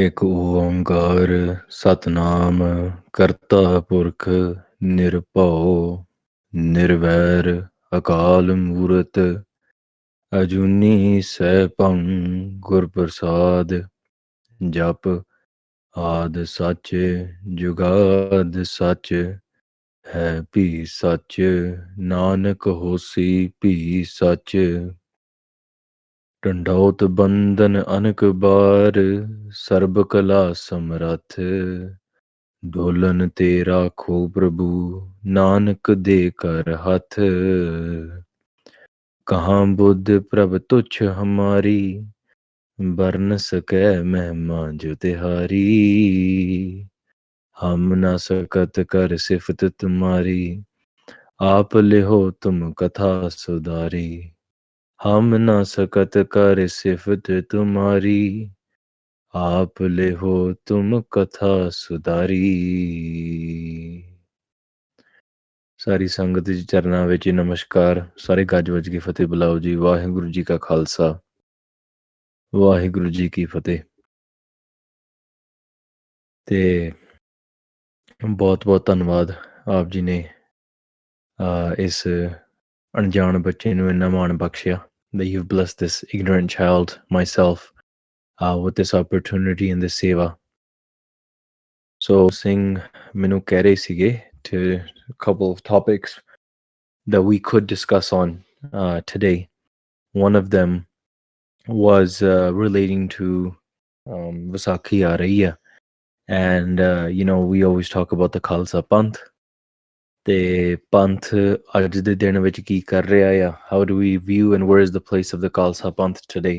ਇੱਕ ਓੰਕਾਰ ਸਤਨਾਮ ਕਰਤਾ ਪੁਰਖ ਨਿਰਭਉ ਨਿਰਵੈਰ ਅਕਾਲ ਮੂਰਤ ਅਜੂਨੀ ਸੈਭੰ ਗੁਰ ਪ੍ਰਸਾਦ ਜਪ ਆਦ ਸੱਚ ਜੁਗਾਦ ਸੱਚ ਹੈ ਭੀ ਸੱਚ ਨਾਨਕ ਹੋਸੀ ਭੀ ਸੱਚ ਡੰਡੌਤ ਬੰਦਨ ਅਨਕ ਬਾਰ ਸਰਬ ਕਲਾ ਸਮਰੱਥ ਡੋਲਨ ਤੇ ਰਾਖੋ ਪ੍ਰਭੂ ਨਾਨਕ ਦੇ ਕਰ ਹੱਥ ਕਹਾਂ ਬੁੱਧ ਪ੍ਰਭ ਤੁਛ ਹਮਾਰੀ ਬਰਨ ਸਕੈ ਮਹਿਮਾ ਜੋ ਤਿਹਾਰੀ ਹਮ ਨਾ ਸਕਤ ਕਰ ਸਿਫਤ ਤੁਮਾਰੀ ਆਪ ਲਿਹੋ ਤੁਮ ਕਥਾ ਸੁਧਾਰੀ ਹਮ ਨਾ ਸਕਤ ਕਰ ਸਿਫਤ ਤੁਮਾਰੀ ਆਪ ਲਿਹੋ ਤੁਮ ਕਥਾ ਸੁਧਾਰੀ। ਸਾਰੀ ਸੰਗਤ ਜੀ ਚਰਨਾਂ ਵਿੱਚ ਨਮਸਕਾਰ। ਸਾਰੇ ਗੱਜ ਵੱਜ ਕੇ ਫਤਿਹ ਬੁਲਾਓ ਜੀ। ਵਾਹਿਗੁਰੂ ਜੀ ਕਾ ਖਾਲਸਾ ਵਾਹਿਗੁਰੂ ਜੀ ਕੀ ਫਤਿਹ। ਤੇ ਬਹੁਤ ਬਹੁਤ ਧੰਨਵਾਦ ਆਪ ਜੀ ਨੇ ਇਸ ਅਣਜਾਣ ਬੱਚੇ ਨੂੰ ਇੰਨਾ ਮਾਣ ਬਖਸ਼ਿਆ। That you've blessed this ignorant child, myself, with this opportunity and this seva. So Singh ਮੈਨੂੰ ਕਹਿ ਰਹੇ ਸੀਗੇ to a couple of topics that we could discuss on today. One of them was relating to Vaisakhi aa rahi hai, and we always talk about the Khalsa Panth. ਤੇ ਪੰਥ ਅੱਜ ਦੇ ਦਿਨ ਵਿੱਚ ਕੀ ਕਰ ਰਿਹਾ ਆ, how do we view and where is the place of the Khalsa Panth today?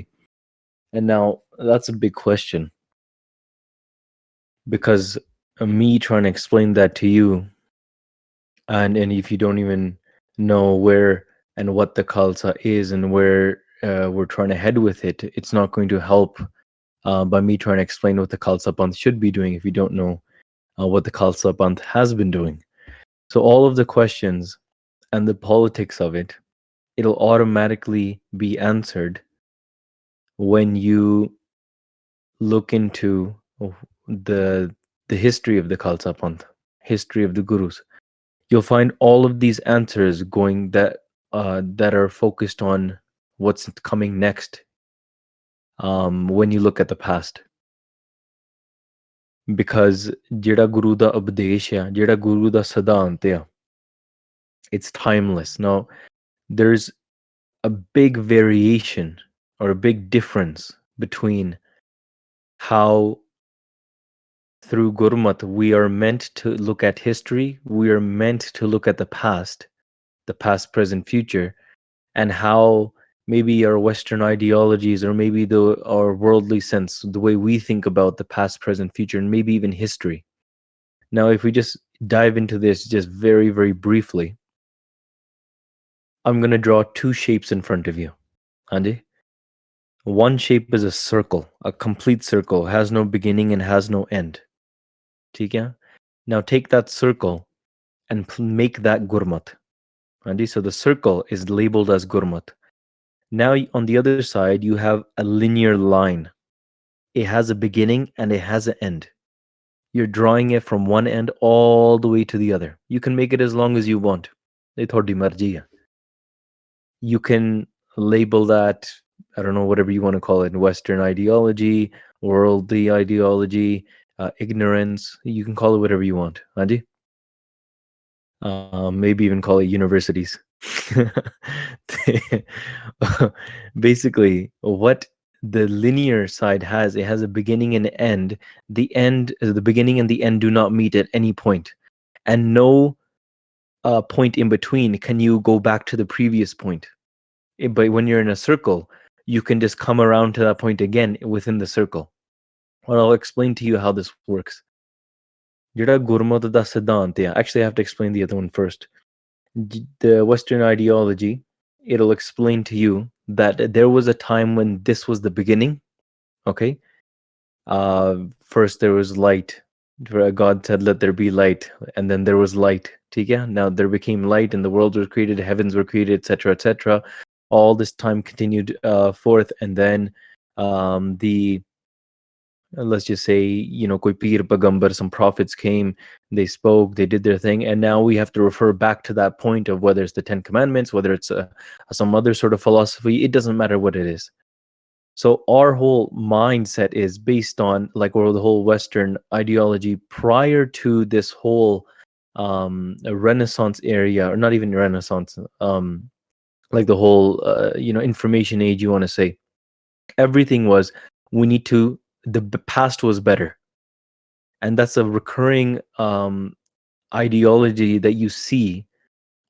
And now that's a big question, because me trying to explain that to you, and if you don't even know where and what the Khalsa is and where we're trying to head with it, it's not going to help by me trying to explain what the Khalsa Panth should be doing if you don't know what the Khalsa Panth has been doing. So all of the questions and the politics of it, it'll automatically be answered when you look into the history of the Khalsa Panth, history of the Gurus. You'll find all of these answers going that are focused on what's coming next when you look at the past. Because ਜਿਹੜਾ ਗੁਰੂ ਦਾ ਉਪਦੇਸ਼ ਆ, ਜਿਹੜਾ ਗੁਰੂ ਦਾ ਸਿਧਾਂਤ ਆ, it's timeless. Now, there's a big variation or a big difference between how through Gurmat we are meant to look at history, we are meant to look at the past, present, future, and how maybe our Western ideologies or maybe our worldly sense, the way we think about the past, present, future, and maybe even history. Now, if we just dive into this just very, very briefly, I'm going to draw two shapes in front of you. Andy? One shape is a circle, a complete circle, has no beginning and has no end. Okay? Now take that circle and make that Gurmat. Andy? So the circle is labeled as Gurmat. Now on the other side, you have a linear line. It has a beginning and it has an end. You're drawing it from one end all the way to the other. You can make it as long as you want. You can label that, I don't know, whatever you want to call it, Western ideology, worldly ideology, ignorance. You can call it whatever you want. Andy? Maybe even call it universities. Basically, what the linear side has, it has a beginning and end. The beginning and the end do not meet at any point, and no point in between can you go back to the previous point. But when you're in a circle, you can just come around to that point again within the circle. Well, I'll explain to you how this works. Jada Gurmat da Siddhant, actually I have to explain the other one first. The Western ideology, it'll explain to you that there was a time when this was the beginning. Okay, first there was light. God said, "Let there be light," and then there was light. Now there became light, and the worlds were created, heavens were created, etc., etc. All this time continued forth, and then the let's just say, koi peer pagambar, some prophets came, they spoke, they did their thing, and now we have to refer back to that point of whether it's the 10 Commandments, whether it's some other sort of philosophy. It doesn't matter what it is. So our whole mindset is based on, like, or the whole Western ideology prior to this whole Renaissance area, or not even Renaissance, like the whole information age, you want to say. Everything was, the past was better, and that's a recurring ideology that you see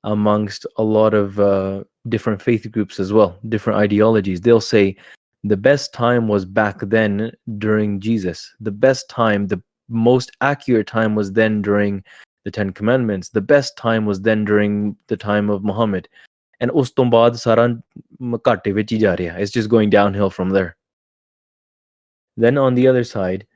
amongst a lot of different faith groups as well, different ideologies. They'll say the best time was back then during Jesus. The best time, the most accurate time was then during the 10 Commandments. The best time was then during the time of Muhammad. And us ਤੋਂ ਬਾਅਦ ਸਾਰਾ ਘਾਟੇ ਵਿੱਚ ਹੀ ਜਾ ਰਿਹਾ. It's just going downhill from there. Then on the other side,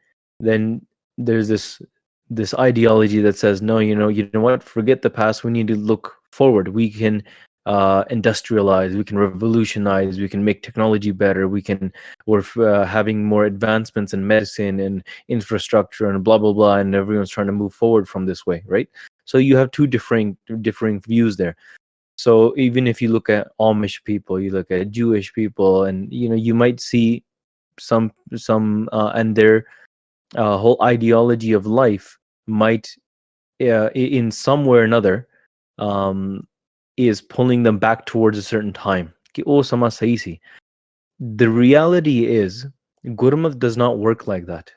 then there's this ideology that says, no, you know what, forget the past, we need to look forward. We can industrialize, we can revolutionize, we can make technology better, we're having more advancements in medicine and infrastructure and blah blah blah, and everyone's trying to move forward from this way, right? So you have two differing views there. So even if you look at Amish people, you look at Jewish people, and you might see some and their whole ideology of life might in some way or another is pulling them back towards a certain time. The reality is, Gurmat does not work like that.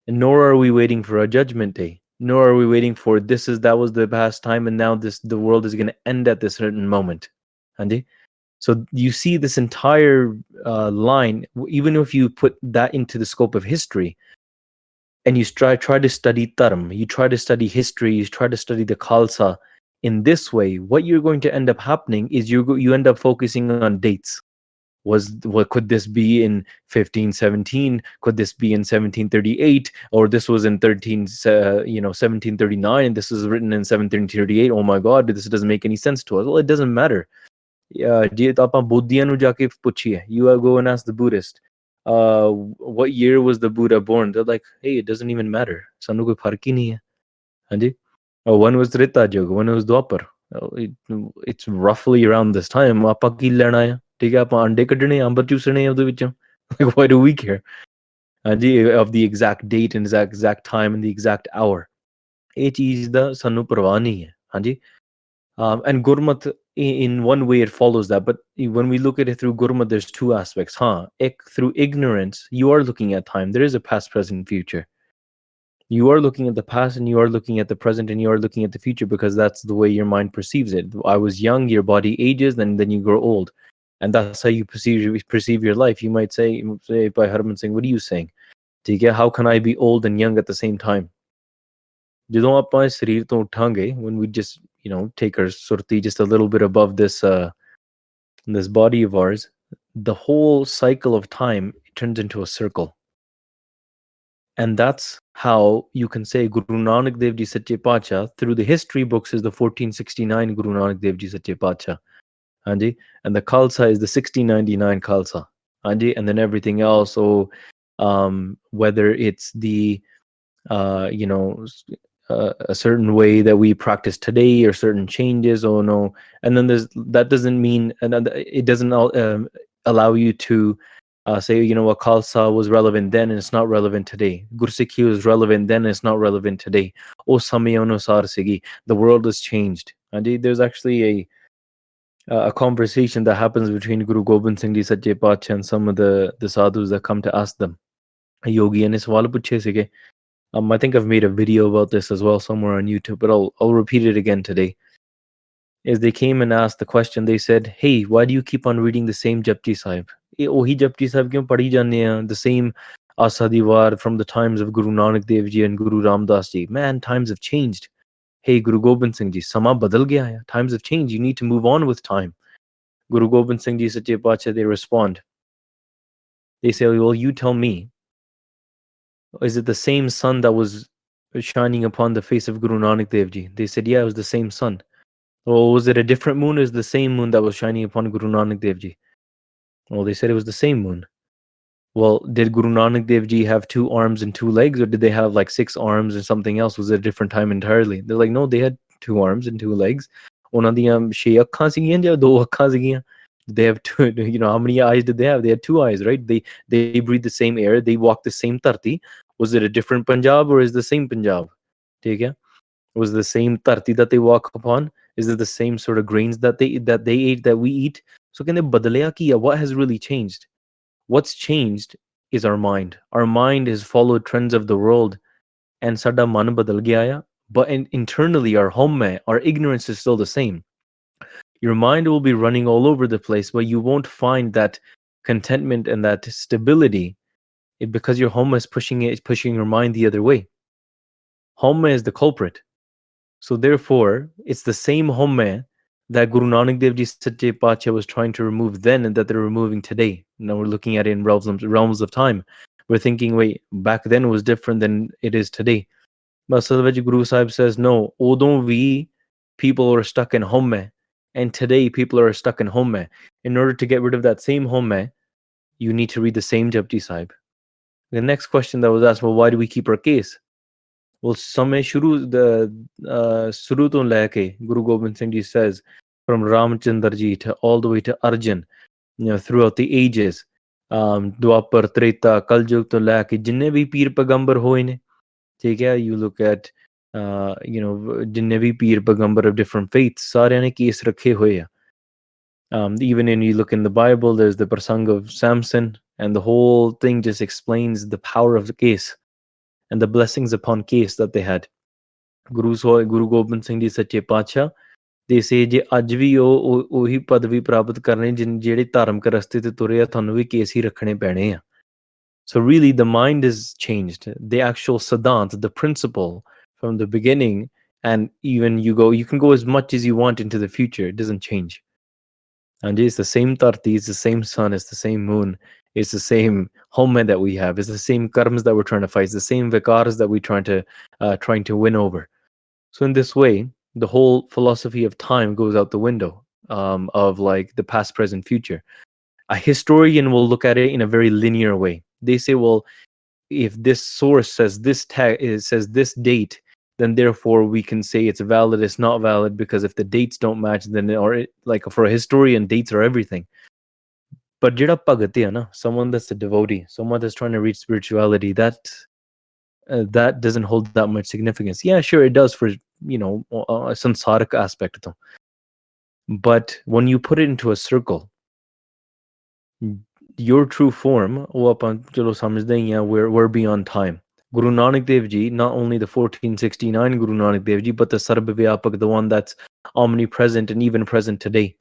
Nor are we waiting for a judgment day. Nor are we waiting for that was the past time, and now the world is going to end at this certain moment. So you see this entire line, even if you put that into the scope of history, and you try to study Dharm, you try to study history, you try to study the Khalsa in this way, what you're going to end up happening is you end up focusing on dates. What could this be in 1517? Could this be in 1738? Or this was in 1739, and this was written in 1738. Oh my God, this doesn't make any sense to us. Well, it doesn't matter. ਜੇ ਤਾਂ ਆਪਾਂ ਬੁੱਧੀਆਂ ਨੂੰ ਜਾ ਕੇ ਪੁੱਛੀਏ, you go and ask the Buddhist, what year was the Buddha born? They're like, hey, it doesn't even matter. ਸਾਨੂੰ ਕੋਈ ਫਰਕ ਹੀ ਨਹੀਂ ਹੈ. ਹਾਂਜੀ, when was Treta Yuga? When was Dwapar? It's roughly around this time. ਆਪਾਂ ਕੀ ਲੈਣਾ ਆ? ਠੀਕ ਹੈ, ਆਪਾਂ ਅੰਡੇ ਕੱਢਣੇ, ਅੰਬਰ ਚੂਸਣੇ ਉਹਦੇ ਵਿੱਚੋਂ. Like, why do we care? Of the exact date and exact time and the exact hour. ਇਹ ਚੀਜ਼ ਦਾ ਸਾਨੂੰ ਪਰਵਾਹ ਨਹੀਂ ਹੈ. ਹਾਂਜੀ. And Gurmat, in one way, it follows that. But when we look at it through Gurmat, there's two aspects. Through ignorance, you are looking at time. There is a past, present, future. You are looking at the past, and you are looking at the present, and you are looking at the future, because that's the way your mind perceives it. I was young, your body ages, then you grow old. And that's how you perceive your life. You might say by Harman saying, what are you saying? How can I be old and young at the same time? ਜਦੋਂ ਆਪਾਂ ਇਸ ਸਰੀਰ ਤੋਂ ਉੱਠਾਂਗੇ, when we just take our surti just a little bit above this this body of ours, the whole cycle of time turns into a circle. And that's how you can say Guru Nanak Dev Ji Sache Pacha through the history books is the 1469 Guru Nanak Dev Ji Sache Pacha. And the Khalsa is the 1699 Khalsa. And then everything else, whether it's the a certain way that we practice today, or certain changes, and then that doesn't mean, and it doesn't allow you to say, what Khalsa was relevant then and it's not relevant today. Gursikhi was relevant then and it's not relevant today. The world has changed. And there's actually a conversation that happens between Guru Gobind Singh Ji Sache Pacha and some of the sadhus that come to ask them. Yogi and sawal puche sige. I think I've made a video about this as well somewhere on YouTube, but I'll repeat it again today. Is they came and asked the question, they said, hey, why do you keep on reading the same Japji Sahib? Ohi Japji Sahib kyun padhi janne hain? The same Asa Diwar from the times of Guru Nanak Dev Ji and Guru Ramdas Ji. Man, times have changed. Hey, Guru Gobind Singh Ji, sama badal gaya hai. Times have changed. You need to move on with time. Guru Gobind Singh Ji Sache Pacha, they respond. They say, well, you tell me, is it the same sun that was shining upon the face of Guru Nanak Dev Ji? They said, yeah, it was the same sun. Well, was it a different moon, or is the same moon that was shining upon Guru Nanak Dev Ji? Well, they said it was the same moon. Well, did Guru Nanak Dev Ji have 2 arms and 2 legs, or did they have like 6 arms and something else? Was it a different time entirely? They're like, no, they had 2 arms and 2 legs. ਉਹਨਾਂ ਦੀਆਂ 6 ਅੱਖਾਂ ਸੀਗੀਆਂ ਜਾਂ 2 ਅੱਖਾਂ ਸੀਗੀਆਂ? They have 2, you know, how many eyes did they have? They had 2 eyes, right? They breathe the same air, they walk the same dharti. Was it a different Punjab or is the same Punjab? ठीक है? Was it the same dharti that they walk upon? Is it the same sort of grains that they ate that we eat? So ਕਹਿੰਦੇ ਬਦਲਿਆ ਕੀ ਆ? What has really changed? What's changed is our mind. Our mind has followed trends of the world and sada man badal gaya, but internally our homme, our ignorance is still the same. Your mind will be running all over the place, but you won't find that contentment and that stability because your homme is pushing your mind the other way. Homme is the culprit. So therefore, it's the same homme that Guru Nanak Dev Ji Sache Pacha was trying to remove then and that they're removing today. Now we're looking at it in realms of time. We're thinking, wait, back then was different than it is today. But Salvaj Guru Sahib says, no, odon we people are stuck in homme, and today people are stuck in homme. In order to get rid of that same homme, you need to read the same Japji Sahib. The next question that was asked, well, why do we keep our case? Well, ਸਮੇਂ ਸ਼ੁਰੂ ਤੋਂ ਲੈ ਕੇ Guru Gobind Singh Ji says from Ramchandra Ji to all the way to Arjun, you know, throughout the ages, Dwapar, Treta, Kaljug ਤੋਂ ਲੈ ਕੇ ਜਿੰਨੇ ਵੀ ਪੀਰ ਪੈਗੰਬਰ ਹੋਏ ਨੇ, ਠੀਕ ਹੈ, you look at you know, ਜਿੰਨੇ ਵੀ ਪੀਰ ਪੈਗੰਬਰ of different faiths, ਸਾਰਿਆਂ ਨੇ ਕੇਸ ਰੱਖੇ ਹੋਏ ਆ. Even when you look in the Bible, there's the prasang of Samson, and the whole thing just explains the power of the case and the blessings upon case that they had. Guru Gobind Singh Ji Sache Pacha, they say ਜੇ ਅੱਜ ਵੀ ਉਹੀ ਪਦਵੀ ਪ੍ਰਾਪਤ ਕਰਨੇ ਜਿਹੜੇ ਧਾਰਮਿਕ ਰਸਤੇ ਤੇ ਤੁਰੇ ਆ, ਤੁਹਾਨੂੰ ਵੀ ਕੇਸ ਹੀ ਰੱਖਣੇ ਪੈਣੇ ਆ. So really the mind is changed. The actual siddhant, the principle from the beginning, and even you can go as much as you want into the future, it doesn't change. And it's the same tarti, it's the same sun, it's the same moon, it's the same home that we have, it's the same karmas that we're trying to fight, it's the same vikaras that we're trying to win over. So in this way, the whole philosophy of time goes out the window, of like the past, present, future. A historian will look at it in a very linear way. They say, well, if this source says says this date, then therefore we can say it's valid, it's not valid, because if the dates don't match, then like for a historian, dates are everything. But jada bhagat hai na, someone that's a devotee, someone that's trying to reach spirituality, that doesn't hold that much significance. Yeah, sure, it does for, you know, a sansarik aspect though. But when you put it into a circle, your true form, we're beyond time. Guru Nanak Dev Ji, not only the 1469 Guru Nanak Dev Ji, but the Sarvavyapak, the one that's omnipresent and even present today.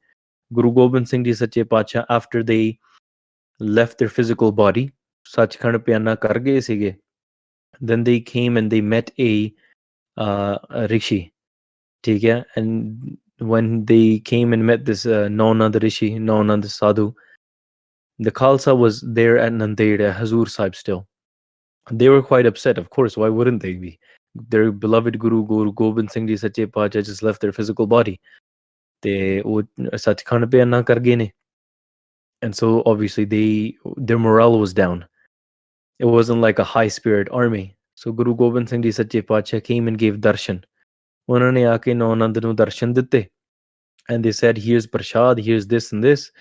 Guru Gobind Singh Ji Sache Pacha, after they left their physical body, Sachkhand Pyana kar gaye sige, then they came and they met a rishi. And when they came and met this Naunand Rishi, Naunand Sadhu, the Khalsa was there at Nanded, Hazur Sahib still. They were quite upset, of course. Why wouldn't they be? Their beloved Guru Gobind Singh Ji Sache Pacha just left their physical body. They Sachkhand pe anna kar gaye ne. And so obviously their morale was down. It wasn't like a high spirit army. So Guru Gobind Singh Ji Sache Pacha came and gave darshan. Unhone aake Naunand nu darshan ditte. And they said, here's prashad, here's this and this,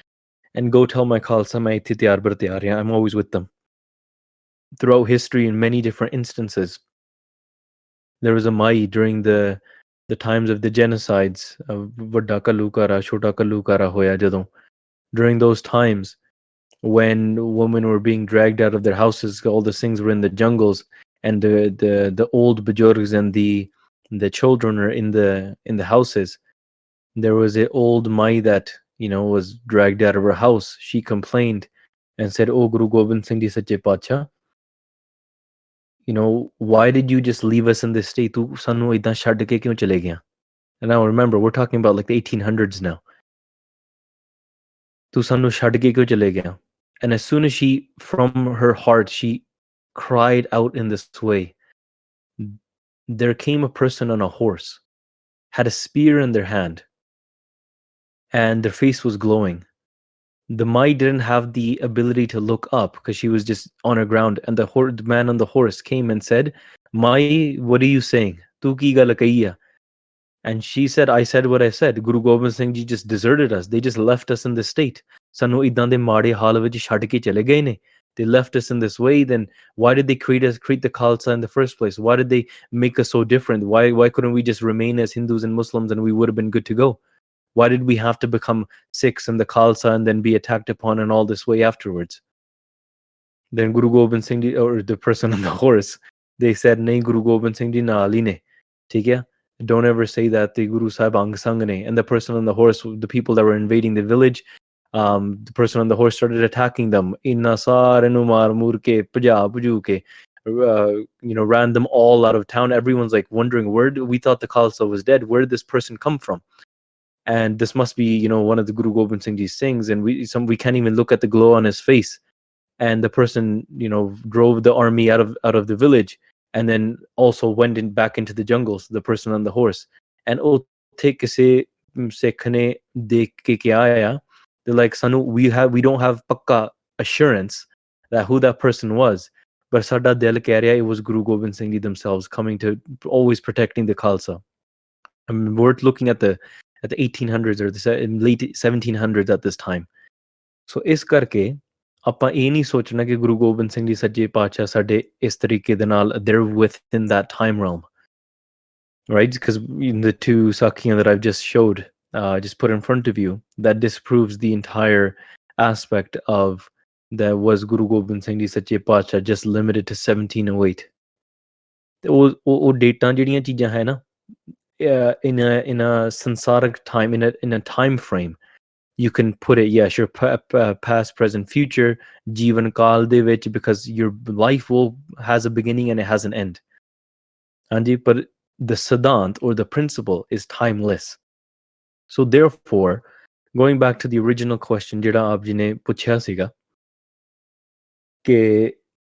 and go tell my Khalsa main itthe tiyar bar tiyar hai, I'm always with them. Throughout history, in many different instances, there was a Mai during the times of the genocides of Vadda Kalukara, Chota Kalukara hoya jadon. During those times, when women were being dragged out of their houses, all the Singhs were in the jungles, and the old bujurgs and the children are in the houses. There was an old Mai that, you know, was dragged out of her house. She complained and said, "Oh, Guru Gobind Singh Ji Sache Pacha, you know, why did you just leave us in this state? Tu sanu idna chhad ke kyun chale gaya?" And now remember, we're talking about like the 1800s now. Tu sanu chhad ke kyun chale gaya? And as soon as she, from her heart, she cried out in this way, there came a person on a horse, had a spear in their hand, and their face was glowing. The Mai didn't have the ability to look up because she was just on her ground, and the man on the horse came and said, Mai, what are you saying? Tu ki gal kahi hai? And she said, I said what I said. Guru Gobind Singh Ji just deserted us. They just left us in this state. Sanu idan de maade haal vich chhad ke chale gaye ne. They left us in this way. Then why did they create the Khalsa in the first place? Why did they make us so different? Why couldn't we just remain as Hindus and Muslims and we would have been good to go? Why did we have to become Sikhs in the Khalsa and then be attacked upon and all this way afterwards? Then Guru Gobind Singh Ji, or the person on the horse, they said, Nahi Guru Gobind Singh Ji naali ne. Theek hai? Don't ever say that the Guru Sahib ang sang ne. And the person on the horse, the people that were invading the village, the person on the horse started attacking them. Inna sare nu maar mur ke, paja puju ke. Ran them all out of town. Everyone's like wondering, we thought the Khalsa was dead. Where did this person come from? And this must be, one of the Guru Gobind Singh Ji's Singhs, and we can't even look at the glow on his face. And the person, drove the army out of the village, and then also went back into the jungles. The person on the horse, and take kise Sikh ne dekh ke kya aaya. They're like, Sanu, we don't have pakka assurance that who that person was, but sada dil keh raha, it was Guru Gobind Singh Ji themselves coming to always protecting the Khalsa. I mean, we're looking at the 1800s or the late 1700s at this time. So ਇਸ ਕਰਕੇ ਆਪਾਂ ਇਹ ਨਹੀਂ ਸੋਚਣਾ ਕਿ ਗੁਰੂ ਗੋਬਿੰਦ ਸਿੰਘ ਜੀ ਸੱਚੇ ਪਾਤਸ਼ਾਹ ਸਾਡੇ ਇਸ ਤਰੀਕੇ ਦੇ ਨਾਲ they're within that time realm, right? Because the two sakhiyan that I've just showed, just put in front of you, that disproves the entire aspect of that was Guru Gobind Singh Ji ਸੱਚੇ ਪਾਤਸ਼ਾਹ just limited to 1708. ਉਹ ਡੇਟਾਂ ਜਿਹੜੀਆਂ ਚੀਜ਼ਾਂ ਹੈ ਨਾ, in a sansaric time, in a time frame, you can put it, yes, your past, present, future, Jivan Kal de vich, because your life has a beginning and it has an end. But the Siddhant or the principle is timeless. So therefore, going back to the original question, jehda aap ji ne puchya siga,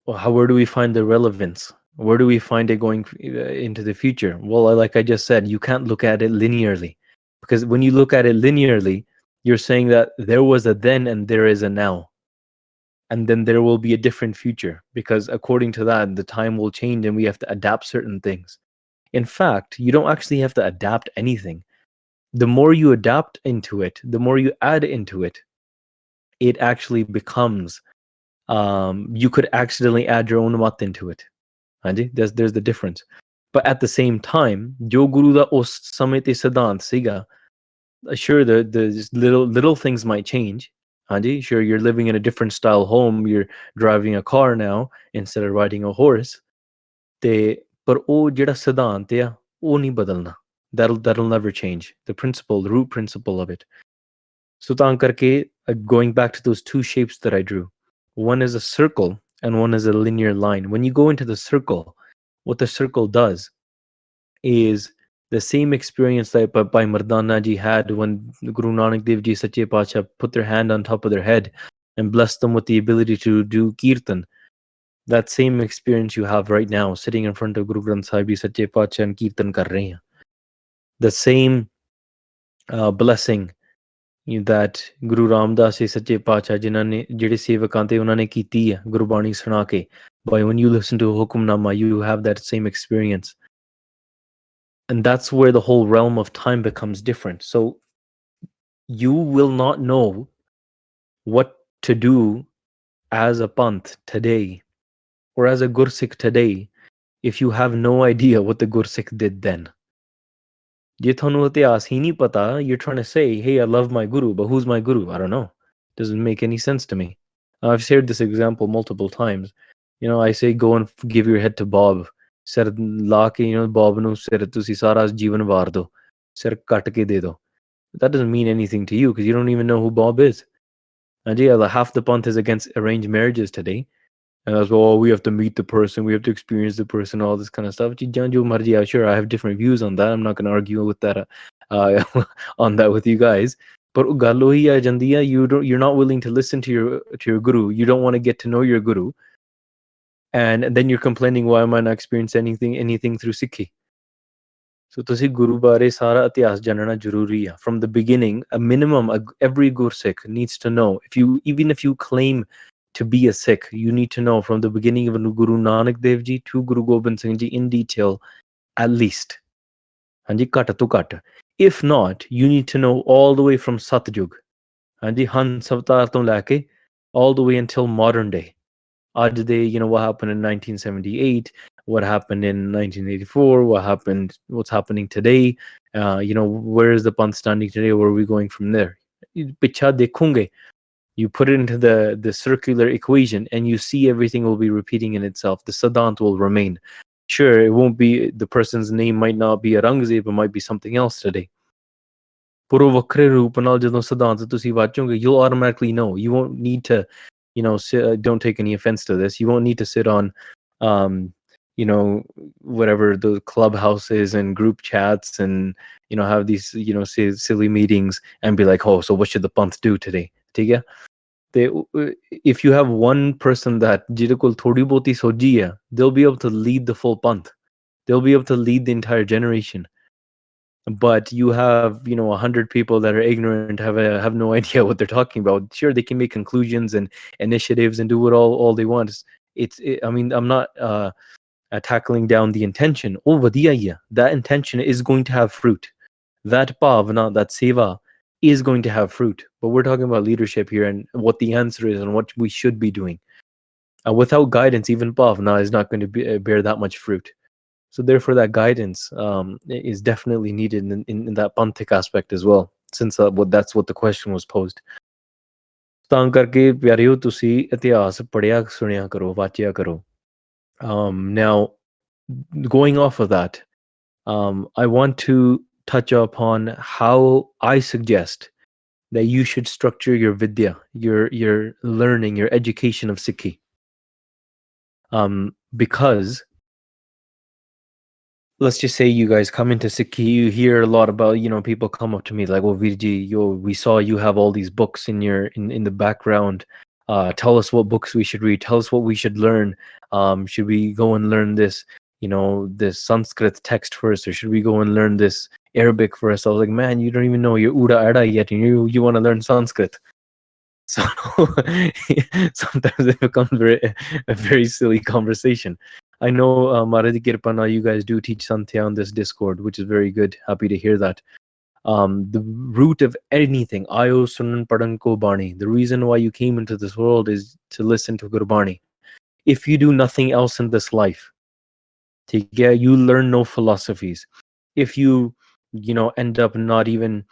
where do we find the relevance? Where do we find it going into the future? Well, like I just said, you can't look at it linearly, because when you look at it linearly, you're saying that there was a then and there is a now, and then there will be a different future, because according to that, the time will change and we have to adapt certain things. In fact, you don't actually have to adapt anything. The more you adapt into it, the more you add into it, it actually becomes, you could accidentally add your own mat into it. There's the difference. But at the same time, jo guru da us samay te siddhant siga, sure, the little things might change. Sure, you're living in a different style home, you're driving a car now instead of riding a horse. Par oh jehda siddhant hai, oh nahi badalna. That'll never change. The principle, the root principle of it. So taan karke, going back to those two shapes that I drew, one is a circle and one is a linear line. When you go into the circle, what the circle does is the same experience that Bhai Mardana ji had when Guru Nanak Dev Ji Sache Pacha put their hand on top of their head and blessed them with the ability to do kirtan. That same experience you have right now, sitting in front of Guru Granth Sahib Ji Sache Pacha and kirtan kar rahe hain. The same blessing that Guru Ramdas Ji Sache Pacha जिन्हां ने ਜਿਹੜੇ ਸੇਵਕਾਂ ਤੇ ਉਹਨਾਂ ਨੇ ਕੀਤੀ ਹੈ ਗੁਰਬਾਣੀ ਸੁਣਾ ਕੇ, but when you listen to Hukamnama, you have that same experience. And that's where the whole realm of time becomes different. So you will not know what to do as a Panth today or as a Gursikh today if you have no idea what the Gursikh did then. Je thonu itihas hi nahi pata, you're trying to say, hey, I love my Guru, but who's my Guru? I don't know. Doesn't make any sense to me. I've shared this example multiple times. I say, go and give your head to Bob. Sir la ke, Bob nu sir tusi sara jeevan waar do. Sir cut ke de do. That doesn't mean anything to you because you don't even know who Bob is. And yeah, half the Panth is against arranged marriages today. And that's, well, we have to meet the person, we have to experience the person, all this kind of stuff. Sure, I have different views on that. I'm not going to argue with that on that with you guys. But you're not willing to listen to your Guru. You don't want to get to know your Guru. And then you're complaining, why am I not experiencing anything through Sikhi? So ਤੁਸੀਂ ਗੁਰੂ ਬਾਰੇ ਸਾਰਾ ਇਤਿਹਾਸ ਜਾਣਨਾ ਜ਼ਰੂਰੀ ਆ from the beginning. A minimum, every Gursikh needs to know. Even if you claim to be a Sikh, you need to know from the beginning of Guru Nanak Dev Ji to Guru Gobind Singh Ji in detail, at least. ਹਾਂਜੀ ਘੱਟ ਤੋਂ ਘੱਟ. If not, you need to know all the way from Satjug. ਹਾਂਜੀ ਹੰਸ ਅਵਤਾਰ ਤੋਂ ਲੈ ਕੇ all the way until modern day. Ajde, what happened in 1978, what happened in 1984, what's happening today, where is the Panth standing today, where are we going from there? Picha dekhunge, you put it into the circular equation and you see everything will be repeating in itself. The Sadant will remain. Sure, it won't be, the person's name might not be Aurangzeb, it might be something else today. ਪਰ ਉਹ ਵੱਖਰੇ ਰੂਪ ਨਾਲ ਜਦੋਂ ਸਿਧਾਂਤ ਤੁਸੀਂ ਵਾਚੋਗੇ, you'll automatically know. You won't need to, don't take any offense to this. You won't need to sit on, whatever the clubhouses and group chats and, have these, silly meetings and be like, oh, so what should the Panth do today? ਠੀਕ ਹੈ? ਤੇ if you have one person that ਜਿਹਦੇ ਕੋਲ ਥੋੜੀ ਬਹੁਤੀ ਸੋਝੀ ਹੈ, they'll be able to lead the full Panth. They'll be able to lead the entire generation. But you have 100 people that are ignorant, have no idea what they're talking about. Sure, they can make conclusions and initiatives and do what all they want. I mean, I'm not tackling down the intention. That intention is going to have fruit. That bhavna, that seva is going to have fruit. But we're talking about leadership here and what the answer is and what we should be doing. Without guidance, even bhavna is not going to bear that much fruit. So therefore, that guidance is definitely needed in that panthic aspect as well, since that's what the question was posed. ਤਾਂ ਕਰਕੇ ਪਿਆਰਿਓ ਤੁਸੀਂ ਇਤਿਹਾਸ ਪੜ੍ਹਿਆ ਸੁਣਿਆ ਕਰੋ, ਵਾਚਿਆ ਕਰੋ. Now, going off of that, I want to touch upon how I suggest that you should structure your vidya, your learning, your education of Sikhi. Because let's just say you guys come into Sikhi, you hear a lot about, people come up to me like, oh, Virji, we saw you have all these books in the background. Tell us what books we should read. Tell us what we should learn. Should we go and learn this, this Sanskrit text first, or should we go and learn this Arabic first? I was like, man, you don't even know your Uda Ada yet, and you want to learn Sanskrit. So sometimes it becomes a very silly conversation. I know, Maharaj Kirpana, you guys do teach Santhya on this Discord, which is very good. Happy to hear that. The root of anything, Ayo Sunan Padan Ko Bani, the reason why you came into this world is to listen to Gurbani. If you do nothing else in this life, you learn no philosophies. If you, end up not even,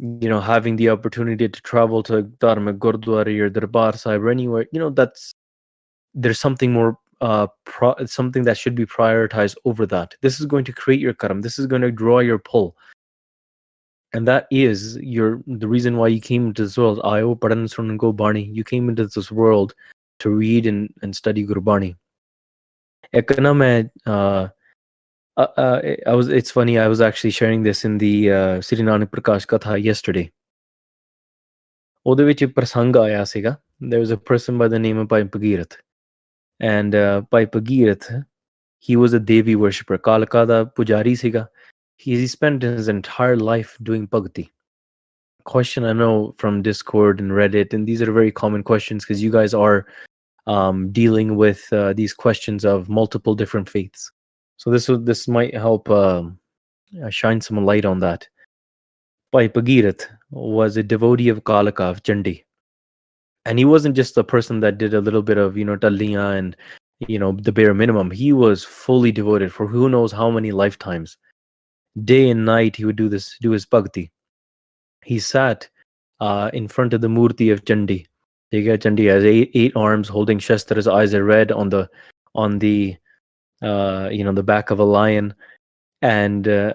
having the opportunity to travel to Dharma Gurdwara or Darbar Sahib or anywhere, there's something more, something that should be prioritized over that. This is going to create your karam. This is going to draw your pull. And that is the reason why you came into this world. Ayo padan sunan ko bani. You came into this world to read and study Gurbani. It's funny, I was actually sharing this in the Sri Nanak Prakash Katha yesterday. ਉਹਦੇ ਵਿੱਚ ਪ੍ਰਸੰਗ ਆਇਆ ਸੀਗਾ. There was a person by the name of Bhai Pagirath. And Bhai Pagirath, he was a Devi worshipper. Kalaka da pujari siga. He spent his entire life doing bhakti. Question I know from Discord and Reddit, and these are very common questions because you guys are dealing with these questions of multiple different faiths. So this might help shine some light on that. Bhai Pagirath was a devotee of Kalaka, of Chandi. And he wasn't just a person that did a little bit of, talliya and, the bare minimum. He was fully devoted for who knows how many lifetimes. Day and night, he would do his bhakti. He sat in front of the murti of Chandi. Chandi has eight arms holding shastra. His eyes are red on the the back of a lion. And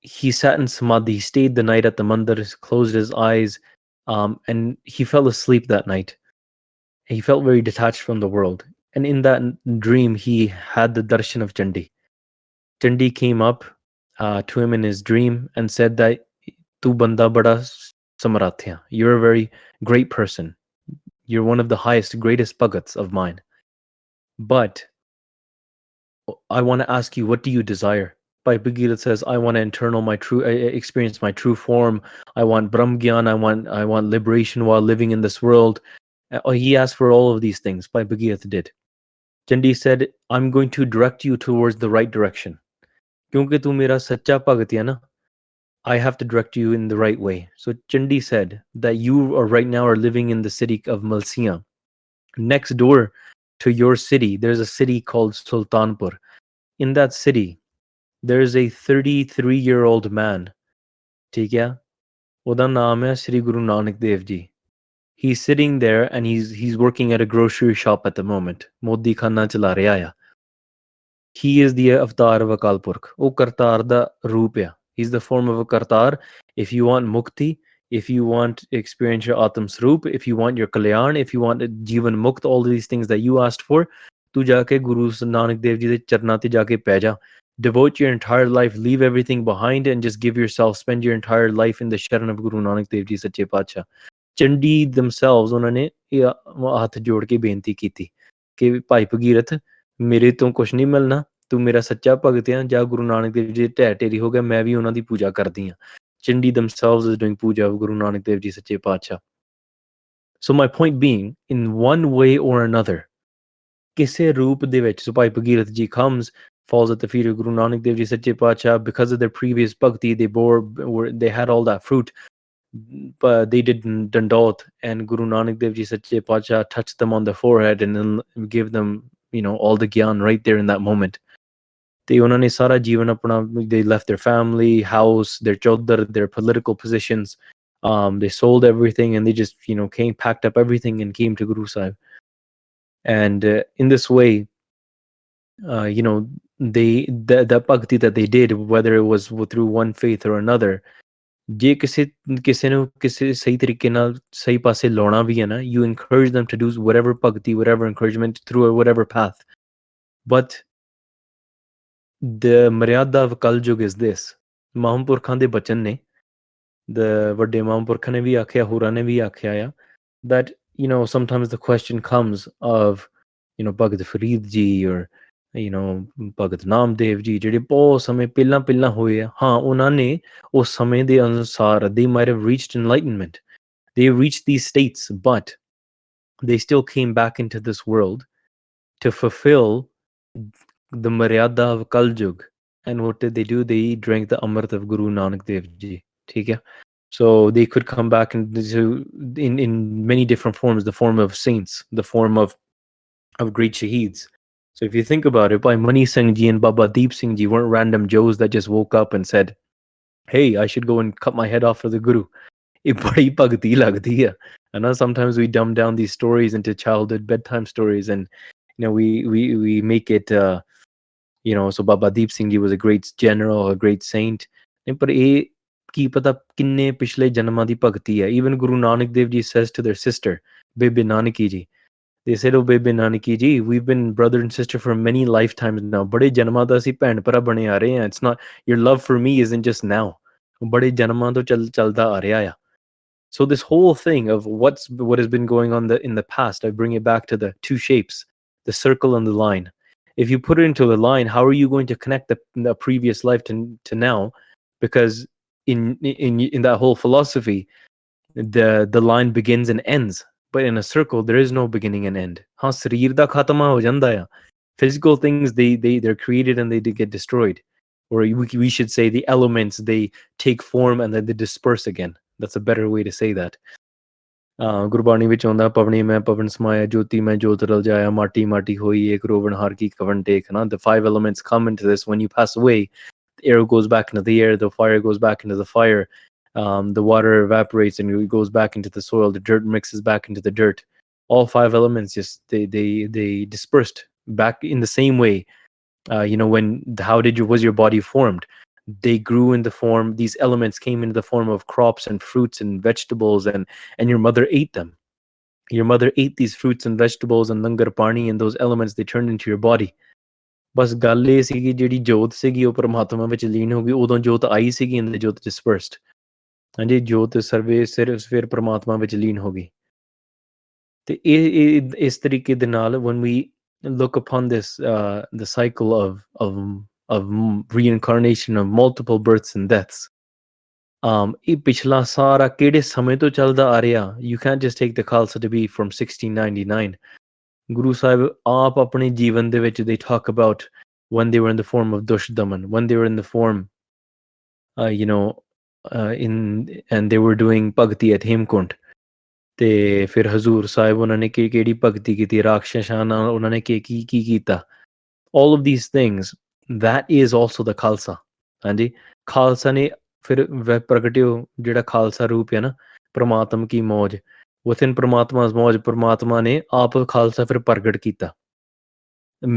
he sat in samadhi. He stayed the night at the mandir, closed his eyes, and he fell asleep that night. He felt very detached from the world. And in that dream, he had the darshan of Chandi. Chandi came up to him in his dream and said that, Tu banda bada samarathya. You're a very great person. You're one of the highest, greatest bhagats of mine. But I want to ask you, what do you desire? Bhai Bhagirath says, I want to experience my true form. I want Brahmgyan. I want liberation while living in this world. He asked for all of these things. Bhai Bhagirath did. Chandi said, I'm going to direct you towards the right direction. Kyunki tu mera sacha bhagat hai na, I have to direct you in the right way. So Chandi said that you are right now are living in the city of Malsiya. Next door to your city, there's a city called Sultanpur. In that city, there's a 33-year-old man. ठीक है? ਉਹਦਾ ਨਾਮ ਹੈ Sri Guru Nanak Dev Ji. He's sitting there and he's working at a grocery shop at the moment. Modi Khanna ਚਲਾ ਰਿਹਾ ਆ. He is the avatar of Akal Purkh. ਉਹ ਕਰਤਾਰ ਦਾ ਰੂਪ ਆ. He's the form of a kartar. If you want mukti, if you want to experience your Atam Swarup, if you want your Kalyan, if you want Jivan Mukt, all these things that you asked for, tu jaake Guru Nanak Dev Ji de charna te jaake peh ja. Devote your entire life, leave everything behind and just give yourself, spend your entire life in the Sharan of Guru Nanak Dev Ji Sache Paatshah. Chandi themselves, ਉਹਨਾਂ ਨੇ ਹੱਥ ਜੋੜ ਕੇ ਬੇਨਤੀ ਕੀਤੀ ਕਿ ਭਾਈ ਭਗੀਰਥ ਮੇਰੇ ਤੋਂ ਕੁਝ ਨਹੀਂ ਮਿਲਣਾ, ਤੂੰ ਮੇਰਾ ਸੱਚਾ ਭਗਤ ਆ, ਜਾਂ ਗੁਰੂ ਨਾਨਕ ਦੇਵ ਜੀ ਢਹਿ ਢੇਰੀ ਹੋ ਗਿਆ, ਮੈਂ ਵੀ ਉਹਨਾਂ ਦੀ ਪੂਜਾ ਕਰਦੀ ਹਾਂ. Chandi themselves is doing puja of Guru Nanak Dev Ji Sache Paatshah. So my point being, in one way or another, ਕਿਸੇ ਰੂਪ ਦੇ ਵਿੱਚ, so ਭਾਈ ਭਗੀਰਥ ਜੀ comes, falls at the feet of Guru Nanak Dev Ji Sache Paatshah. Because of their previous bhakti, they had all that fruit, but they did dandot, and Guru Nanak Dev Ji Sache Paatshah touched them on the forehead and then gave them, all the gyan right there in that moment. They left their family, house, their chodar, their political positions. They sold everything and they just, packed up everything and came to Guru Sahib. And in this way, that bhakti that they did, whether it was through one faith or another, ਜੇ ਕਿਸੇ ਨੂੰ ਕਿਸੇ ਸਹੀ ਤਰੀਕੇ ਨਾਲ ਸਹੀ ਪਾਸੇ ਲਾਉਣਾ ਵੀ ਹੈ ਨਾ, you encourage them to do whatever bhakti, whatever encouragement through whatever path. But the ਮਰਿਆਦਾ of Kaljug is this. ਮਹਾਂਪੁਰਖਾਂ ਦੇ ਬਚਨ ਨੇ, the ਵੱਡੇ ਮਹਾਂਪੁਰਖਾਂ ਨੇ ਵੀ ਆਖਿਆ, ਹੋਰਾਂ ਨੇ ਵੀ ਆਖਿਆ ਆ, that sometimes the question comes of Bhagat Farid ji or ਭਗਤ ਨਾਮਦੇਵ ਜੀ, ਜਿਹੜੇ ਬਹੁਤ ਸਮੇਂ ਪਹਿਲਾਂ ਹੋਏ ਆ. ਹਾਂ, ਉਹਨਾਂ ਨੇ ਉਸ ਸਮੇਂ ਦੇ ਅਨੁਸਾਰ they might have reached enlightenment, they reached these states, but they still came back into this world to fulfill the maryada of Kaljug. And what did they do? They drank the Amrit of Guru Nanak Dev Ji. ठीक है? So they could come back in many different forms, the form of saints, the form of great shaheeds. So if you think about it, Bhai Mani Singh Ji and Baba Deep Singh Ji weren't random Joes that just woke up and said, hey, I should go and cut my head off for the Guru. And now sometimes we dumb down these stories into childhood bedtime stories, and we make it so Baba Deep Singh Ji was a great general, a great saint. But ਕੀ ਪਤਾ ਕਿੰਨੇ ਪਿਛਲੇ ਜਨਮਾਂ ਦੀ ਭਗਤੀ ਹੈ. Even Guru Nanak Dev Ji says to their sister, Bebe Nanaki Ji, they said, oh Bebe Nanaki Ji, we've been brother and sister for many lifetimes now. ਬੜੇ ਜਨਮਾਂ ਤੋਂ ਅਸੀਂ ਭੈਣ ਭਰਾ ਬਣੇ ਆ ਰਹੇ ਹਾਂ. It's not, your love for me isn't just now. ਬੜੇ ਜਨਮਾਂ ਤੋਂ ਚੱਲਦਾ ਆ ਰਿਹਾ ਆ. So this whole thing of what has been going on in the past, I bring it back to the two shapes, the circle and the line. If you put it into the line, how are you going to connect the previous life to now? Because in that whole philosophy, the line begins and ends, but in a circle there is no beginning and end. हाँ, शरीर दा खात्मा हो जांदा है. Physical things, they're created and they get destroyed, or we should say the elements, they take form and then they disperse again. That's a better way to say that. Gurbani ਵਿੱਚ ਆਉਂਦਾ, ਪਵਨੀ ਮੈਂ ਪਵਨ ਸਮਾਇਆ, ਜੋਤੀ ਮੈਂ ਜੋਤ ਰਲ ਜਾਇਆ, ਮਾਟੀ ਮਾਟੀ ਹੋਈ ਏਕ ਰੋਵਣ ਹਾਰ ਕੀ ਕਵਨ ਟੇਕ. The 5 elements come into this. When you pass away, the air goes back into the air, the fire goes back into the fire, the water evaporates and it goes back into the soil, the dirt mixes back into the dirt. All 5 elements just they dispersed back in the same way. Was your body formed? They grew in the form, these elements came into the form of crops and fruits and vegetables, and your mother ate them. Your mother ate these fruits and vegetables and langar pani, and those elements, they turned into your body. ਬਸ ਗੱਲ ਇਹ ਸੀਗੀ, ਜਿਹੜੀ ਜੋਤ ਸੀਗੀ ਉਹ ਪਰਮਾਤਮਾ ਵਿੱਚ ਲੀਨ ਹੋ ਗਈ. ਉਦੋਂ ਜੋਤ ਆਈ ਸੀਗੀ and the ਜੋਤ dispersed. ਹਾਂਜੀ, ਜੋਤ ਸਰਵੇ ਸਿਰਫ ਫਿਰ ਪਰਮਾਤਮਾ ਵਿੱਚ ਲੀਨ ਹੋ ਗਈ. ਤੇ ਇਸ ਤਰੀਕੇ ਦੇ ਨਾਲ when we look upon this the cycle of of reincarnation of multiple births and deaths. ਇਹ ਪਿਛਲਾ ਸਾਰਾ ਕਿਹੜੇ ਸਮੇਂ ਤੋਂ ਚੱਲਦਾ ਆ ਰਿਹਾ? You can't just take the Khalsa to be from 1699. Guru Sahib ਆਪ ਆਪਣੇ ਜੀਵਨ ਦੇ ਵਿੱਚ they talk about when they were in the form of Dush Daman, when they were in the form and they were doing Bhakti at Hemkund. ਤੇ ਫਿਰ ਹਜ਼ੂਰ ਸਾਹਿਬ ਉਹਨਾਂ ਨੇ ਕਿਹੜੀ ਭਗਤੀ ਕੀਤੀ, ਰਾਖਸ਼ਾਂ ਨਾਲ ਉਹਨਾਂ ਨੇ ਕੀ ਕੀਤਾ, all of these things, that is also the Khalsa. ਹਾਂਜੀ, ਖਾਲਸਾ ਨੇ ਫਿਰ ਪ੍ਰਗਟਿਓ ਜਿਹੜਾ ਖਾਲਸਾ ਰੂਪ ਹੈ ਨਾ, ਪ੍ਰਮਾਤਮ ਕੀ ਮੌਜ, within ਪ੍ਰਮਾਤਮਾ's ਮੌਜ, ਪ੍ਰਮਾਤਮਾ ਨੇ ਆਪ ਖਾਲਸਾ ਫਿਰ ਪ੍ਰਗਟ ਕੀਤਾ,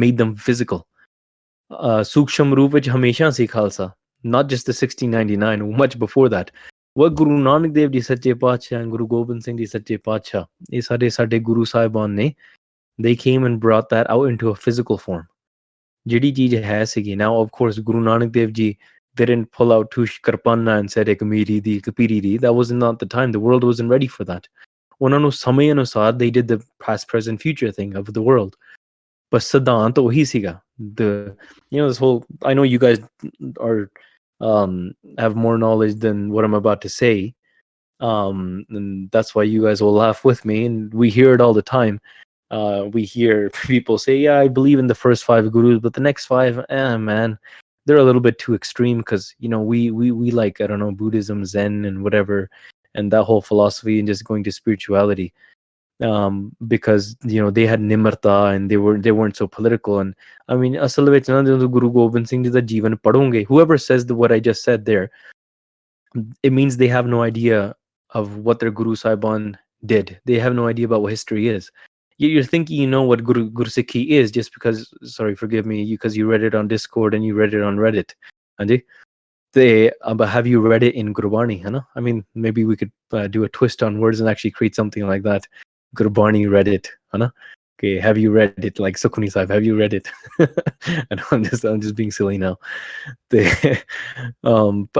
made them physical. ਸੂਖਸ਼ਮ ਰੂਪ ਵਿੱਚ ਹਮੇਸ਼ਾ ਸੀ Khalsa, not just the 1699, much before that. what Guru Nanak Dev ji ਸੱਚੇ ਪਾਤਸ਼ਾਹ, ਗੁਰੂ ਗੋਬਿੰਦ ਸਿੰਘ ਜੀ ਸੱਚੇ ਪਾਤਸ਼ਾਹ, ਇਹ ਸਾਡੇ ਗੁਰੂ ਸਾਹਿਬਾਨ ਨੇ, they came and brought that out into a physical form. ਜਿਹੜੀ ਚੀਜ਼ ਹੈ ਸੀਗੀ, now of course Guru Nanak Dev ji they didn't pull out two karpana and said ek miri di ek piri di. That was not the time. The world wasn't ready for that. ਉਹਨਾਂ ਨੂੰ ਸਮੇਂ ਅਨੁਸਾਰ they did the past present future thing of the world, but ਸਿਧਾਂਤ ਉਹੀ ਸੀਗਾ. This whole, I know you guys are have more knowledge than what I'm about to say, and that's why you guys will laugh with me, and we hear it all the time. We hear people say, yeah, I believe in the first 5 gurus, but the next 5, man, they're a little bit too extreme, because we like, I don't know, Buddhism, Zen, and whatever, and that whole philosophy, and just going to spirituality, because they had nimarta, and they weren't so political. And I mean, asal vich na Guru Gobind Singh ji da jeevan padhonge, whoever says what I just said there, it means they have no idea of what their Guru Saiban did. They have no idea about what history is. You're thinking you know what Guru Sikhi is just because, sorry, forgive me, because you read it on Discord and you read it on Reddit. But have you read it in Gurbani? I mean, maybe we could do a twist on words and actually create something like that. Gurbani Reddit. Okay, have you read it? Like Sukhmani Sahib, have you read it? And I'm just being silly now.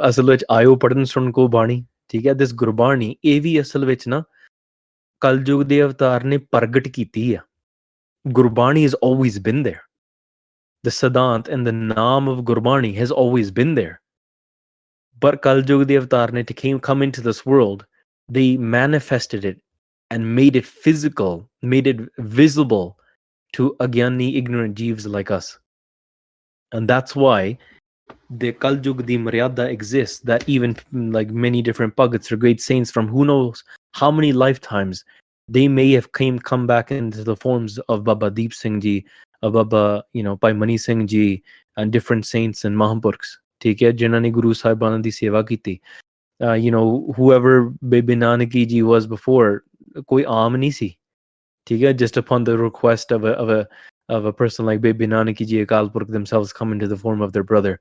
ਅਸਲ ਵਿੱਚ ਆਇਓ ਪੜਨ ਸੁਣ ਕੋ ਬਾਣੀ, ਠੀਕ ਹੈ? This Gurbani, ਇਹ ਵੀ ਅਸਲ ਵਿੱਚ ਨਾ ਕਲਯੁਗ ਦੇ ਅਵਤਾਰ ਨੇ ਪ੍ਰਗਟ ਕੀਤੀ ਆ. Gurbani has always been there. The Siddhant and the Naam of Gurbani has always been there. But Kaljug the Avatar ne to come into this world, they manifested it and made it physical, made it visible to Agyani, ignorant jeeves like us. And that's why the Kaljug the Maryada exists, that even like many different Bhagats or great saints from who knows how many lifetimes, they may have come back into the forms of Baba Deep Singh Ji, of Baba, Bhai Mani Singh Ji, and different saints and Mahapurukhs, theek hai, jinhone Guru Sahibana di seva kiti. Whoever Bibi Nanaki Ji was before, koi aam nahi si, theek hai, just upon the request of a person like Bibi Nanaki Ji, Akal Purkh themselves come into the form of their brother.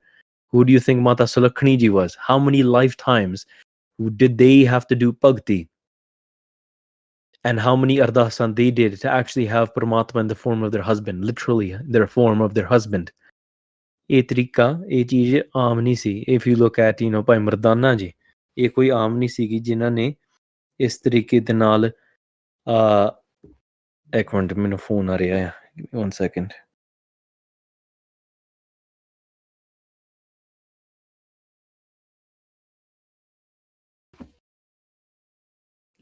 Who do you think Mata Sulakhani Ji was? How many lifetimes did they have to do bhakti? And how many ardasan they did to actually have Paramatma in the form of their husband, literally their form of their husband. ਇਹ ਤਰੀਕਾ, ਇਹ ਚੀਜ਼ ਆਮ ਨਹੀਂ ਸੀ. If you look at, ਭਾਈ ਮਰਦਾਨਾ ਜੀ, ਇਹ ਕੋਈ ਆਮ ਨਹੀਂ ਸੀਗੀ ਜਿਨ੍ਹਾਂ ਨੇ ਇਸ ਤਰੀਕੇ ਦੇ ਨਾਲ ਇੱਕ ਮਿੰਟ, ਮੈਨੂੰ ਫੋਨ ਆ ਰਿਹਾ ਹੈ, 1 second.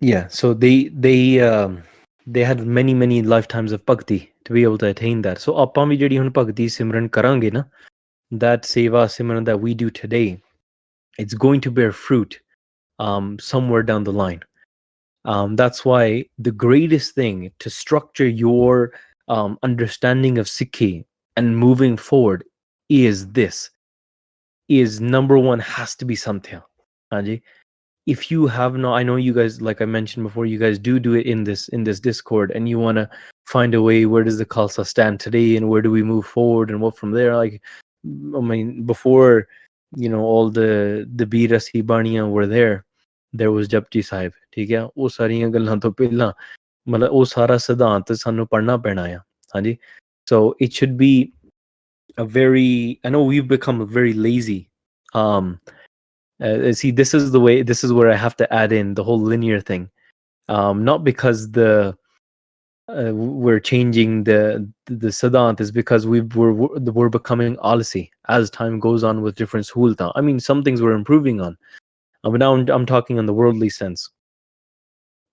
Yeah, so they had many lifetimes of bhakti to be able to attain that. So ਆਪਾਂ ਵੀ ਜਿਹੜੀ ਹੁਣ ਭਗਤੀ ਸਿਮਰਨ ਕਰਾਂਗੇ ਨਾ, that seva simran that we do today, it's going to bear fruit somewhere down the line. That's why the greatest thing to structure your understanding of Sikhi and moving forward is number 1 has to be Samthya. Anji, if you have no, I know you guys, like I mentioned before, you guys do it in this Discord, and you want to find a way, where does the Khalsa stand today and where do we move forward and what from there. Like, I mean, before all the Birasi Baniyan were there was Japji Sahib, theek hai, ਉਹ ਸਾਰੀਆਂ ਗੱਲਾਂ ਤੋਂ ਪਹਿਲਾਂ ਮਤਲਬ ਉਹ ਸਾਰਾ ਸਿਧਾਂਤ ਸਾਨੂੰ ਪੜ੍ਹਨਾ ਪੈਣਾ ਆ. ਹਾਂਜੀ, so it should be a very, I know we've become very lazy. See, this is where I have to add in the whole linear thing. Not because we're changing the Sadant is because we're becoming alsi as time goes on with different sahulta. I mean, some things we're improving on, but now I'm talking in the worldly sense.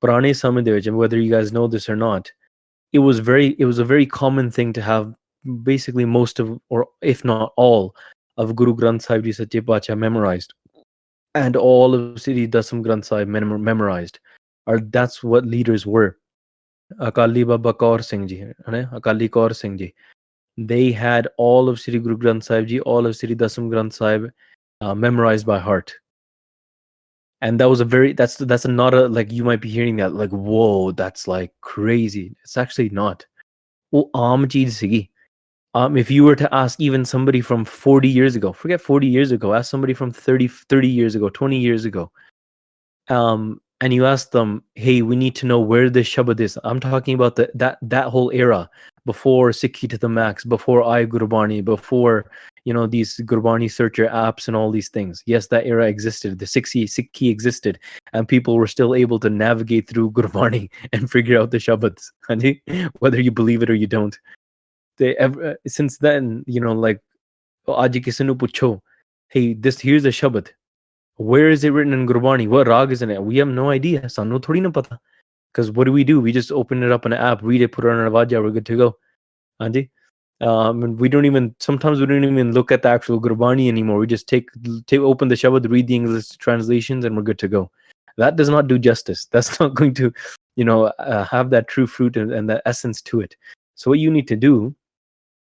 Purane samay de vich, whether you guys know this or not, it was a very common thing to have basically most of, or if not all, of Guru Granth Sahib Ji Sache Pacha memorized, and all of Sri Dasam Granth Sahib memorized. Or that's what leaders were. Akali Baba Kaur Singh Ji, Akali Kaur Singh Ji. They had all of Sri Guru Granth Sahib Ji, all of Sri Dasam Granth Sahib memorized by heart. And that was a very that's a not a, like, you might be hearing that like, whoa, that's like crazy. It's actually not. Oh, aam cheez sigi. If you were to ask even somebody from 40 years ago, forget 40 years ago, ask somebody from 30 years ago, 20 years ago, and you ask them, hey, we need to know where this Shabad is. I'm talking about that whole era, before Sikhi to the max, before Gurbani, before, these Gurbani searcher apps and all these things. Yes, that era existed. The Sikhi existed, and people were still able to navigate through Gurbani and figure out the Shabads, whether you believe it or you don't. Since then, like, aaj kisi nu pucho, hey, here's a Shabad. Where is it written in Gurbani? What rag is in it? We have no idea. Sanu thodi na pata. Because what do? We just open it up in an app, read it, put it on our vaja, we're good to go. Anji? And sometimes we don't even look at the actual Gurbani anymore. We just open the Shabad, read the English translations, and we're good to go. That does not do justice. That's not going to, have that true fruit and that essence to it. So what you need to do,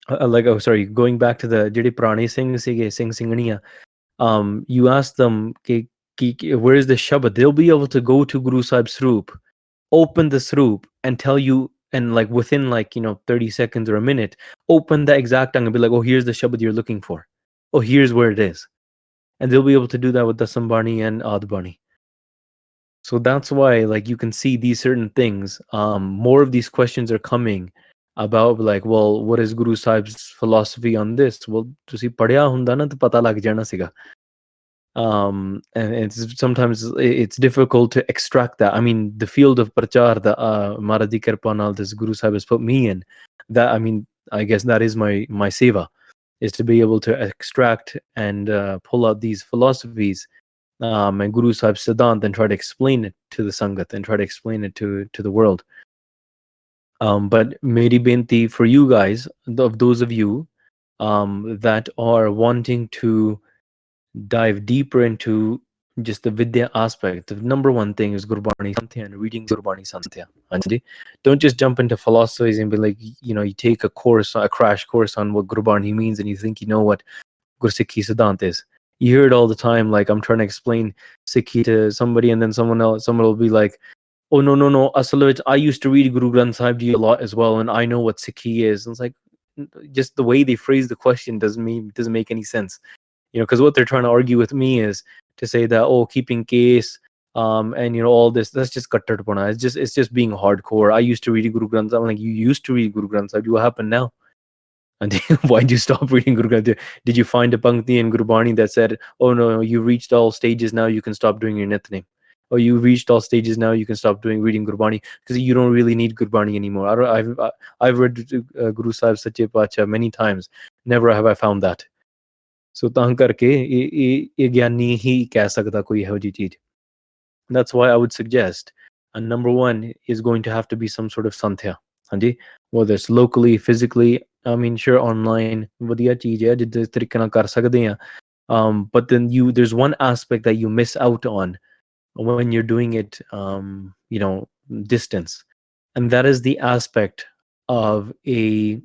going back to the Jiri Prani Singh Singhaniya, you ask them, where is the Shabad? They'll be able to go to Guru Sahib's Sroop, open the Sroop, and tell you, and like within 30 seconds or a minute, open the exact tongue and be like, oh, here's the Shabad you're looking for. Oh, here's where it is. And they'll be able to do that with the Sambani and Adbani. So that's why, like, you can see these certain things. More of these questions are coming about, like, well, what is Guru Sahib's philosophy on this? Well, tusi padhya hunda na to pata lag jana siga. And sometimes it's difficult to extract that. I mean, the field of prachar that Maharaj Di Kirpa Nal, this Guru Sahib has put me in, that, I mean, I guess that is my seva, is to be able to extract and pull out these philosophies and Guru Sahib's Siddhant, and try to explain it to the Sangat, and try to explain it to the world. But meri benti for you guys, of those of you that are wanting to dive deeper into just the Vidya aspect, the number one thing is Gurbani Santhya and reading Gurbani Santhya. Anji, don't just jump into philosophies and be like, you take a crash course on what Gurbani means, and you think you know what Gursikhi Siddhant is. You hear it all the time. Like, I'm trying to explain Sikhi to somebody, and then someone will be like, oh, no, Asal, I used to read Guru Granth Sahib Ji a lot as well, and I know what Sikhi is. And it's like, just the way they phrase the question doesn't make any sense. Because what they're trying to argue with me is to say that, oh, keeping case, and all this, that's just kattarpana. It's just being hardcore. I used to read Guru Granth Sahib. I'm like, you used to read Guru Granth Sahib. What happened now? And why did you stop reading Guru Granth? Did you find a pankti in Gurbani that said, oh no, you reached all stages, now you can stop doing your nitnem? Or you reached all stages, now you can stop reading Gurbani, because you don't really need Gurbani anymore. I've read Guru Sahib Sache Pacha many times. Never have I found that. So ਤਾਂ ਕਰਕੇ ਇਹ ਗਿਆਨੀ ਹੀ ਕਹਿ ਸਕਦਾ ਕੋਈ ਇਹੋ ਜਿਹੀ ਚੀਜ਼. That's why I would suggest, number one is going to have to be some sort of santhya. ਹਾਂਜੀ, whether it's locally, physically, I mean, sure, online, ਵਧੀਆ ਚੀਜ਼ ਹੈ ਜਿਸ ਤਰੀਕੇ ਨਾਲ ਕਰ ਸਕਦੇ ਆ. But then there's one aspect that you miss out on when you're doing it, distance, and that is the aspect of a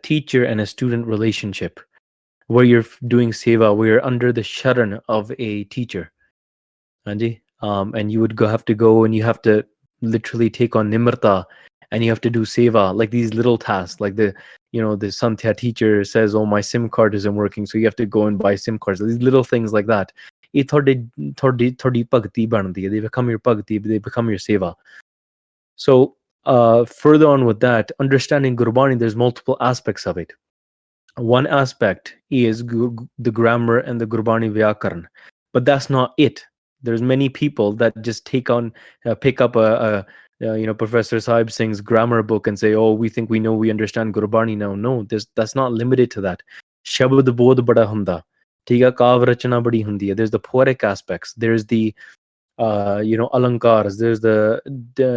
teacher and a student relationship, where you're doing seva, where you're under the sharan of a teacher, Anji, and you would have to go, and you have to literally take on nimrata, and you have to do seva, like these little tasks, like the Santhya teacher says, oh, my SIM card isn't working, so you have to go and buy SIM cards. These little things like that. Thodi bhakti bandi, they become your bhakti, they become your seva. So further on with that, understanding Gurbani, there's multiple aspects of it. One aspect is the grammar and the Gurbani Vyakaran, but that's not it. There's many people that just pick up Professor Sahib Singh's grammar book and say, oh, we think we understand Gurbani now. No, that's not limited to that. Shabad bodh bada hunda. Theek hai, kav rachana badi hundi hai. There's the poetic aspects. There's the alankars. There's the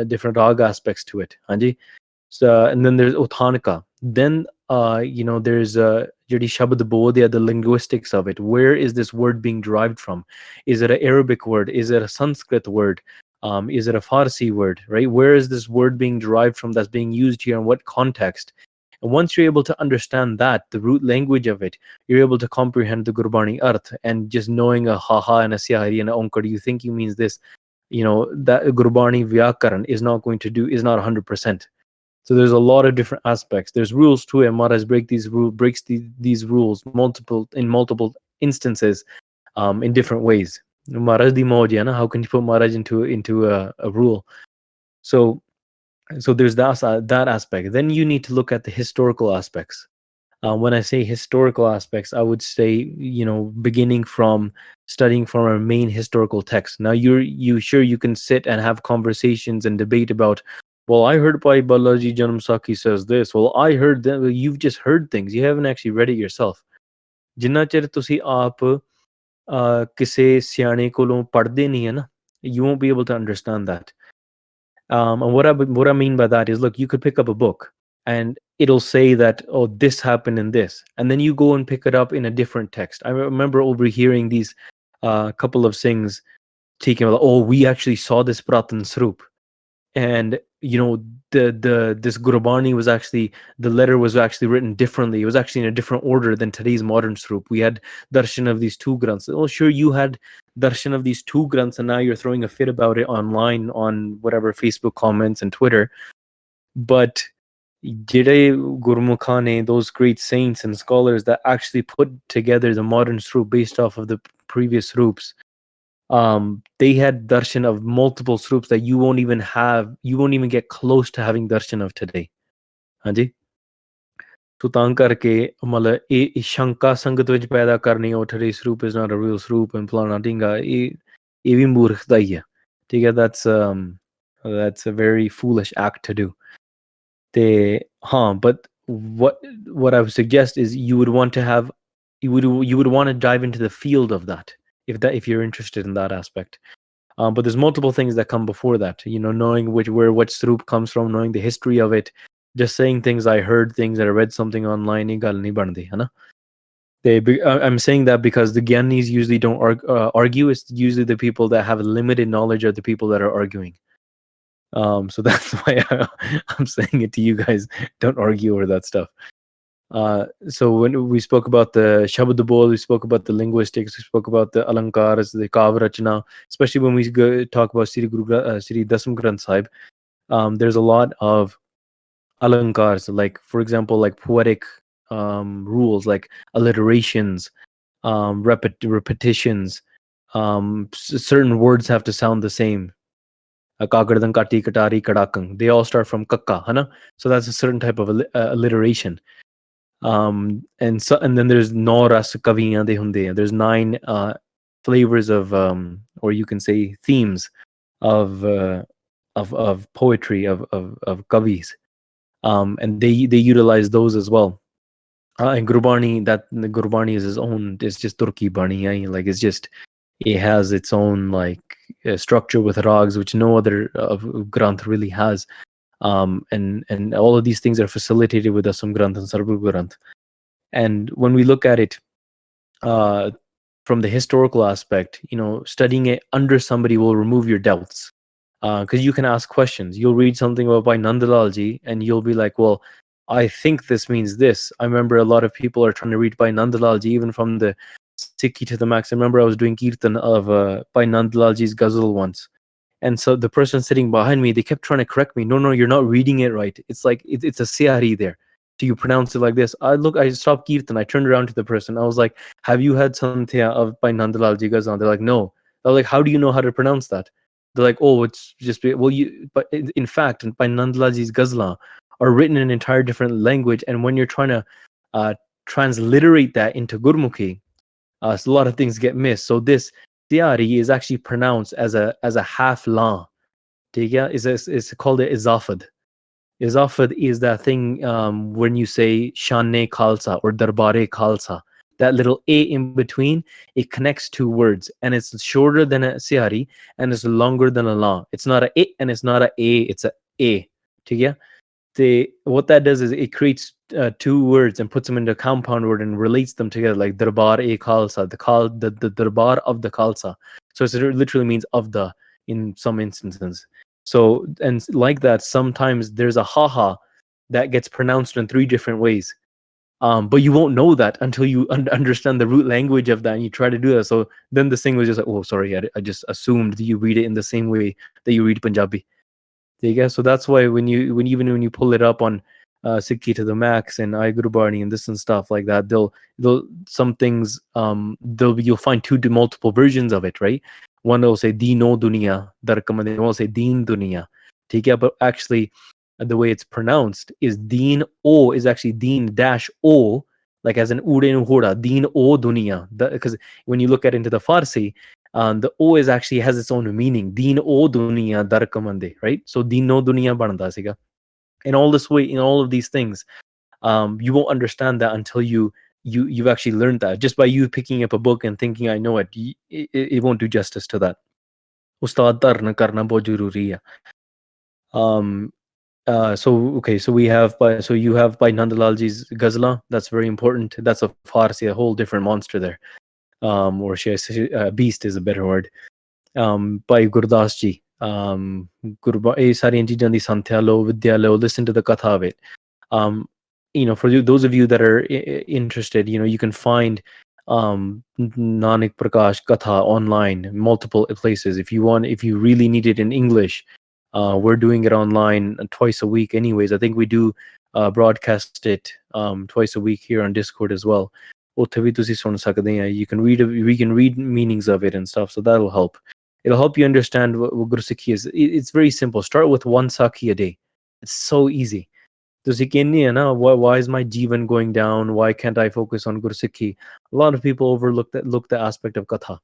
different rag aspects to it. Hanji. So, and then there's Uthanika. Then there's Jadi Shabad Bodh, the linguistics of it. Where is this word being derived from? Is it an Arabic word? Is it a Sanskrit word? Is it a Farsi word? Right? Where is this word being derived from that's being used here? In what context? And once you're able to understand that, the root language of it, you're able to comprehend the Gurbani Arth. And just knowing a haha and a siyari and a onkar, you think you means this, that Gurbani Vyakaran is not 100%. So there's a lot of different aspects. There's rules to it. Maharaj breaks these rules in multiple instances, in different ways. Maharaj di Mauj, how can you put Maharaj into a rule? So there's that aspect. Then you need to look at the historical aspects. When I say historical aspects, I would say, beginning from studying from our main historical text. Now you can sit and have conversations and debate about, well, I heard Bhai Balaji Janam Sakhi says this. Well, I heard that. You've just heard things. You haven't actually read it yourself. Jinnah chir tusi aap kise siane kolon padde nahi hai na, you won't be able to understand that. And what I mean by that is, look, you could pick up a book and it'll say that, oh, this happened in this, and then you go and pick it up in a different text. I remember overhearing these couple of Singhs taking, oh, we actually saw this Pratan Srup. And this Gurbani was actually, the letter was actually written differently. It was actually in a different order than today's modern Srup. We had darshan of these two granths. Oh, sure, you had darshan of these two granths, and now you're throwing a fit about it online on whatever Facebook comments and Twitter. But Jire Gurmukhane, those great saints and scholars that actually put together the modern Srup based off of the previous Srups, they had darshan of multiple Srups that you won't even get close to having darshan of today. Hanji? So ਤਾਂ ਕਰਕੇ ਮਤਲਬ ਇਹ ਸ਼ੰਕਾ ਸੰਗਤ ਵਿੱਚ ਪੈਦਾ ਕਰਨੀ, ਉਹ today's Srup is not a real Srup and ਫਲਾਣਾ ਢੀਂਗਾ, ਇਹ ਵੀ ਮੂਰਖਤਾ ਹੀ ਹੈ. ਠੀਕ ਹੈ, that's a very foolish act to do. But what I would suggest is you would want to dive into the field of that if you're interested in that aspect. But there's multiple things that come before that. Knowing which Srup comes from, knowing the history of it. Just saying things, I heard things, I read something online. I'm saying that because the Gyanis usually don't argue. It's usually the people that have limited knowledge are the people that are arguing. So that's why I'm saying it to you guys. Don't argue over that stuff. So when we spoke about the Shabad Bol, we spoke about the linguistics, we spoke about the Alankars, the Kav Rachana, especially when we talk about Sri Dasam Granth Sahib, there's a lot of Alankars, like, for example, like poetic rules, like alliterations, repetitions. Certain words have to sound the same. They all start from kakka, hana? So that's a certain type of alliteration. And then there's no ras kaviyan de hunde. There's 9 flavors of, or you can say themes of poetry, of kavis, and they utilize those as well. And Gurbani is his own. It's just Turki Bani, like it has its own like structure with rags, which no other Granth really has. And all of these things are facilitated with Asam Granth and Sarbu Granth. And when we look at it from the historical aspect, studying it under somebody will remove your doubts, because you can ask questions. You'll read something about Bhai Nandalalji and you'll be like, well, I think this means this. I remember a lot of people are trying to read Bhai Nandalalji, even from the Sikhi to the max. I remember I was doing Kirtan of Bhai Nandalalji's Ghazal once. And so the person sitting behind me, they kept trying to correct me. No, you're not reading it right. It's like, it's a siyari there. So you pronounce it like this. I stopped Kirtan. I turned around to the person. I was like, have you had Santhya of Bhai Nandalalji Ghazal? They're like, no. I was like, how do you know how to pronounce that? They're like, oh, it's just, but in fact, Bhai Nandalalji's Ghazal are written in an entire different language. And when you're trying to transliterate that into Gurmukhi, so a lot of things get missed. So this Tiari is actually pronounced as a half la. It's called the izafad. Izafat is that thing when you say Shanne Khalsa or Darbare Khalsa, that little A in between, it connects two words and it's shorter than a Sihari and it's longer than a La. It's not a I and it's not a, it's a A. What that does is it creates two words and puts them into a compound word and relates them together, like Darbar e Khalsa, the Darbar of the Khalsa. So it literally means of the in some instances. So, and like that, sometimes there's a haha that gets pronounced in three different ways. But you won't know that until you understand the root language of that and you try to do that. So then this thing was just like, oh, sorry, I just assumed that you read it in the same way that you read Punjabi. So that's why when you pull it up on Sikhi to the max and I Gurbani and this and stuff like that, they'll some things you'll find multiple versions of it, right? One will say Dino Dunya, Darkamande, one will say Deen Dunya. But actually the way it's pronounced is Deen O is actually Deen dash O, like as an Ude Hura, Deen O Dunya. Because when you look at into the Farsi, the O is actually has its own meaning. Deen O Dunya Darkamande, right? So Deen O Dunya Banda Siga. In all this way, in all of these things, you won't understand that until you've actually learned that. Just by you picking up a book and thinking I know it, it won't do justice to that. Ustad tarna karna bahut zaruri hai. So we have you have by Nandalalji's Ghazla. That's very important. That's a Farsi, a whole different monster there. Or beast is a better word. By Gurdas ji. Sariyan chੀਜ਼ਾਂ ਦੀ ਸੰਥਿਆ ਲਓ, ਵਿਦਿਆ ਲਓ, listen to the katha of it. For those of you that are interested, you can find Nanak Prakash Katha online, multiple places. If you really need it in English, we're doing it online twice a week anyways. I think we do broadcast it twice a week here on Discord as well. You can read meanings of it and stuff, so that'll help. It'll help you understand what Guru Sikhi is. It's very simple. Start with one Sakhi a day. It's so easy. Why is my Jivan going down? Why can't I focus on Guru Sikhi? A lot of people overlook the aspect of Katha.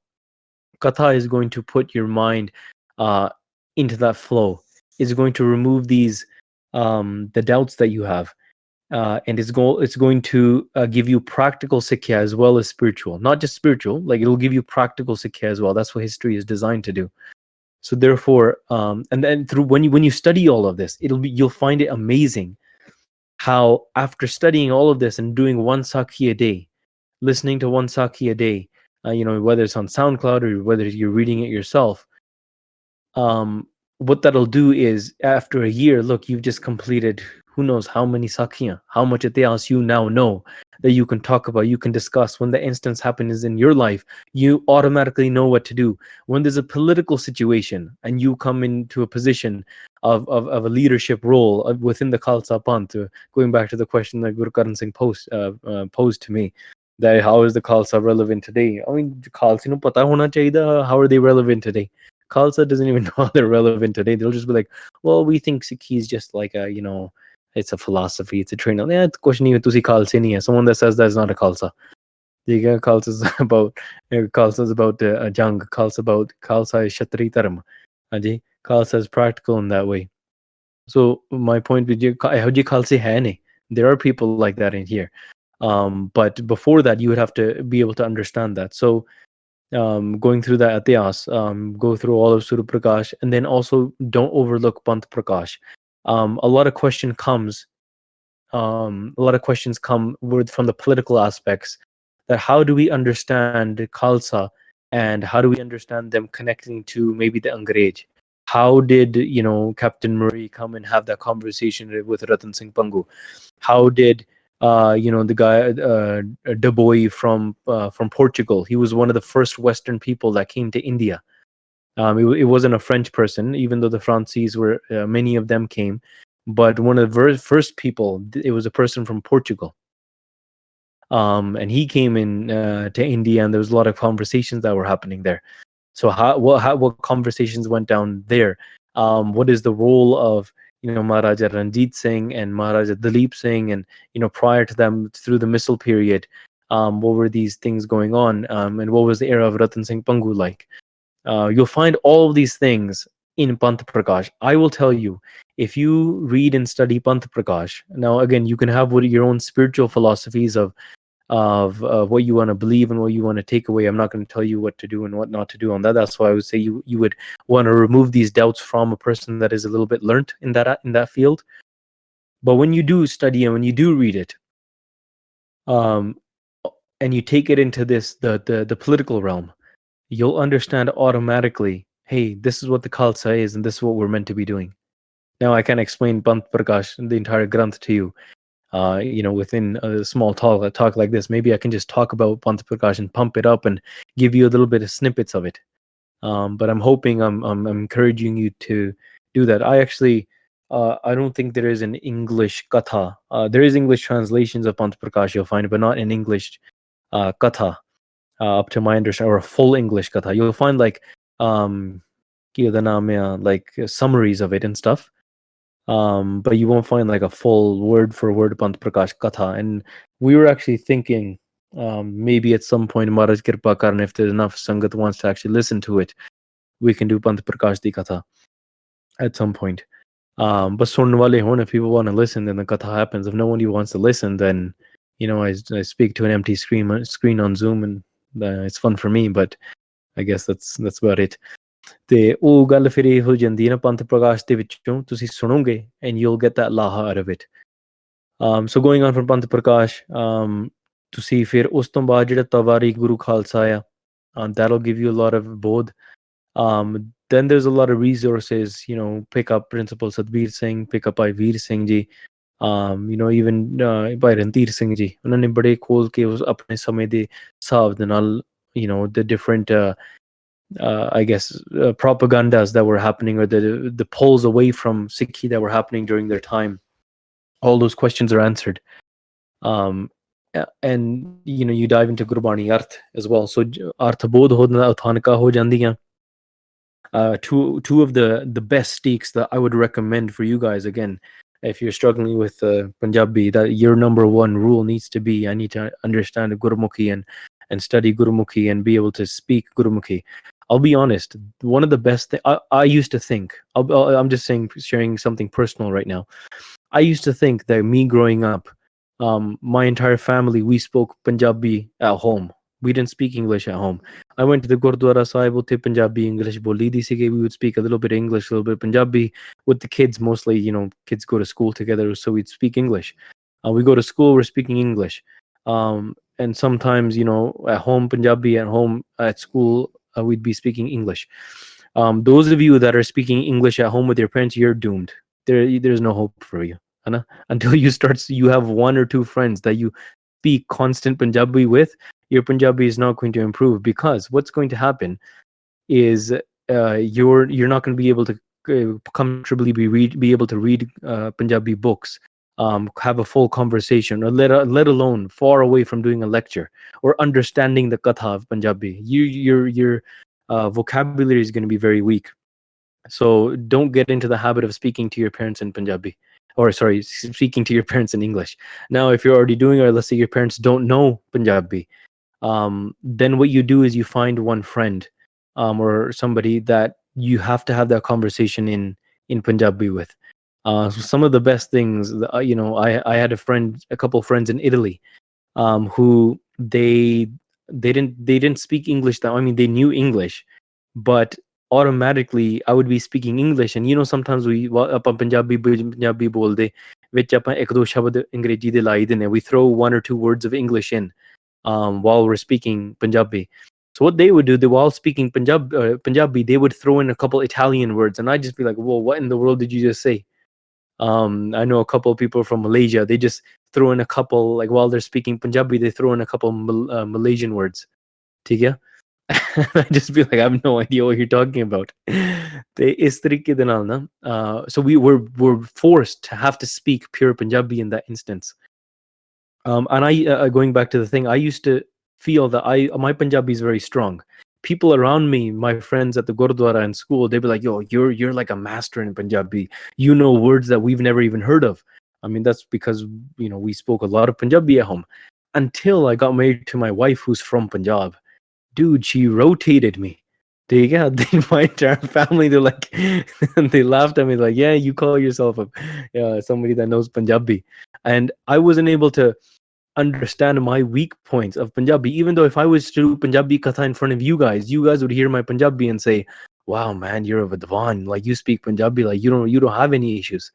Katha is going to put your mind into that flow. It's going to remove these the doubts that you have. And it's going to give you practical Sikhya as well as spiritual. Not just spiritual, like it'll give you practical Sikhya as well. That's what history is designed to do. So therefore, and then through when you study all of this, you'll find it amazing how after studying all of this and doing one Sakhi a day, listening to one Sakhi a day, whether it's on SoundCloud or whether you're reading it yourself, what that'll do is after a year, look, you've just completed who knows how many Sakhiyan, how much Itihas you now know that you can talk about, you can discuss. When the instance happens in your life, you automatically know what to do. When there's a political situation and you come into a position of a leadership role within the Khalsa Panth, going back to the question that Guru Karan Singh posed to me, that how is the Khalsa relevant today? I mean, Khalsa no pata hona chahiye, how are they relevant today? Khalsa doesn't even know how they're relevant today. They'll just be like, well, we think Sikhi is just like a, it's a philosophy, it's a train. Yeah, the question is, Khalsa nahi hai. Someone that says that's not a Khalsa. Khalsa is about Jang. Khalsa is Kshatri Dharma. Khalsa is practical in that way. So my point with you, Khalsa hai nahi. There are people like that in here. But before that, you would have to be able to understand that. So going through that Atiyas, go through all of Surya Prakash, and then also don't overlook Pant Prakash. A lot of questions come from the political aspects, that how do we understand Khalsa and how do we understand them connecting to maybe the Angrez? How did Captain Murray come and have that conversation with Ratan Singh Pangu? How did the guy Du Bois from Portugal? He was one of the first Western people that came to India. It wasn't a French person, even though the Francis were, many of them came. But one of the first people, it was a person from Portugal. And he came in to India, and there was a lot of conversations that were happening there. So what conversations went down there? What is the role of Maharaja Ranjit Singh and Maharaja Dalip Singh, and prior to them through the Misl period, what were these things going on, and what was the era of Ratan Singh Pangu like? You'll find all of these things in Pant Prakash. I will tell you, if you read and study Pant Prakash, now again, you can have your own spiritual philosophies of what you want to believe and what you want to take away. I'm not going to tell you what to do and what not to do on that. That's why I would say you would want to remove these doubts from a person that is a little bit learnt in that field. But when you do study and when you do read it, and you take it into the political realm, you'll understand automatically, hey, this is what the Khalsa is and this is what we're meant to be doing. Now I can't explain Pant Prakash, the entire Granth, to you, within a small talk like this. Maybe I can just talk about Pant Prakash and pump it up and give you a little bit of snippets of it. But I'm hoping I'm encouraging you to do that. I don't think there is an English katha. There is English translations of Pant Prakash, you'll find, but not an English katha, up to my understanding, or a full English katha. You'll find like summaries of it and stuff. But you won't find like a full word for word Pant Prakash katha. And we were actually thinking, maybe at some point, Maharaj Kirpa Karan, if there's enough Sangat wants to actually listen to it, we can do Pant Prakash di katha at some point. But sun wale hon, if people want to listen, then the katha happens. If nobody wants to listen, then I speak to an empty screen on Zoom, and it's fun for me. But I guess that's about it. ਤੇ ਉਹ ਗੱਲ ਫਿਰ ਇਹ ਹੋ ਜਾਂਦੀ ਹੈ ਨਾ, ਪੰਥ ਪ੍ਰਕਾਸ਼ ਦੇ ਵਿੱਚੋਂ ਤੁਸੀਂ ਸੁਣੋਗੇ and you'll get that laha out of it. So going on from Panth Prakash, ਤੁਸੀਂ ਫਿਰ ਉਸ ਤੋਂ ਬਾਅਦ ਜਿਹੜਾ ਤਵਾਰੀ ਗੁਰੂ ਖਾਲਸਾ ਆ, that'll give you a lot of bodh. Then there's a lot of resources, pick up Principal Sadbir Singh, pick up Bhai Veer Singh ji, even Bhai Rantir Singh ji. ਉਹਨਾਂ ਨੇ ਬੜੇ ਖੋਲ ਕੇ ਆਪਣੇ ਸਮੇਂ ਦੇ ਹਿਸਾਬ ਦੇ ਨਾਲ the different I guess propagandas that were happening, or the pulls away from Sikhi that were happening during their time. All those questions are answered. And you dive into Gurbani Arth as well. So Arth Bodh Uthanka ho jandiyan. Two of the best sticks that I would recommend for you guys, again, if you're struggling with Punjabi, that your number one rule needs to be, I need to understand Gurumukhi and study Gurumukhi and be able to speak Gurumukhi. I'll be honest, one of the best things I used to think, I'm just sharing something personal right now. I used to think that me growing up, my entire family, we spoke Punjabi at home. We didn't speak English at home. I went to the Gurdwara Sahib, utte Punjabi English boli di sige. We would speak a little bit English, a little bit Punjabi with the kids. Mostly, kids go to school together, so we'd speak English. We go to school, we're speaking English. And sometimes, at home Punjabi, at home, at school, we'd be speaking English. Those of you that are speaking English at home with your parents, you're doomed. There's no hope for you. Until you have one or two friends that you speak constant Punjabi with, your Punjabi is not going to improve, because what's going to happen is you're not going to be able to comfortably be able to read Punjabi books, have a full conversation, or let alone far away from doing a lecture or understanding the katha of Punjabi. Your vocabulary is going to be very weak. So don't get into the habit of speaking to your parents in Punjabi, or sorry, speaking to your parents in English. Now, if you're already doing it, or let's say your parents don't know Punjabi, then what you do is you find one friend, or somebody that you have to have that conversation in Punjabi with. So some of the best things, I had a couple friends in Italy, who they didn't speak English. They knew English, but automatically I would be speaking English, and sometimes we Punjabi bolde vich ਆਪਾਂ ਇੱਕ ਦੋ ਸ਼ਬਦ ਅੰਗਰੇਜ਼ੀ ਦੇ ਲਾਈ ਦਿੰਦੇ, we throw one or two words of English in while we're speaking Punjabi. So what they would do, while speaking Punjabi, they would throw in a couple Italian words, and I'd just be like, whoa, what in the world did you just say? I know a couple of people from Malaysia, they just throw in a couple, like while they're speaking Punjabi, they throw in a couple Malaysian words. ठीक है? I just feel like I have no idea what you're talking about. So we were forced to have to speak pure Punjabi in that instance. And I going back to the thing, I used to feel that my Punjabi is very strong. People around me, my friends at the Gurdwara and school, they'd be like, yo, you're like a master in Punjabi. You know words that we've never even heard of. That's because, we spoke a lot of Punjabi at home. Until I got married to my wife, who's from Punjab. Dude, she rotated me. My entire family, they're like, they laughed at me like, yeah, you call yourself somebody that knows Punjabi. And I wasn't able to understand my weak points of Punjabi, even though if I was to do Punjabi katha in front of you guys would hear my Punjabi and say, wow, man, you're a Vidwan. Like, you speak Punjabi, like you don't have any issues.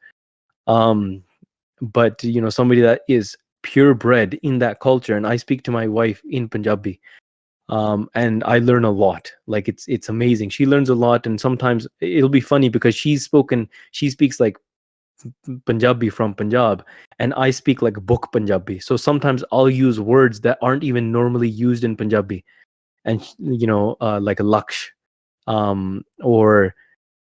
But somebody that is purebred in that culture, and I speak to my wife in Punjabi, and I learn a lot. Like, it's amazing. She learns a lot, and sometimes it'll be funny because she speaks like Punjabi from Punjab, and I speak like book Punjabi. So sometimes I'll use words that aren't even normally used in Punjabi, and like a laksh, or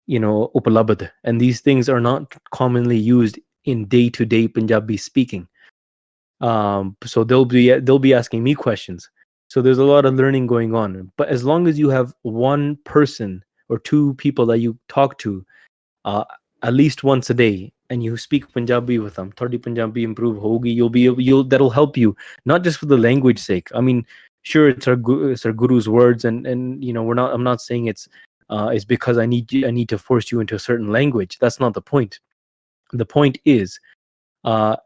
upalabad, and these things are not commonly used in day-to-day Punjabi speaking. So they'll be asking me questions. So there's a lot of learning going on. But as long as you have one person or two people that you talk to, at least once a day, and you speak Punjabi with them, thodi Punjabi improve hogi, that'll help you, not just for the language sake. I mean, sure, it's our guru's words, and I'm not saying it's because I need to force you into a certain language. That's not the point. The point is,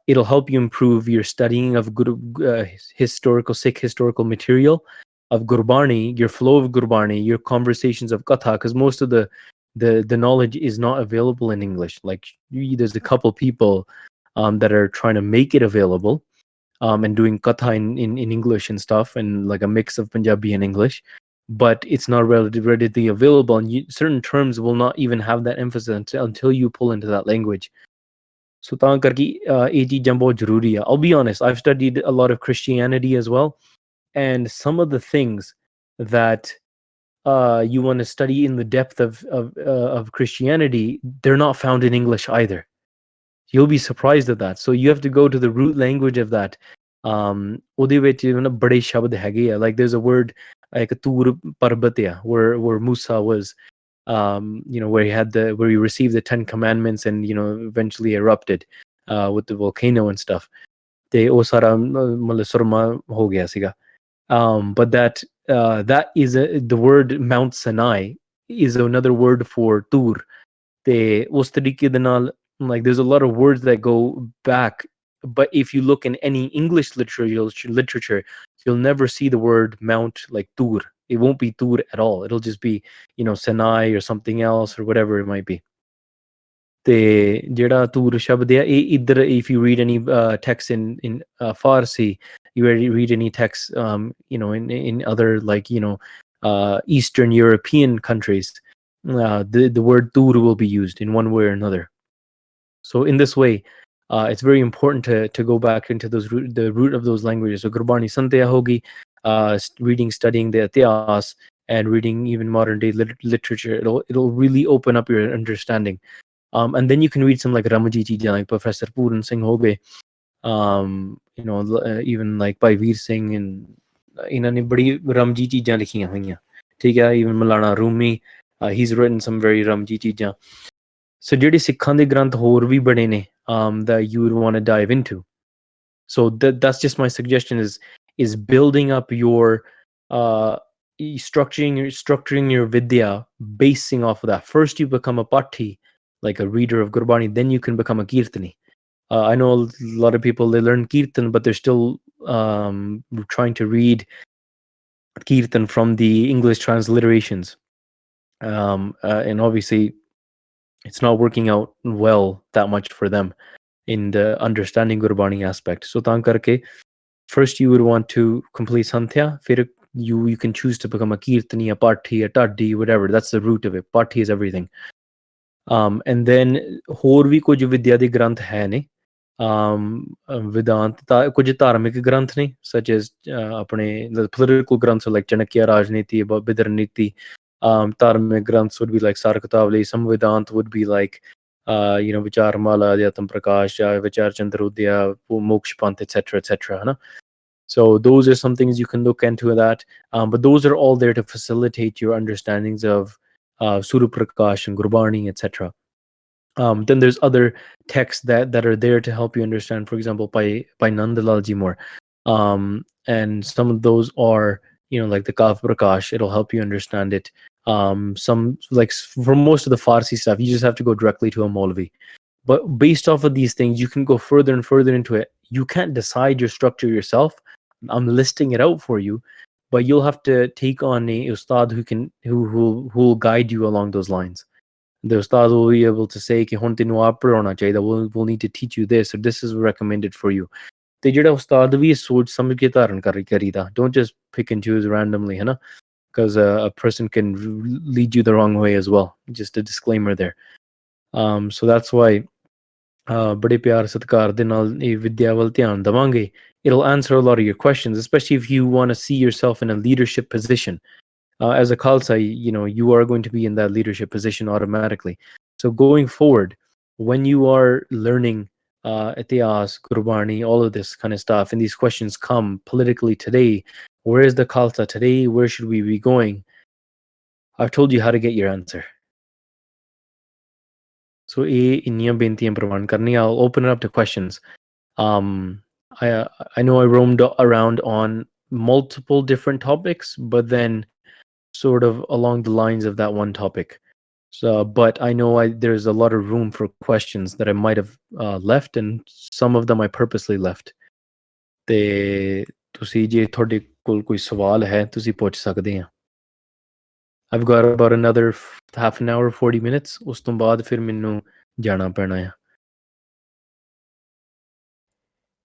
it'll help you improve your studying of Sikh historical material, of Gurbani, your flow of Gurbani, your conversations of Katha, because most of the knowledge is not available in English. Like, there's a couple people that are trying to make it available, and doing Katha in English and stuff, and like a mix of Punjabi and English, but it's not readily available, and certain terms will not even have that emphasis until you pull into that language. So I'll be honest, I've studied a lot of Christianity as well, and some of the things that you want to study in the depth of Christianity, they're not found in English either. You'll be surprised at that. So you have to go to the root language of that. Like, there's a word like Tur Parbatya, where Musa was, where he received the 10 commandments and eventually erupted with the volcano and stuff. But that is the word Mount Sinai is another word for Tur. Like, there's a lot of words that go back, but if you look in any English literature, you'll never see the word Mount like Tur. It won't be Tur at all. It'll just be Sinai or something else or whatever it might be. If you read any text in Farsi, you read any text in other, like, Eastern European countries, the word Tur will be used in one way or another. So in this way, it's very important to go back into the root of those languages. So Gurbani Santya hogi, reading, studying the Ityas, and reading even modern day literature. It'll really open up your understanding. And then you can read some like Ramaji Cheejan, like Professor Puran Singh hoge, even like Bhai Veer Singh, and ਇਹਨਾਂ ਨੇ ਬੜੀ ਰਮਜੀ ਚੀਜ਼ਾਂ ਲਿਖੀਆਂ ਹੋਈਆਂ, ਠੀਕ ਹੈ. Even Maulana Rumi, he's written some very ਰਮਜੀ ਚੀਜ਼ਾਂ. So ਜਿਹੜੇ ਸਿੱਖਾਂ ਦੇ ਗ੍ਰੰਥ ਹੋਰ ਵੀ ਬੜੇ ਨੇ that you would want to dive into. So that's just my suggestion, is building up your structuring your vidya, basing off of that. First you become a patti, like a reader of Gurbani, then you can become a kirtani. I know a lot of people, they learn kirtan, but they're still trying to read kirtan from the English transliterations, and obviously it's not working out well that much for them in the understanding Gurbani aspect. So taan karke, first you would want to complete Santya, fir you can choose to become a kirtani, a patti, a taddi, whatever. That's the root of it. Patti is everything. And then ਹੋਰ ਵੀ ਕੁਝ ਵਿਦਿਆ ਦੇ ਗ੍ਰੰਥ ਹੈ ਨੇ, Vedant, ਕੁਝ ਧਾਰਮਿਕ ਗ੍ਰੰਥ ਨੇ, such as ਆਪਣੇ the political grunts are like Chanakya Rajniti, about Bidraniti. Dharmic grunts would be like Sarkatavali. Some Vedant would be like Vichar Mala, Adyatam Prakash, Vichar Chandrodya, Moksha Pant, etc. So those are some things you can look into that. But those are all there to facilitate your understandings of Suru Prakash and Gurbani, etc. Then there's other texts that are there to help you understand, for example, by Nandalal Ji Moore. And some of those are, like the Kav Prakash, it'll help you understand it. Some, like, for most of the Farsi stuff, you just have to go directly to a Maulvi. But based off of these things, you can go further and further into it. You can't decide your structure yourself. I'm listing it out for you, but you'll have to take on a ustad who will guide you along those lines. The ustad will be able to say कि हुन तेनू आप पढ़ाना चाहिए, we'll need to teach you this, or this is recommended for you. ते जेड़ा उस्ताद भी सोच समझ के धारण करीदा. Don't just pick and choose randomly, है ना? Because a person can lead you the wrong way as well. Just a disclaimer there. So that's why ਬੜੇ ਪਿਆਰ ਸਤਿਕਾਰ ਦੇ ਨਾਲ ਇਹ ਵਿਦਿਆ ਵੱਲ ਧਿਆਨ ਦੇਵਾਂਗੇ. It'll answer a lot of your questions, especially if you want to see yourself in a leadership position. As a Khalsa, you are going to be in that leadership position automatically. So going forward, when you are learning Itihas, Gurbani, all of this kind of stuff, and these questions come politically today, where is the Khalsa today? Where should we be going? I've told you how to get your answer. So I'll open it up to questions. I know I roamed around on multiple different topics, but then sort of along the lines of that one topic. So, but I know there's a lot of room for questions that I might have left, and some of them I purposely left. ਤੇ ਤੁਸੀਂ ਜੇ ਤੁਹਾਡੇ ਕੋਲ ਕੋਈ ਸਵਾਲ ਹੈ ਤੁਸੀਂ ਪੁੱਛ ਸਕਦੇ ਆ. I've got about another half an hour, 40 minutes. ਉਸ ਤੋਂ ਬਾਅਦ ਫਿਰ ਮੈਨੂੰ ਜਾਣਾ ਪੈਣਾ ਆ.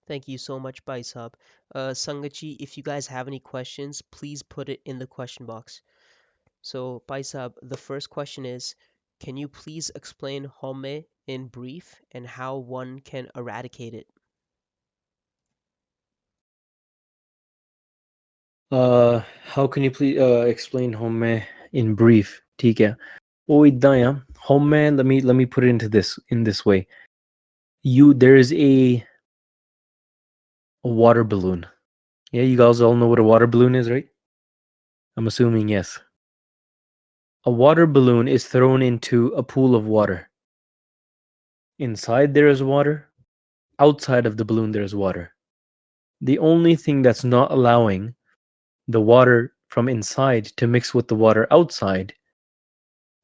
Thank you so much, Bhai Sahib. Sangachi, if you guys have any questions, please put it in the question box. So, Bhai Sahib, the first question is, can you please explain Homme in brief and how one can eradicate it? How can you please explain Homme in brief? ठीक है. ਉਹ ਇਦਾਂ ਆ. Homme, let me put it in this way. There is a water balloon. Yeah, you guys all know what a water balloon is, right? I'm assuming yes. A water balloon is thrown into a pool of water. Inside there is water. Outside of the balloon there is water. The only thing that's not allowing the water from inside to mix with the water outside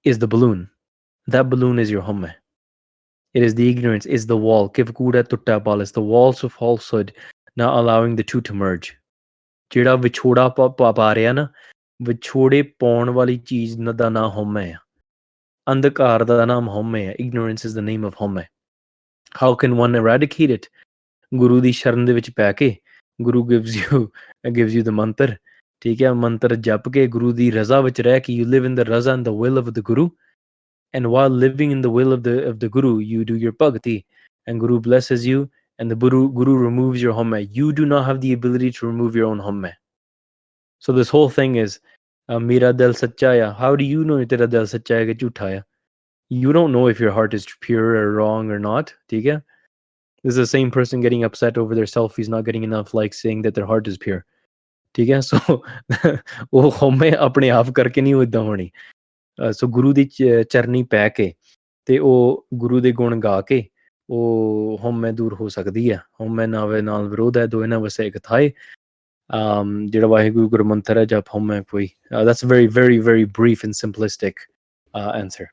is the balloon. That balloon is your Homme. It is the ignorance, is the wall. Is the walls of falsehood not allowing the two to merge. ਜਿਹੜਾ ਵਿਛੋੜਾ ਪਾ ਰਿਹਾ ਨਾ, ਵਿਛੋੜੇ ਪਾਉਣ ਵਾਲੀ ਚੀਜ਼ ਦਾ ਨਾਮ ਹਉਮੈ ਆ. ਅੰਧਕਾਰ ਦਾ ਨਾਮ ਹਉਮੈ ਆ. Ignorance is the name of ਹਉਮੈ. How can one eradicate it? ਗੁਰੂ ਦੀ ਸ਼ਰਨ ਦੇ ਵਿੱਚ ਪੈ ਕੇ. Guru gives you the mantra. ਠੀਕ ਹੈ, ਮੰਤਰ ਜਪ ਕੇ ਗੁਰੂ ਦੀ ਰਜ਼ਾ ਵਿੱਚ ਰਹਿ ਕੇ, you live in the raza and the will of the Guru. And while living in the will of the Guru, you do your bhakti, and Guru blesses you, and the Guru removes your homme. You do not have the ability to remove your own homme. So this whole thing is, Mera dil sachaya. How do you know tera dil sachaya ke jhutha hai? You don't know if your heart is pure or wrong or not. Theek hai? This is the same person getting upset over their selfies not getting enough likes, saying that their heart is pure. ठीक है. So वो होमे अपने आप करके नहीं इदां होनी. ਸੋ ਗੁਰੂ ਦੀ ਚਰਨੀ ਪੈ ਕੇ ਤੇ ਉਹ ਗੁਰੂ ਦੇ ਗੁਣ ਗਾ ਕੇ ਉਹ ਹਉਮੈ ਦੂਰ ਹੋ ਸਕਦੀ ਹੈ. ਹਉਮੈ ਨਾਵੇ ਨਾਲ ਵਿਰੋਧ ਹੈ, ਦੋਏ ਨਾ ਵਸੇ ਇਕ ਥਾਏ. ਜਿਹੜਾ ਵਾਹਿਗੁਰੂ ਗੁਰੂ ਮੰਤਰ ਹੈ ਜਪ ਹਉਮੈ ਕੋਈ. That's a very, very, very brief and simplistic answer.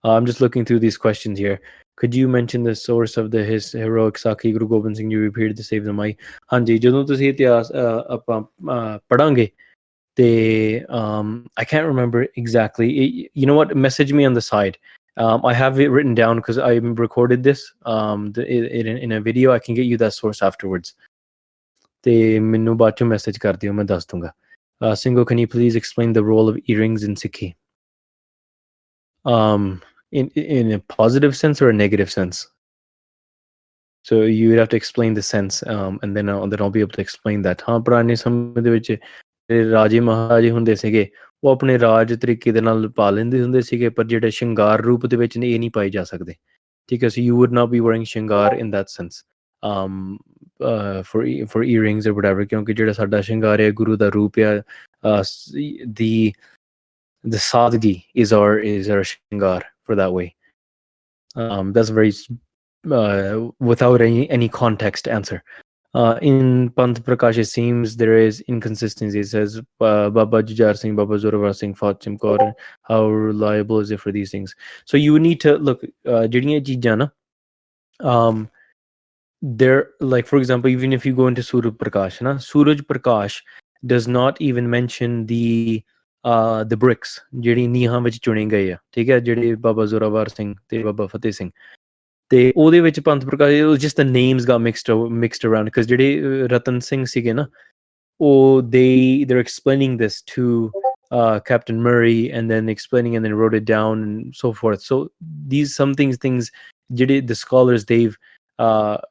I'm just looking through these questions here. Could you mention the source of his heroic Sakhi Guru Gobind Singh you appeared to save the Bhai? ਹਾਂਜੀ, ਜਦੋਂ ਤੁਸੀਂ ਇਤਿਹਾਸ ਆਪਾਂ ਪੜਾਂਗੇ ਤੇ I can't remember exactly. You know what? Message me on the side. I have it written down because I recorded this in a video. I can get you that source afterwards. ਤੇ ਮੈਨੂੰ ਬਾਅਦ ਚੋਂ message ਕਰ ਦਿਓ, ਮੈਂ ਦੱਸ ਦੂੰਗਾ. Singo, can you please explain the role of earrings in Sikhi? In a positive sense or a negative sense? So you would have to explain the sense, and then I'll be able to explain that. ਹਾਂ, ਪੁਰਾਣੇ ਸਮੇਂ ਦੇ ਵਿੱਚ ਰਾਜੇ ਮਹਾਰਾਜੇ ਹੁੰਦੇ ਸੀਗੇ, ਉਹ ਆਪਣੇ ਰਾਜ ਤਰੀਕੇ ਦੇ ਨਾਲ ਪਾ ਲੈਂਦੇ ਹੁੰਦੇ ਸੀਗੇ, ਪਰ ਜਿਹੜੇ ਸ਼ਿੰਗਾਰ ਰੂਪ ਦੇ ਵਿੱਚ ਨੇ ਇਹ ਨਹੀਂ ਪਾਏ ਜਾ ਸਕਦੇ. ਠੀਕ ਹੈ. So you would not be wearing ਸ਼ਿੰਗਾਰ in that sense, for earrings or whatever, ਕਿਉਂਕਿ ਜਿਹੜਾ ਸਾਡਾ ਸ਼ਿੰਗਾਰ ਹੈ ਗੁਰੂ ਦਾ ਰੂਪ ਆ. The sadgi is our shringar for that way. That's very without any context answer. In Panth Prakash, it seems there is inconsistency. It says Baba Jujar Singh, Baba Zorawar Singh, Fatim Kaur. How reliable is it for these things? So you would need to look. ਜਿਹੜੀਆਂ ਚੀਜ਼ਾਂ ਨਾ, there, like for example, even if you go into Suraj Prakash, na, Suraj Prakash does not even mention the bricks ਜਿਹੜੀ ਨੀਹਾਂ ਵਿੱਚ ਚੁਣੇ ਗਏ ਆ, ਠੀਕ ਹੈ, ਜਿਹੜੇ ਬਾਬਾ ਜ਼ੋਰਾਵਰ ਸਿੰਘ ਤੇ ਬਾਬਾ ਫਤਿਹ ਸਿੰਘ, ਤੇ ਉਹਦੇ ਵਿੱਚ Panth Prakash, it was just the names got mixed around, because ਜਿਹੜੇ ਰਤਨ ਸਿੰਘ ਸੀਗੇ ਨਾ, ਉਹ they're explaining this to Captain Murray, and then explaining and then wrote it down and so forth. So these some things ਜਿਹੜੇ the scholars, they've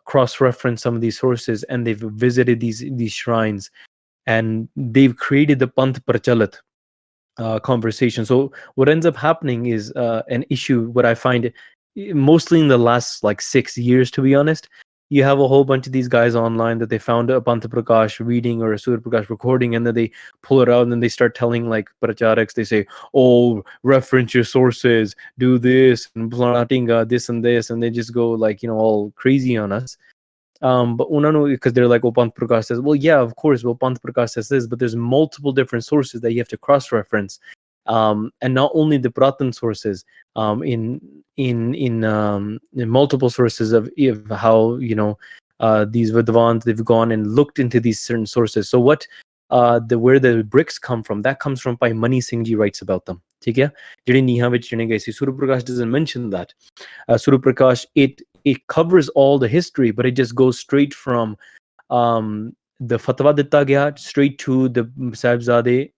cross-referenced some of these sources, and they've visited these shrines, and they've created the Panth Prachalat conversation. So what ends up happening is an issue, what I find mostly in the last like 6 years, to be honest. You have a whole bunch of these guys online that they found a Pantha Prakash reading or a Surya Prakash recording, and then they pull it out, and then they start telling like pracharaks, they say, oh, reference your sources, do this and Planatinga, this and this, and they just go like, all crazy on us. But unanu, because they're like, oh, Panth Prakash says, well, yeah, of course, well, Panth Prakash says this, but there's multiple different sources that you have to cross-reference, and not only the Pratan sources, in multiple sources of how these Vidvans, they've gone and looked into these certain sources. So what where the bricks come from, that comes from by Mani Singh Ji writes about them. ठीक है, ਜਿਹੜੇ ਨੀਹਾਂ ਵਿੱਚ ਚੁਣੇ ਗਏ ਸੀ. Surya Prakash doesn't mention that. Surya Prakash, it covers all the history, but it just goes straight from the fatwa ditta gaya straight to the Sahibzade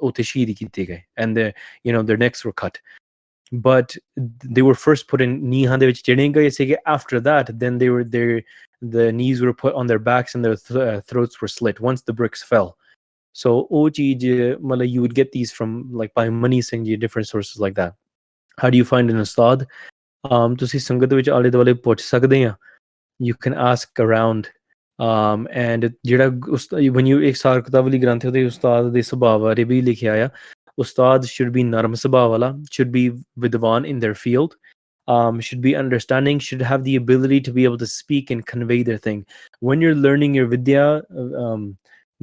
utte shaheed kite gaye, and their necks were cut. But they were first put in ਨੀਹਾਂ ਦੇ ਵਿੱਚ ਚਿਣੇ ਗਏ ਸੀਗੇ. After that, then the knees were put on their backs, and their throats were slit once the bricks fell. So ਉਹ ਚੀਜ਼ ਮਤਲਬ you would get these from like by Mani Singh Ji, different sources like that. How do you find an ustad? ਤੁਸੀਂ ਸੰਗਤ ਵਿੱਚ ਆਲੇ ਦੁਆਲੇ ਪੁੱਛ ਸਕਦੇ ਆ. You can ask around, and ਜਿਹੜਾ when you ਇੱਕ ਸਾਰ ਕਿਤਾਬ ਵਾਲੀ ਗ੍ਰੰਥ ਉਹਦੇ ਉਸਤਾਦ ਦੇ ਸੁਭਾਅ ਬਾਰੇ ਵੀ ਲਿਖਿਆ ਆ. Ustad should be narm sabha wala, should be vidwan in their field, should be understanding, should have the ability to be able to speak and convey their thing. When you're learning your vidya,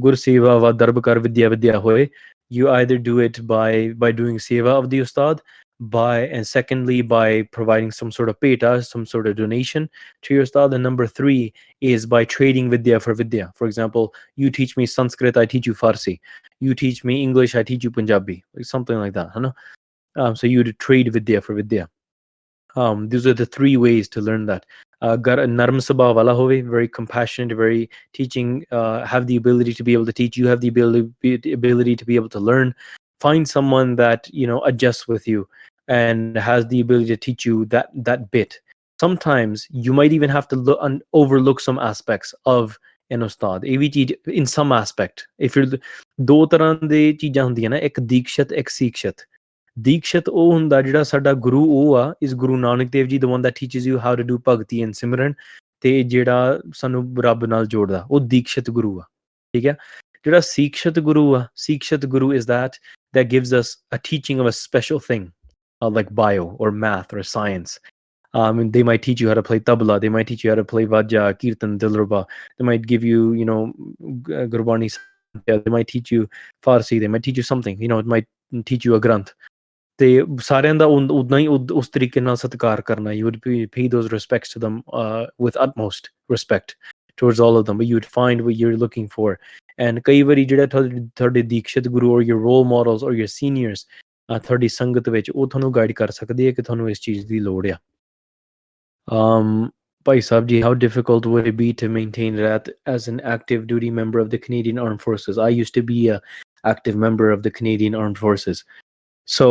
gur seva va darb kar vidya vidya hoye, you either do it by doing seva of the ustad, and secondly by providing some sort of peta, some sort of donation to your ustad, and number 3 is by trading vidya for vidya. For example, you teach me Sanskrit, I teach you Farsi. You teach me English, I teach you Punjabi, like something like that, so you would trade vidya for vidya. These are the 3 ways to learn that. Narm sabha wala hove, very compassionate, very teaching, have the ability to be able to teach. You have the ability to be able to learn. Find someone that adjusts with you and has the ability to teach you that bit. Sometimes you might even have to overlook some aspects of an ustad. In some aspect, if you're ਦੋ ਤਰ੍ਹਾਂ ਦੇ ਚੀਜ਼ਾਂ ਹੁੰਦੀਆਂ ਨਾ, ਇੱਕ ਦੀਕਸ਼ਤ, ਇੱਕ ਸਿੱਖਸ਼ਤ. ਦੀਕਸ਼ਤ ਉਹ ਹੁੰਦਾ ਜਿਹੜਾ ਸਾਡਾ ਗੁਰੂ ਉਹ ਆ, ਇਸ Guru Nanak Dev ji, the one that teaches you how to do ਭਗਤੀ and ਸਿਮਰਨ, ਤੇ ਜਿਹੜਾ ਸਾਨੂੰ ਰੱਬ ਨਾਲ ਜੋੜਦਾ, ਉਹ ਦੀਕਸ਼ਤ ਗੁਰੂ ਆ, ਠੀਕ ਹੈ. ਜਿਹੜਾ ਸਿੱਖਸ਼ਤ ਗੁਰੂ ਆ, ਸਿੱਖਸ਼ਤ ਗੁਰੂ is that gives us a teaching of a special thing, like bio or math or science. And they might teach you how to play tabla, they might teach you how to play vajja, kirtan, dilruba, they might give you gurbani, they might teach you Farsi, they might teach you something, it might teach you a granth. ਤੇ ਸਾਰਿਆਂ ਦਾ ਉਦਾਂ ਹੀ ਉਸ ਤਰੀਕੇ ਨਾਲ ਸਤਿਕਾਰ ਕਰਨਾ. You would pay those respects to them with utmost respect towards all of them, but you would find what you're looking for. And ਕਈ ਵਾਰੀ ਜਿਹੜਾ ਤੁਹਾਡੇ ਦੀਕਸ਼ਿਤ ਗੁਰੂ or your role models or your seniors ਤੁਹਾਡੀ ਸੰਗਤ ਵਿੱਚ, ਉਹ ਤੁਹਾਨੂੰ ਗਾਈਡ ਕਰ ਸਕਦੇ ਆ ਕਿ ਤੁਹਾਨੂੰ ਇਸ ਚੀਜ਼ ਦੀ ਲੋੜ ਆ. Bhai Sahib ji, how difficult would it be to maintain that as an active duty member of the Canadian Armed Forces? I used to be a active member of the Canadian Armed Forces. So,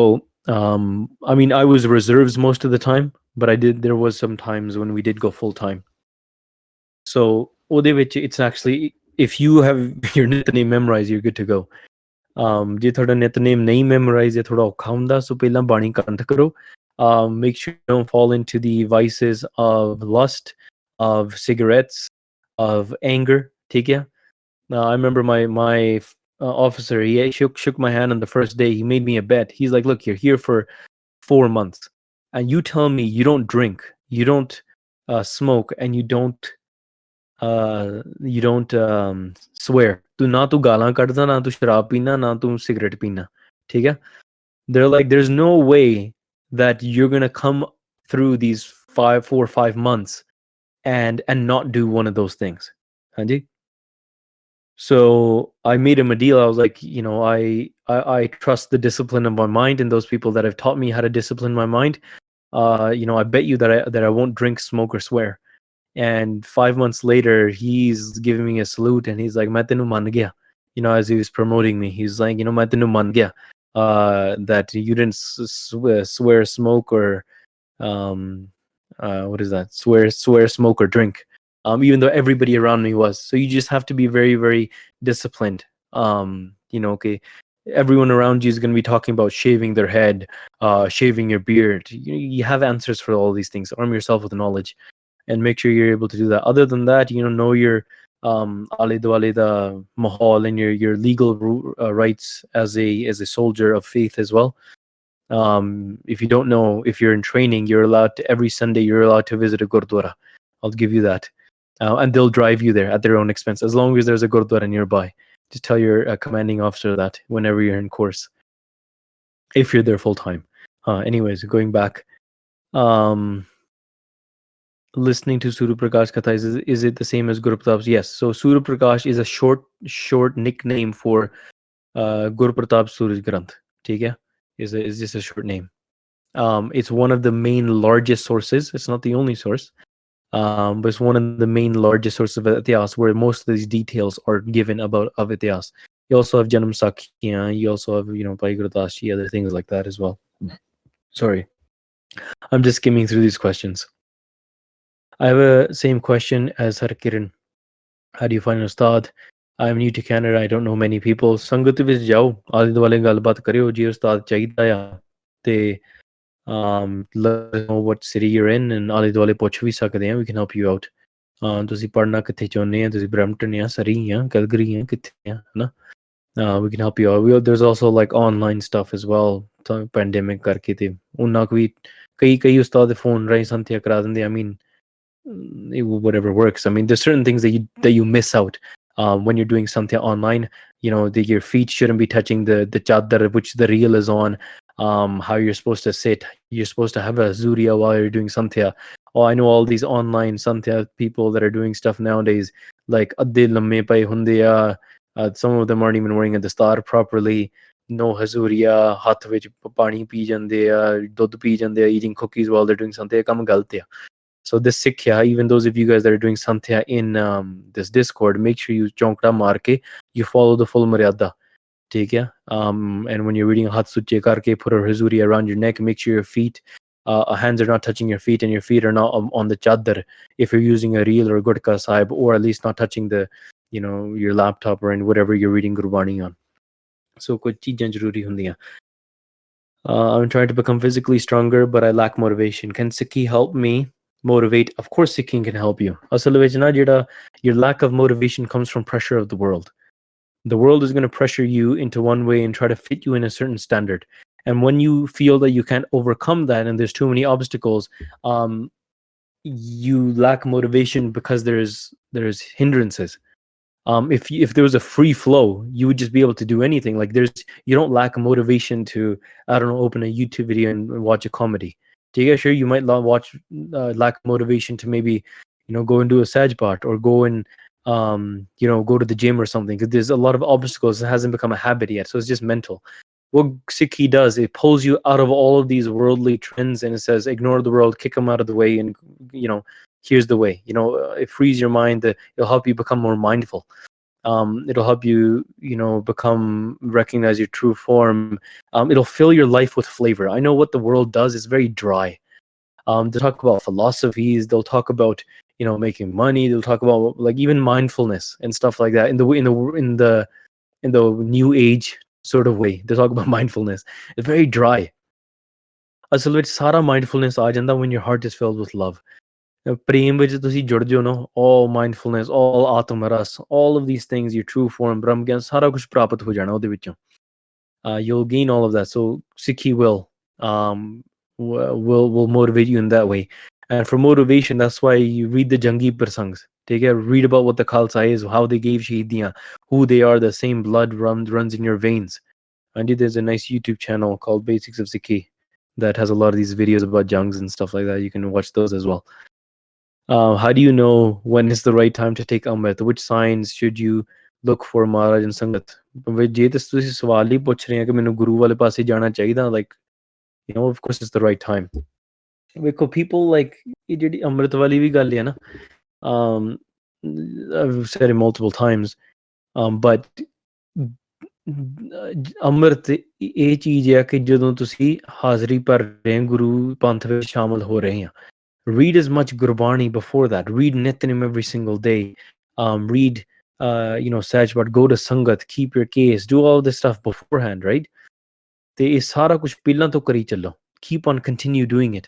I mean, I was reserves most of the time, but there was some times when we did go full time. So, it's actually, if you have your nickname memorized, you're good to go. ਜੇ ਤੁਹਾਡਾ ਨਿਤਨੇਮ ਨਹੀਂ memorise, ਥੋੜਾ ਔਖਾ ਹੁੰਦਾ, ਸੋ ਪਹਿਲਾਂ ਬਾਣੀ ਕੰਠ ਕਰੋ. Make sure you don't fall into the vices of lust, of cigarettes, of anger. ठीक है? I remember my officer, he shook my hand on the first day. He made me a bet. He's like, look, you're here for 4 months, and you tell me you don't drink, you don't smoke, and you don't you don't swear. तू ना तू गालां कड्ढदा, ना तू शराब पीना, ना तू cigarette पीना. ठीक है? They're like, there's no way that you're gonna come through these 4 or 5 months and not do one of those things. हाँ जी? So I made him a deal. I was like, you know, I trust the discipline of my mind and those people that have taught me how to discipline my mind. You know, I bet you that I won't drink, smoke, or swear. And 5 months later, he's giving me a salute, and he's like, "Main tenu man gaya." You know, as he was promoting me, he's like, "You know, main tenu man gaya." That you didn't swear, smoke, or um, what is that? Swear, smoke, or drink. Even though everybody around me was. So you just have to be very, very disciplined. You know, okay, everyone around you is going to be talking about shaving their head, shaving your beard. You have answers for all these things. Arm yourself with knowledge, and make sure you're able to do that. Other than that, you know your ale duale the mahal and your legal rights as a soldier of faith as well. If you don't know, if you're in training, you're allowed to, every Sunday you're allowed to visit a gurdwara. I'll give you that, and they'll drive you there at their own expense as long as there's a gurdwara nearby. Just tell your commanding officer that whenever you're in course, if you're there full time. Anyways, going back, listening to Suru Prakash Katha, is it the same as Guru Pratap's? Yes. So Suru Prakash is a short nickname for Guru Pratap Suraj Granth. Okay? Is just a short name. It's one of the main largest sources. It's not the only source, but it's one of the main largest sources of Ityas where most of these details are given of Ityas. You also have Janam Sakya, you also have, Bhai Gurdashi, other things like that as well. Sorry. I'm just skimming through these questions. I have a same question as Harkiran. How do you find an Ustad? I'm new to Canada. I don't know many people. ਸੰਗਤ ਵਿੱਚ ਜਾਓ, ਆਲੇ ਦੁਆਲੇ ਗੱਲਬਾਤ ਕਰਿਓ, ਜੇ ਉਸਤਾਦ ਚਾਹੀਦਾ ਆ ਤੇ let us know what city you're in, and ਆਲੇ ਦੁਆਲੇ ਪੁੱਛ ਵੀ ਸਕਦੇ ਆ. We can help you out. ਤੁਸੀਂ ਪੜ੍ਹਨਾ ਕਿੱਥੇ ਚਾਹੁੰਦੇ ਆ? ਤੁਸੀਂ ਬਰੈਂਪਟਨ ਆ, ਸਰੀ ਆ, ਕੈਲਗਰੀ ਆ, ਕਿੱਥੇ ਆ, ਹਨਾ? We can help you out. There's also like online stuff as well. Pandemic ਕਰਕੇ ਤੇ ਉਹਨਾਂ ਕੋ ਵੀ ਕਈ ਉਸਤਾਦ ਦੇ ਫੋਨ ਰਾਹੀਂ ਸੰਥਿਆ ਕਰਾ ਦਿੰਦੇ. I mean, whatever works. I mean, there's certain things that you miss out when you're doing something online. Your feet shouldn't be touching the chadar which the reel is on. How you're supposed to sit. You're supposed to have a zuriya while you're doing samthya. I know all these online samthya people that are doing stuff nowadays, like adde lamme paye hunde ya. Some of them aren't even wearing a dastar properly. No hazuriya, hath vich pani pee jande ya, dudh pee jande ya, eating cookies while they're doing samthya. Kam galat hai. So this Sikhya, even those of you guys that are doing Samthya in this Discord, make sure you chonkda marke, you follow the full Maryada. Take care. And when you're reading Hat Suche Karke, put a hazuri around your neck, make sure your feet, hands are not touching your feet, and your feet are not on the chadar if you're using a reel or a gurka sahib, or at least not touching your laptop or in whatever you're reading Gurbani on. So kuch cheezain zaruri hundiyan. I'm trying to become physically stronger, but I lack motivation. Can Sikhi help me motivate? Of course Sikhi can help you. Your lack of motivation comes from pressure of the world. The world is going to pressure you into one way and try to fit you in a certain standard. And when you feel that you can't overcome that and there's too many obstacles, you lack motivation because there's hindrances. If there was a free flow, you would just be able to do anything. Like you don't lack motivation to, I don't know, open a YouTube video and watch a comedy. Sure, you might lack motivation to maybe go and do a saj part, or go and go to the gym or something, because there's a lot of obstacles. It hasn't become a habit yet, so it's just mental. What Sikhi does, it pulls you out of all of these worldly trends, and it says ignore the world, kick them out of the way, and here's the way. It frees your mind. It'll help you become more mindful. It'll help you recognize your true form. It'll fill your life with flavor. I know what the world does is very dry. They'll talk about philosophies, they'll talk about making money, they'll talk about like even mindfulness and stuff like that in the new age sort of way. They talk about mindfulness. It's very dry. Asal vich sara mindfulness aa janda when your heart is filled with love. Prem vich tusi jud jo no, all mindfulness, all atmaras, all of these things, your true form, Brahm Gyan, sara kuch prapat ho jana ode vichon. You'll gain all of that. So Sikhi will motivate you in that way. And for motivation, that's why you read the Jangi Prasangs. Take a read about what the Khalsa is, how they gave Shahidiyan, who they are, the same blood runs in your veins. And there's a nice YouTube channel called Basics of Sikhi that has a lot of these videos about jungs and stuff like that. You can watch those as well. How do you know when is the right time to take Amrit? Which signs should you look for Maharaj and Sangat? ਜੇ ਤੁਸੀਂ ਸਵਾਲ ਹੀ ਪੁੱਛ ਰਹੇ ਆ ਕਿ ਮੈਨੂੰ ਗੁਰੂ ਵਾਲੇ ਪਾਸੇ ਜਾਣਾ ਚਾਹੀਦਾ, like, you know, of course it's the right time. ਵੇਖੋ people like ਇਹ ਜਿਹੜੀ ਅੰਮ੍ਰਿਤ ਵਾਲੀ ਵੀ ਗੱਲ ਹੈ ਨਾ, I've said it multiple times, but ਅੰਮ੍ਰਿਤ ਇਹ ਚੀਜ਼ ਹੈ ਕਿ ਜਦੋਂ ਤੁਸੀਂ ਹਾਜ਼ਰੀ ਭਰ ਰਹੇ ਹੋ ਗੁਰੂ ਪੰਥ ਵਿੱਚ ਸ਼ਾਮਲ ਹੋ ਰਹੇ ਆ, read as much Gurbani before that. Read Nityanim every single day. Read, you know, Sajbat, go to Sangat, keep your case, do all this stuff beforehand, right? ਤੇ ਇਹ ਸਾਰਾ ਕੁਝ ਪਹਿਲਾਂ ਤੋਂ ਕਰੀ ਚੱਲੋ. Keep on continue doing it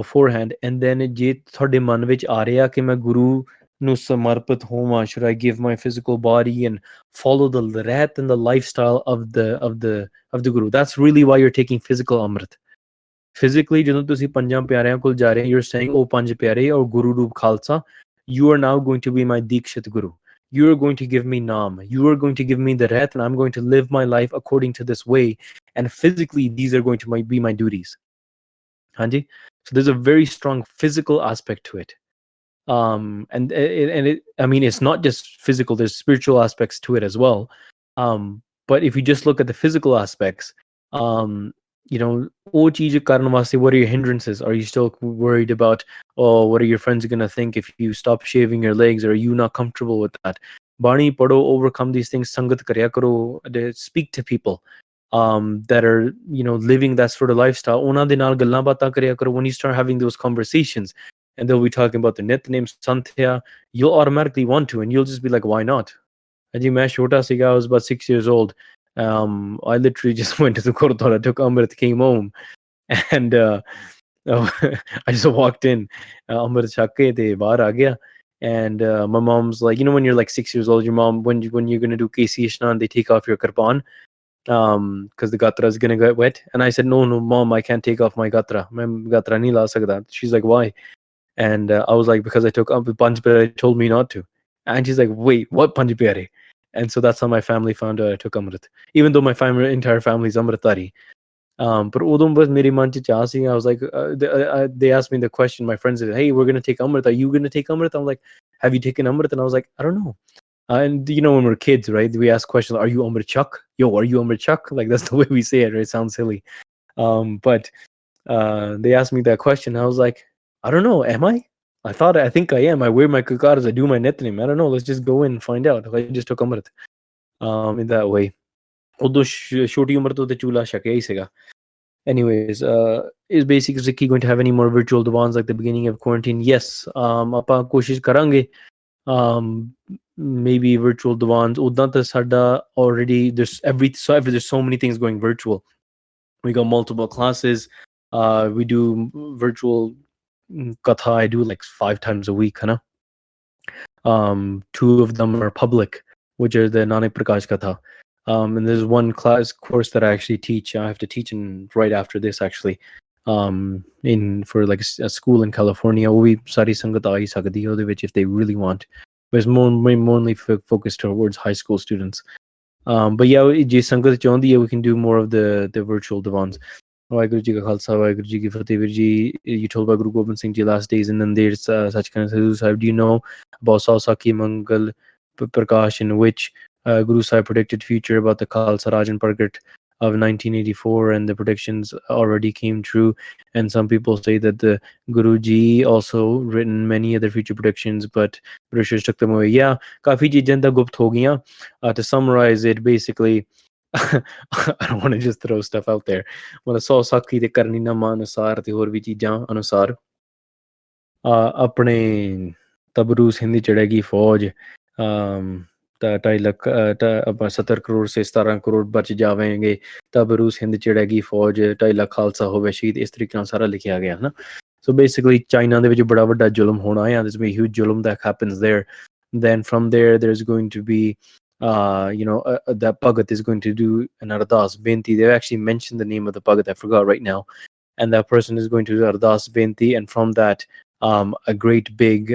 beforehand. And then ਜੇ ਤੁਹਾਡੇ ਮਨ ਵਿੱਚ ਆ ਰਿਹਾ ਕਿ ਮੈਂ ਗੁਰੂ ਨੂੰ ਸਮਰਪਿਤ ਹੋਵਾਂ, should I give my physical body and follow the rat and the lifestyle of the Guru? That's really why you're taking physical Amrit. Physically, ਜਦੋਂ ਤੁਸੀਂ ਪੰਜਾਂ ਪਿਆਰਿਆਂ ਕੋਲ ਜਾ ਰਹੇ, you're saying, oh ਪੰਜ ਪਿਆਰੇ or Guru Roop Khalsa, you are now going to be my Dikshit Guru. You are going to give me Naam. You are going to give me the Ret, and I'm going to live my life according to this way. And physically, these are going to be my duties. Hanji? So there's a very strong physical aspect to it. And it, I mean, it's not just physical, there's spiritual aspects to it as well. But if you just look at the physical aspects, you know, what are your hindrances? Are you still worried about, oh, what are your friends going to think if you stop shaving your legs? Or are you not comfortable with that? Bani pado, overcome these things. Sangat karya karo, speak to people that are, you know, living that sort of lifestyle. Ona de naal gallan baatan karya karo. When you start having those conversations and they'll be talking about the Nityanem, Santhya, you'll automatically want to, and you'll just be like, why not? Aji main chota siga, I was about 6 years old. I literally just went to the Gurdwara, took Amrit, came home, and I just walked in. Amrit chakke the bahar aa gaya, and my mom's like, you know, when you're like 6 years old, your mom, when you're gonna do Kasi Ishnan, they take off your karpan, because the gatra is gonna get wet. And I said, no, mom, I can't take off my gatra. Main gatra nahi la sakda. She's like, why? And I was like, because I took Panj Pyare told me not to. And she's like, wait, what Panj Pyare? And so that's how my family found out I took Amrit, even though my entire family is Amritari. But udum was meri man ch cha si. I was like, they asked me the question. My friends said, hey, we're going to take Amrit. Are you going to take Amrit? I'm like, have you taken Amrit? And I was like, I don't know. And you know, when we're kids, right, we ask questions, are you Amrit Chak? Yo, are you Amrit Chak? Like, that's the way we say it, right? It sounds silly. But they asked me that question. I was like, I don't know. Am I? I think I am. I wear my kukaras. I do my Nityanim. I don't know. Let's just go in and find out. I just took Amrit in that way. Although shoti umar to the chula shakya hi sega. Anyways, is Basic Sikhi going to have any more virtual divans like the beginning of quarantine? Yes. Apa koshish karange. Maybe virtual divans. Udna ta sada already there's there's so many things going virtual. We got multiple classes. We do virtual katha. I do like 5 times a week, Two of them are public, which are the Nanak Prakash Katha. And there's one course that I actually teach. I have to teach right after this, actually, for like a school in California. We sari sangat aa sakdi ode vich if they really want, but it's mainly focused towards high school students. But yeah, je sangat chahndi hai, we can do more of the virtual divans. Waheguru Ji Ka Khalsa, Waheguru Ji Ki Fateh. Veer Ji, you told about Guru Gobind Singh Ji last days, and then there's such kind of Sahib. Do you know about Sausaki Mangal Prakash, in which Gurusai predicted future about the Khalsa Raj and Pragat of 1984, and the predictions already came true? And some people say that the Guruji also written many other future predictions, but British took them away. Yeah, kafi cheezain ta gupt ho gayian. To summarize it, basically, I don't want to just throw stuff out there. मतलब 100 ਸਾਖੀ ਦੇ ਕਰਨੀਨਾਮਾ ਅਨੁਸਾਰ ਤੇ ਹੋਰ ਵੀ ਚੀਜ਼ਾਂ ਅਨੁਸਾਰ ਆਪਣੇ ਤਬਰੂਸ ਹਿੰਦੀ ਚੜੇਗੀ ਫੌਜ ਤਾਂ 2.5 ਲੱਖ 70 ਕਰੋੜ ਸੇ 17 ਕਰੋੜ ਬਚ ਜਾਵੇਂਗੇ ਤਬਰੂਸ ਹਿੰਦ ਚੜੇਗੀ ਫੌਜ 2.5 ਲੱਖ ਖਾਲਸਾ ਹੋਵੇ ਸ਼ਹੀਦ ਇਸ ਤਰੀਕੇ ਨਾਲ ਸਾਰਾ ਲਿਖਿਆ ਗਿਆ ਹੈ ਨਾ So basically ਚਾਈਨਾ ਦੇ ਵਿੱਚ ਬੜਾ ਵੱਡਾ ਜ਼ੁਲਮ ਹੋਣਾ ਹੈ there's a huge ਜ਼ੁਲਮ that happens there then from there there's going to be that Bhagat is going to do an Ardas Benti. They've actually mentioned the name of the Bhagat, I forgot right now. And that person is going to do Ardas Benti, and from that, a great big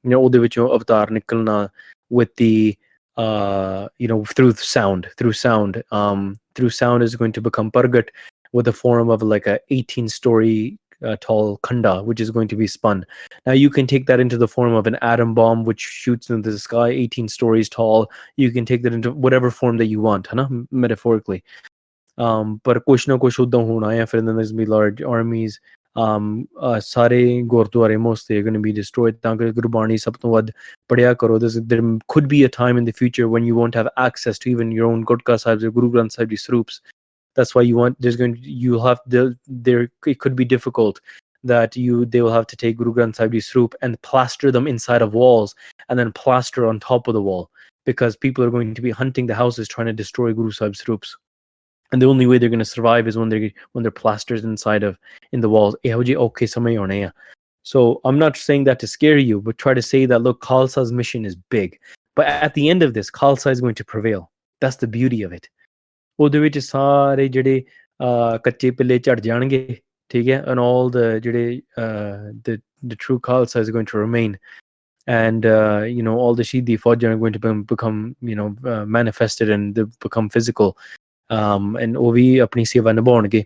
ਉਹਦੇ ਵਿੱਚੋਂ ਅਵਤਾਰ ਨਿਕਲਣਾ with the through sound. Through sound is going to become Pargat with the form of like a 18-story tall khanda, which is going to be spun. Now you can take that into the form of an atom bomb which shoots into the sky 18 stories tall. You can take that into whatever form that you want, metaphorically. ਪਰ ਕੁਛ ਨਾ ਕੁਛ ਉੱਦਾਂ ਹੋਣਾ ਆ ਫਿਰ then there's be large armies. ਸਾਰੇ ਗੁਰਦੁਆਰੇ mostly are going to be destroyed ਤਾਂ ਕਿ ਗੁਰਬਾਣੀ ਸਭ ਤੋਂ ਵੱਧ ਪੜ੍ਹਿਆ ਕਰੋ. There could be a time in the future when you won't have access to even your own Gurkha Sahibs or Guru Granth Sahib Ji Swarups. That's why it could be difficult that they will have to take Guru Granth Sahib Ji Swarup and plaster them inside of walls and then plaster on top of the wall, because people are going to be hunting the houses trying to destroy Guru Sahib Swarups. And the only way they're going to survive is when they're plastered inside in the walls. So I'm not saying that to scare you, but try to say that, look, Khalsa's mission is big, but at the end of this, Khalsa is going to prevail. That's the beauty of it. ਉਹਦੇ ਵਿੱਚ ਸਾਰੇ ਜਿਹੜੇ ਕੱਚੇ ਪਿੱਲੇ ਝੜ ਜਾਣਗੇ, ਠੀਕ ਹੈ, and all the ਜਿਹੜੇ the true Khalsa is going to remain, and all the Shidi Fauj are going to become manifested and they become physical. And ਉਹ ਵੀ ਆਪਣੀ ਸੇਵਾ ਨਿਭਾਉਣਗੇ.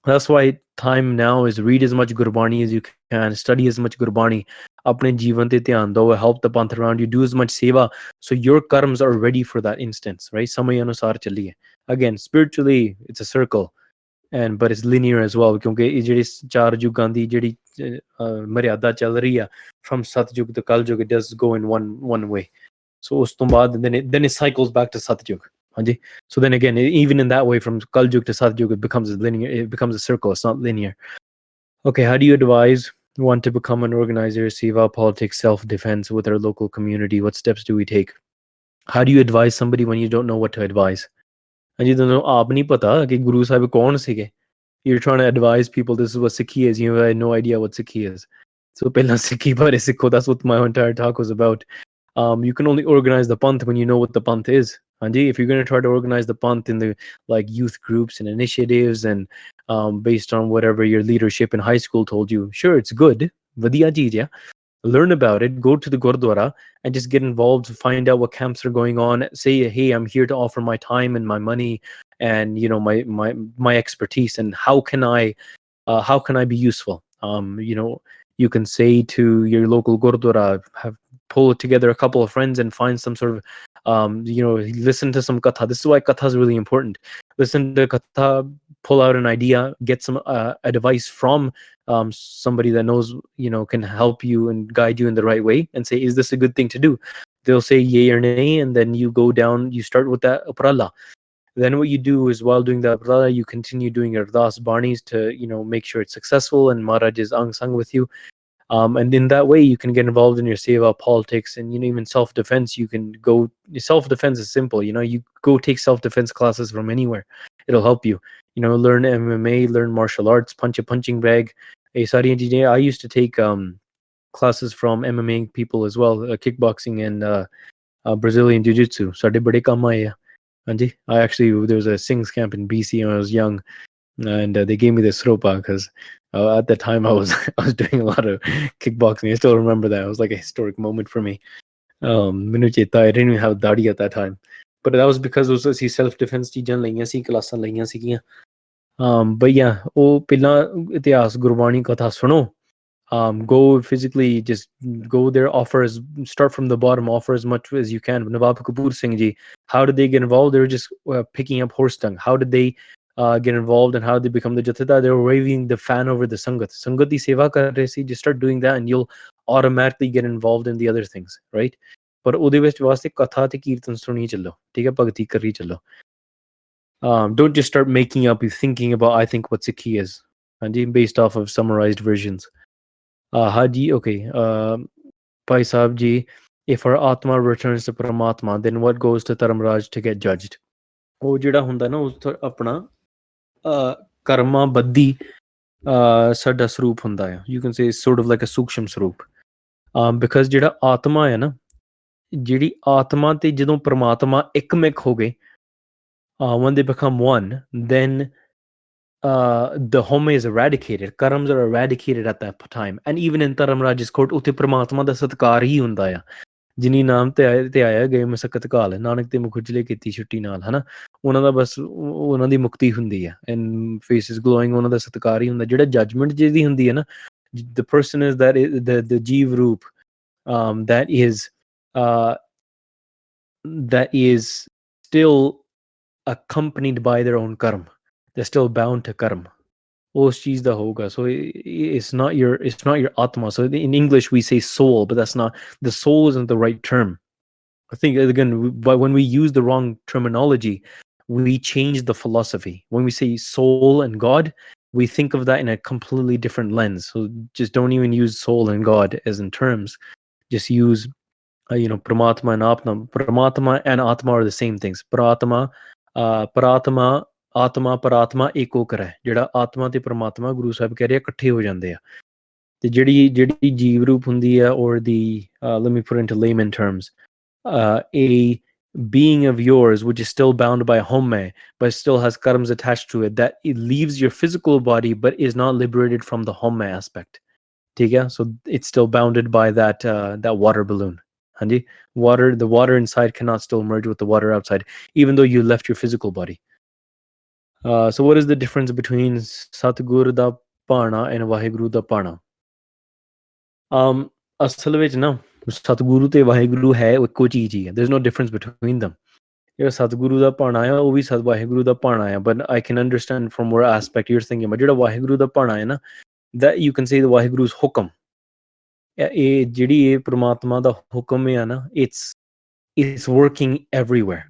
That's why time now is read as much Gurbani as you can, study as much Gurbani, ਆਪਣੇ ਜੀਵਨ ਤੇ ਧਿਆਨ ਦਿਓ, help the panth around you, do as much seva so your karmas are ready for that instance, right? ਸਮੇਂ ਅਨੁਸਾਰ ਚੱਲੀਏ. Again, spiritually it's a circle, but it's linear as well, ਕਿਉਂਕਿ ਇਹ ਜਿਹੜੀ 4 ਯੁੱਗਾਂ ਦੀ ਜਿਹੜੀ ਮਰਿਆਦਾ ਚੱਲ ਰਹੀ ਆ from Satyug to Kaljug, it does go in one way. So ਉਸ ਤੋਂ ਬਾਅਦ then it cycles back to Satyug. So then again, even in that way, from Kaljug to Satyug, it becomes linear. It becomes a circle. It's not linear. Okay, how do you advise one to become an organizer, seva, politics, self-defense with our local community? What steps do we take? How do you advise somebody when you don't know what to advise? And you don't know, aap nahi pata ki Guru Sahib kaun sige. You're trying to advise people, this is what Sikhi is. You have no idea what Sikhi is. So pehla Sikhi bare sikho. That's what my entire talk was about. You can only organize the panth when you know what the panth is. If you're going to try to organize the panth in the like youth groups and initiatives and based on whatever your leadership in high school told you, sure, it's good, vadiya cheez hai, learn about it, go to the gurdwara and just get involved, find out what camps are going on, say, hey, I'm here to offer my time and my money and my expertise, and how can I be useful. You can say to your local gurdwara, pull together a couple of friends and find some sort of listen to some katha. This is why katha is really important. Listen to katha, pull out an idea, get some advice from somebody that knows, can help you and guide you in the right way, and say, is this a good thing to do? They'll say yay or nay, and then you go down, you start with that uprala. Then what you do is, while doing the uprala, you continue doing your ardas barnis to make sure it's successful and Maharaj is ang sang with you. And in that way, you can get involved in your seva, politics, and even self-defense. You can go. Self-defense is simple. You go take self-defense classes from anywhere. It'll help you. Learn MMA, learn martial arts, punch a punching bag. I used to take classes from MMA people as well, kickboxing and Brazilian jiu-jitsu. Sade bade kam aaye. There was a Singh's camp in BC when I was young, and they gave me this ropa because at the time I was doing a lot of kickboxing. I still remember that. It was like a historic moment for me. I didn't even have dadi at that time, but that was because it was self-defense ਚੀਜ਼ਾਂ ਲਈਆਂ ਸੀ, ਕਲਾਸਾਂ ਲਈਆਂ ਸੀਗੀਆਂ. But yeah, ਉਹ ਪਹਿਲਾਂ ਇਤਿਹਾਸ ਗੁਰਬਾਣੀ ਕਥਾ ਸੁਣੋ. Go physically, just go there, start from the bottom, offer as much as you can. Nawab Kapoor Singh ji, how did they get involved? They were just picking up horse dung. How did they get involved, and how did they become the jathedar? They were waving the fan over the sangat. Sangat di seva kar rahe si, just start doing that and you'll automatically get involved in the other things, right? But ਉਹਦੇ ਵਿੱਚ ਵਾਸਤੇ ਕਥਾ ਤੇ ਕੀਰਤਨ ਸੁਣੀ ਚੱਲੋ, ਠੀਕ ਹੈ, ਭਗਤੀ ਕਰੀ ਚੱਲੋ. Don't just start making up, thinking about, I think what Sikhi is, based off of summarized versions. Haji, okay. Bhai Sahib ji, if our Atma returns to Paramatma, then what goes to Dharamraj to get judged? ਉਹ ਜਿਹੜਾ ਹੁੰਦਾ ਨਾ, ਉਸ ਆਪਣਾ ਕਰਮਾ ਬੱਧੀ ਸਾਡਾ ਸਰੂਪ ਹੁੰਦਾ ਆ. You can say it's sort of like a ਸੂਖਸ਼ਮ Sarup, because ਜਿਹੜਾ ਆਤਮਾ ਹੈ ਨਾ, ਜਿਹੜੀ ਆਤਮਾ ਤੇ ਜਦੋਂ ਪਰਮਾਤਮਾ ਇੱਕਮਿਕ ਹੋ ਗਏ, when they become one, then the home is eradicated, karams are eradicated at that time. And even in Dharam Raj's court, utte Paramatma da satkar hi hunda a. ਜਿਨੀ ਨਾਮ ਤੇ ਆਇਆ ਗਏ ਮਸਕਤ ਘਾਲ ਨਾਨਕ ਤੇ ਮੁਖੁਜਲੇ ਕੀਤੀ ਛੁੱਟੀ ਨਾਲ ਹਨਾ ਉਹਨਾਂ ਦਾ ਬਸ ਉਹਨਾਂ ਦੀ ਮੁਕਤੀ ਹੁੰਦੀ ਹੈ ਐਂਡ ਫੇਸਿਸ ਗਲੋਇੰਗ ਉਹਨਾਂ ਦਾ ਸਤਿਕਾਰ ਹੀ ਹੁੰਦਾ ਜਿਹੜਾ ਜੱਜਮੈਂਟ ਜਿਹਦੀ ਹੁੰਦੀ ਹੈ ਨਾ the person is that the jeev roop that is still accompanied by their own karma. They're still bound to karma. ਉਸ ਚੀਜ਼ ਦਾ ਹੋਊਗਾ so it's not your atma. So in English we say soul, but that's not, the soul isn't the right term. I think again, but when we use the wrong terminology, we change the philosophy. When we say soul and God, we think of that in a completely different lens. So just don't even use soul and God as in terms. Just use Paramatma and Atma. Paramatma and Atma are the same things. Paratma ਆਤਮਾ ਪਰਾਤਮਾ ਏਕੋਕਰ ਹੈ ਜਿਹੜਾ ਆਤਮਾ ਤੇ ਪਰਮਾਤਮਾ ਗੁਰੂ ਸਾਹਿਬ ਕਹਿ ਰਹੇ ਇਕੱਠੇ ਹੋ ਜਾਂਦੇ ਆ ਤੇ ਜਿਹੜੀ ਜੀਵ ਰੂਪ ਹੁੰਦੀ ਆ or the let me put into layman terms a being of yours which is still bound by homme but still has karmas attached to it, that it leaves your physical body but is not liberated from the homme aspect. ठीक है, so it's still bounded by that water balloon. Hanji, the water inside cannot still merge with the water outside even though you left your physical body. So what is the difference between Satguru da Pana and Vaheguru da Pana? ਅਸਲ ਵਿੱਚ ਨਾ ਸਤਿਗੁਰੂ ਤੇ ਵਾਹਿਗੁਰੂ ਹੈ ਇੱਕੋ ਚੀਜ਼ ਹੀ ਹੈ. There's no difference between them. ਜਿਹੜਾ ਸਤਿਗੁਰੂ ਦਾ ਭਾਣਾ ਆ ਉਹ ਵੀ ਵਾਹਿਗੁਰੂ ਦਾ ਭਾਣਾ ਆ, but I can understand from what aspect you're thinking about. ਜਿਹੜਾ ਵਾਹਿਗੁਰੂ ਦਾ ਭਾਣਾ ਹੈ ਨਾ, that you can say the ਵਾਹਿਗੁਰੂ's ਹੁਕਮ, ਇਹ ਜਿਹੜੀ ਇਹ ਪ੍ਰਮਾਤਮਾ ਦਾ ਹੁਕਮ ਹੈ ਨਾ, it's working everywhere.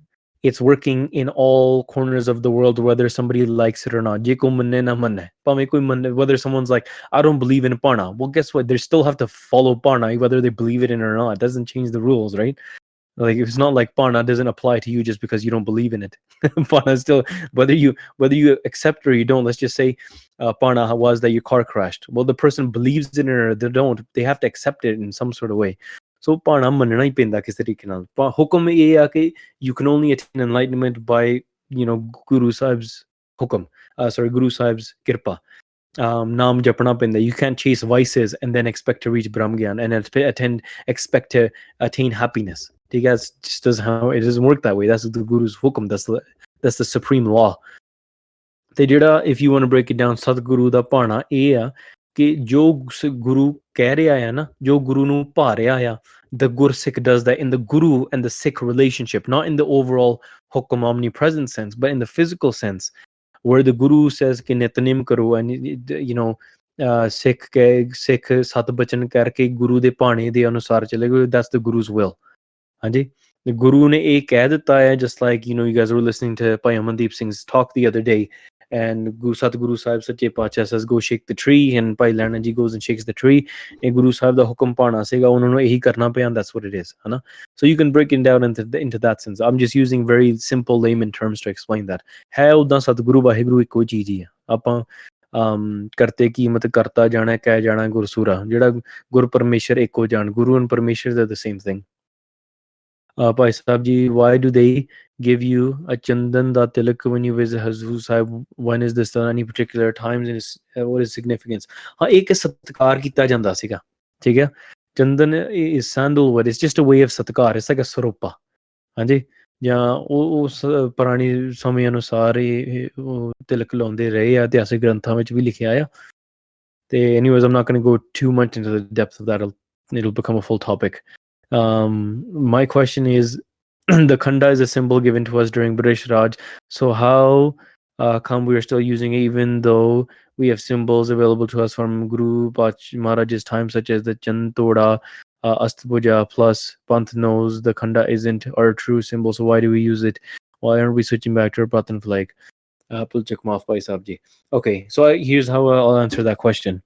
It's working in all corners of the world, whether somebody likes it or not. Whether someone's like, I don't believe in Pana. Well, guess what? They still have to follow Pana, whether they believe it in or not. It doesn't change the rules, right? Like, it's not like Pana doesn't apply to you just because you don't believe in it. Pana still, whether you accept or you don't, let's just say Pana was that your car crashed. Well, the person believes in it or they don't, they have to accept it in some sort of way. So ਭਾਣਾ ਮੰਨਣਾ ਹੀ ਪੈਂਦਾ ਕਿਸ ਤਰੀਕੇ ਨਾਲ. ਹੁਕਮ ਇਹ ਆ ਕਿ you can only attain enlightenment by Guru Sahib's ਹੁਕਮ, Guru Sahib's kirpa. Naam japna ਪੈਂਦਾ. You can't chase vices and then expect to reach Brahm Gyan and expect to attain happiness. It just doesn't work that way. That's the Guru's ਹੁਕਮ. That's the supreme law. ਤੇ ਜਿਹੜਾ, if you want to break it down, ਸਤਿਗੁਰੂ ਦਾ ਭਾਣਾ ਇਹ ਆ ਕਿ ਜੋ ਗੁਰੂ ਕਹਿ ਰਿਹਾ ਆ ਨਾ, ਜੋ ਗੁਰੂ ਨੂੰ ਭਾ ਰਿਹਾ ਆ, the Gursikh does that in the Guru and the Sikh relationship, not in the overall hukum omnipresent sense, but in the physical sense, where the Guru says ਕਿ ਨਿਤਨੇਮ ਕਰੋ, and ਸਿੱਖ ਸਤ ਬਚਨ ਕਰਕੇ ਗੁਰੂ ਦੇ ਭਾਣੇ ਦੇ ਅਨੁਸਾਰ ਚਲੇ ਗਏ. That's the Guru's will. ਹਾਂਜੀ, the Guru ਨੇ ਇਹ ਕਹਿ ਦਿੱਤਾ ਹੈ, just like you guys were listening to Bhai Amandeep Singh's talk the other day, and Satguru Sahib Sache Pacha says go shake the tree, and Bhai Lana ji goes and shakes the tree, and Guru Sahib da hukum paana sega ਉਹਨਾਂ ਨੂੰ ਇਹੀ ਕਰਨਾ ਪਿਆ, and that's what it is, hana? So you can break it down into that sense. I'm just using very simple layman terms to explain that. ਹੈ ਉਦਾਂ ਸਤਿਗੁਰੂ ਵਾਹਿਗੁਰੂ ਇੱਕੋ ਚੀਜ਼ ਹੀ ਆ. ਆਪਾਂ ਕਰਤੇ ਕੀਮਤ ਕਰਤਾ ਜਾਣਾ ਕਹਿ ਜਾਣਾ ਗੁਰਸੂਰਾ, ਜਿਹੜਾ ਗੁਰ ਪਰਮੇਸ਼ਰ ਇੱਕੋ ਜਾਣ, ਗੁਰੂ and ਪਰਮੇਸ਼ਰ they're the same thing. Bhai Sahib ji, why do they give you a chandan da tilak when you visit Hazur Sahib? When is this done? Any particular times? And what is significance? हाँ, एक सत्कार किया जाता सीगा, ठीक है. Chandan is sandalwood. It's just a way of satkar. It's like a saropa. हाँ जी, ਜਾਂ ਉਸ ਪੁਰਾਣੀ ਸਮੇਂ ਅਨੁਸਾਰ ਇਹ ਤਿਲਕ ਲਾਉਂਦੇ ਰਹੇ ਆ, ਇਤਿਹਾਸਿਕ ਗ੍ਰੰਥਾਂ ਵਿੱਚ ਵੀ ਲਿਖਿਆ ਆ. ਤੇ anyways, I'm not going to go too much into the depth of that. It'll become a full topic. My question is, the khanda is a symbol given to us during British Raj, so how come we are still using it even though we have symbols available to us from Guru Maharaj's time, such as the Chantoda, Astpuja, plus Panth knows the khanda isn't our true symbol, so why do we use it? Why aren't we switching back to our Patan flag? Pulchak Maaf Bhai Sahib ji. Okay, so here's how I'll answer that question.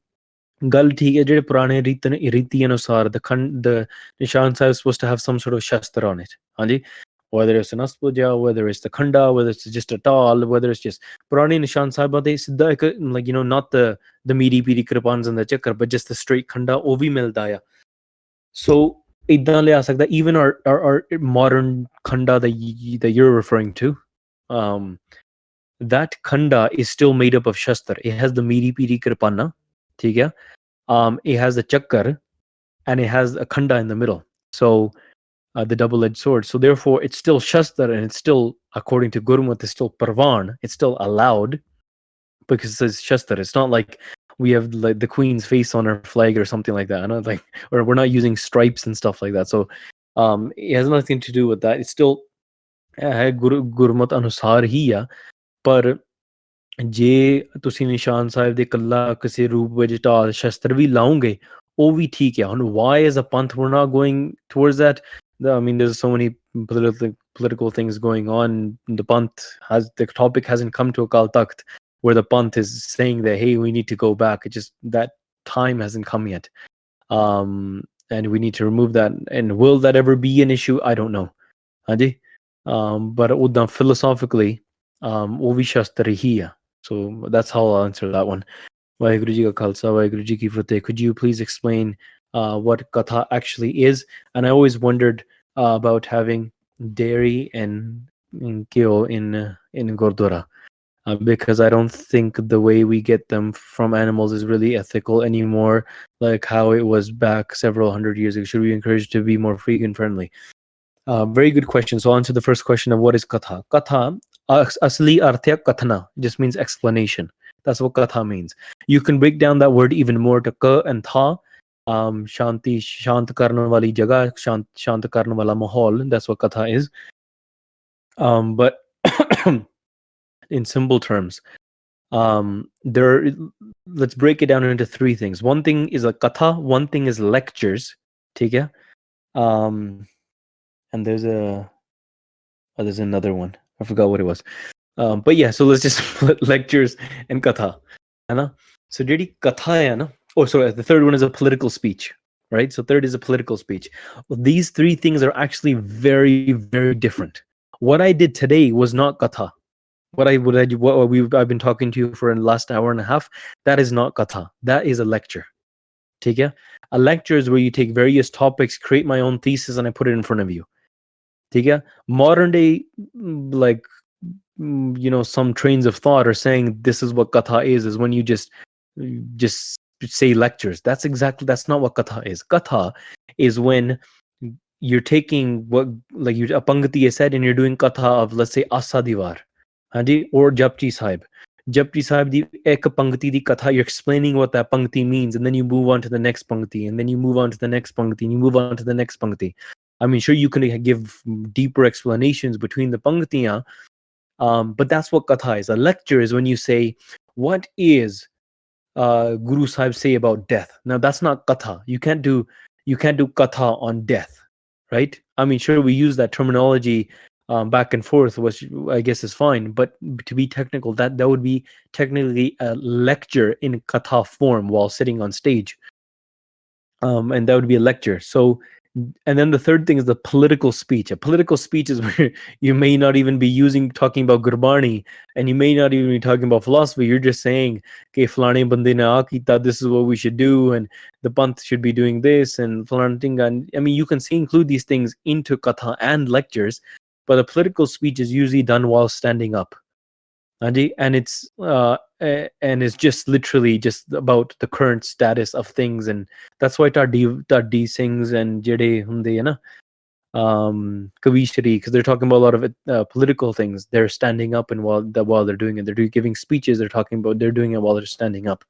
ਗੱਲ ਠੀਕ ਹੈ. ਜਿਹੜੇ ਪੁਰਾਣੇ ਰੀਤੀ ਅਨੁਸਾਰ the Nishan Sahib is supposed to have some sort of shastra on it. ਹਾਂਜੀ, whether it's an Astpuja, whether it's the khanda, whether it's just a tal, whether it's just ਪੁਰਾਣੇ ਨਿਸ਼ਾਨ ਸਾਹਿਬਾਂ ਦੇ ਸਿੱਧਾ ਇੱਕ not the meaty peaty kirpans and the chakkar, but just the straight khanda, ਉਹ ਵੀ ਮਿਲਦਾ ਆ. So ਇਦਾਂ ਲਿਆ ਸਕਦਾ. Even our modern khanda that you're referring to, that khanda is still made up of shastra. It has the miri piri kirpana, theek hai? It has the chakkar, and it has a khanda in the middle. So the double-edged sword. So therefore, it's still shastra, and it's still, according to Gurmat, it's still parvan. It's still allowed because it says shastra. It's not like we have like the queen's face on our flag or something like that. Not like, or we're not using stripes and stuff like that. So it has nothing to do with that. It's still Gurmat anusar hi ਆ, ਪਰ ਜੇ ਤੁਸੀਂ ਨਿਸ਼ਾਨ ਸਾਹਿਬ ਦੇ ਕੱਲਾ ਕਿਸੇ ਰੂਪ ਵਿੱਚ ਢਾਲ ਸ਼ਸਤਰ ਵੀ ਲਾਉਂਗੇ ਉਹ ਵੀ ਠੀਕ ਹੈ ਹੁਣ why as a panth we're not going towards that. I mean there's so many political things going on. The panth has, the topic hasn't come to Akal Takht where the panth is saying that hey we need to go back. It just that time hasn't come yet, and we need to remove that. And will that ever be an issue? I don't know. Hanji? But philosophically ਉਹ ਵੀ ਸ਼ਸਤਰ ਹੀ ਆ. So that's how I'll answer that one. Vaheguru Ji Ka Khalsa, Vaheguru Ji Ki Fateh. Could you please explain what katha actually is? And I always wondered about having dairy and ghyo in Gurdwara because I don't think the way we get them from animals is really ethical anymore, like how it was back several hundred years ago. Should we encourage to be more vegan friendly? Very good question. So on to the first question of what is katha. Katha, asli arthya kathana, just means explanation. That's what katha means. You can break down that word even more to ka and tha. Shanti, shant karne wali jagah, shant karne wala mahol. That's what katha is. But in simple terms, let's break it down into three things. One thing is a katha, one thing is lectures. Theek hai? And there's another one. I forgot what it was. But yeah, so let's just put lectures and katha. Hai? So jadi katha hai na? Oh, sorry, the third one is a political speech, right? So third is a political speech. Well, these three things are actually very, very different. What I did today was not katha. I've been talking to you for the last hour and a half, that is not katha. That is a lecture. Take it? A lecture is where you take various topics, create my own thesis, and I put it in front of you. Modern day, like some trains of thought are saying this is what katha is when you just say lectures. That's not what katha is. Katha is when you're taking what, like a pangati is said, and you're doing katha of, let's say, Asa Diwar, or Japji Sahib. Japji Sahib di ek pangti di katha, you're explaining what that pangti means, and then you move on to the next pangti, and then you move on to the next pangti, and you move on to the next pangti. I mean, sure, you can give deeper explanations between the pangtiyan, but that's what katha is. A lecture is when you say, what is Guru Sahib say about death? Now, that's not katha. You can't do katha on death, right? I mean, sure, we use that terminology back and forth, which I guess is fine, but to be technical, that would be technically a lecture in katha form while sitting on stage. And that would be a lecture. So, and then the third thing is the political speech. A political speech is where you may not even be talking about Gurbani, and you may not even be talking about philosophy. You're just saying, okay, Flane bande ne aa kita, this is what we should do, and the Panth should be doing this, and Flan thing. And I mean, you can include these things into katha and lectures, but a political speech is usually done while standing up. And it's just literally just about the current status of things, and that's why Tadi sings and Jede hunde na Kavishri, because they're talking about a lot of political things. They're standing up, and while they're doing it, they're giving speeches. They're doing it while they're standing up.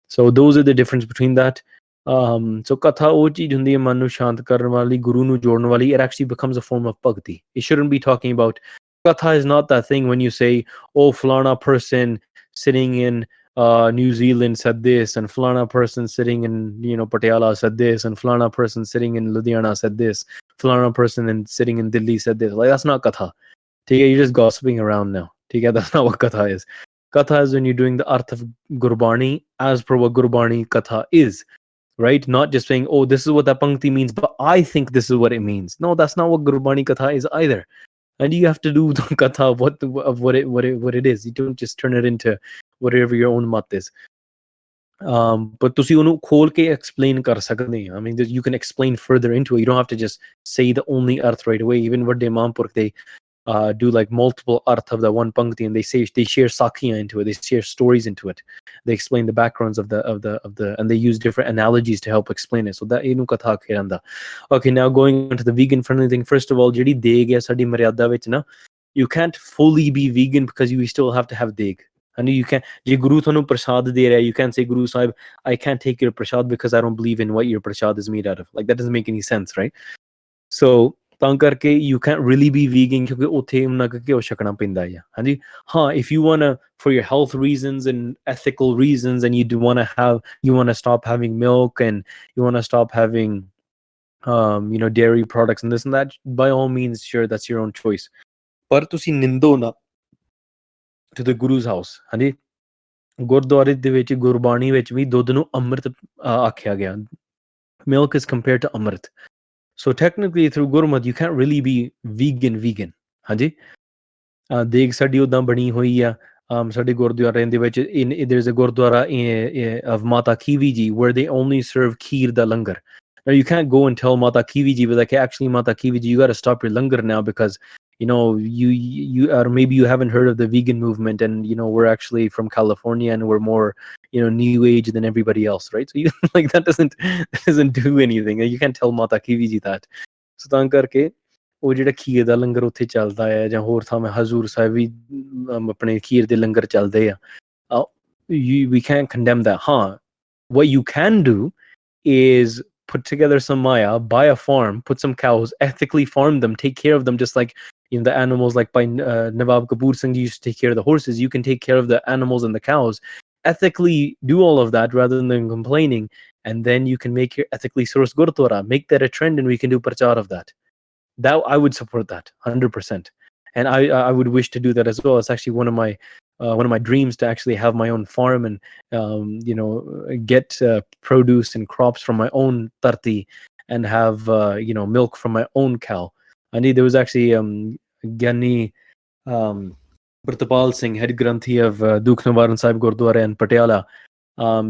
So those are the difference between that. So katha oh cheez hundi hai man nu shant karan wali, guru nu jodn wali. It actually becomes a form of bhakti. It shouldn't be talking about. Katha is not that thing when you say, oh, Flana person sitting in New Zealand said this, and Flana person sitting in Patiala said this, and Flana person sitting in Ludhiana said this, Flana person sitting in Delhi said this. Like, that's not katha. You're just gossiping around now. That's not what katha is. Katha is when you're doing the arth of Gurbani as per what Gurbani katha is. Right? Not just saying, oh, this is what that pangti means, but I think this is what it means. No, that's not what Gurbani katha is either. And you have to do the katha of what it is. You don't just turn it into whatever your own mat is. But ਤੁਸੀਂ ਉਹਨੂੰ ਖੋਲ ਕੇ explain ਕਰ ਸਕਦੇ ਆ. I mean, you can explain further into it. You don't have to just say the only arth right away. Even ਵੱਡੇ ਮਹਾਂਪੁਰਖ they do like multiple arth of that one pankti, and they share sakhiyan into it, they share stories into it, they explain the backgrounds of the and they use different analogies to help explain it. So that inu katha khiranda. Okay, now going on to the vegan friendly thing. First of all, jehdi deg hai sadi maryada vich na, you can't fully be vegan because you still have to have deg. And you can't, je guru thanu prasad de raha hai, you can't say, Guru Sahib, I can't take your prasad because I don't believe in what your prasad is made out of. Like, that doesn't make any sense, right? So ਤਾਂ ਕਰਕੇ you can't really be vegan ਕਿਉਂਕਿ ਉੱਥੇ ਉਹਨਾਂ ਕੁ ਘਿਓ ਛਕਣਾ ਪੈਂਦਾ ਆ ਹਾਂਜੀ ਹਾਂ if you want to for your health reasons and ethical reasons and you want to stop having milk and you want to stop having dairy products and this and that, by all means, sure, that's your own choice. ਪਰ ਤੁਸੀਂ ਨਿੰਦੋ ਨਾ to the Guru's house ਹਾਂਜੀ ਗੁਰਦੁਆਰੇ ਦੇ ਵਿੱਚ ਗੁਰਬਾਣੀ ਵਿੱਚ ਵੀ ਦੁੱਧ ਨੂੰ ਅੰਮ੍ਰਿਤ ਆਖਿਆ ਗਿਆ. Milk is compared to amrit. So technically through Gurmat, you can't really be vegan. ਹਾਂਜੀ ਦੇਗ ਸਾਡੀ ਉਦਾਂ ਬਣੀ ਹੋਈ ਆ ਸਾਡੇ ਗੁਰਦੁਆਰੇ ਦੇ ਵਿੱਚ there's a gurdwara of Mata Kivi ji where they only serve kheer da langar. Now you can't go and tell Mata Kivi ji, but like, actually Mata Kivi ji, you got to stop your langar now because you or maybe you haven't heard of the vegan movement, and we're actually from California and we're more new age than everybody else, right? So you like that doesn't do anything. You can't tell Mata Kivi ji that. So ਤਾਂ ਕਰਕੇ ਉਹ ਜਿਹੜਾ ਖੀਰ ਦਾ ਲੰਗਰ ਉੱਥੇ ਚੱਲਦਾ ਹੈ ਜਾਂ ਹੋਰ ਥਾਂ ਹਜ਼ੂਰ ਸਾਹਿਬ ਵੀ ਆਪਣੇ ਖੀਰ ਦੇ ਲੰਗਰ ਚੱਲਦੇ ਆ we can't condemn that. Huh, what you can do is put together some maya, buy a farm, put some cows, ethically farm them, take care of them, just like the animals, like by Nawab Kapoor Singh used to take care of the horses. You can take care of the animals and the cows, ethically do all of that rather than complaining, and then you can make your ethically sourced gurdwara, make that a trend, and we can do prachar of that. I would support that 100%, and I would wish to do that as well. It's actually one of my dreams to actually have my own farm and get produce and crops from my own tarti and have milk from my own cow. There was actually Gyani Pratapal Singh, head granthi of Dukh Nivaran Sahib Gurdwara in Patiala.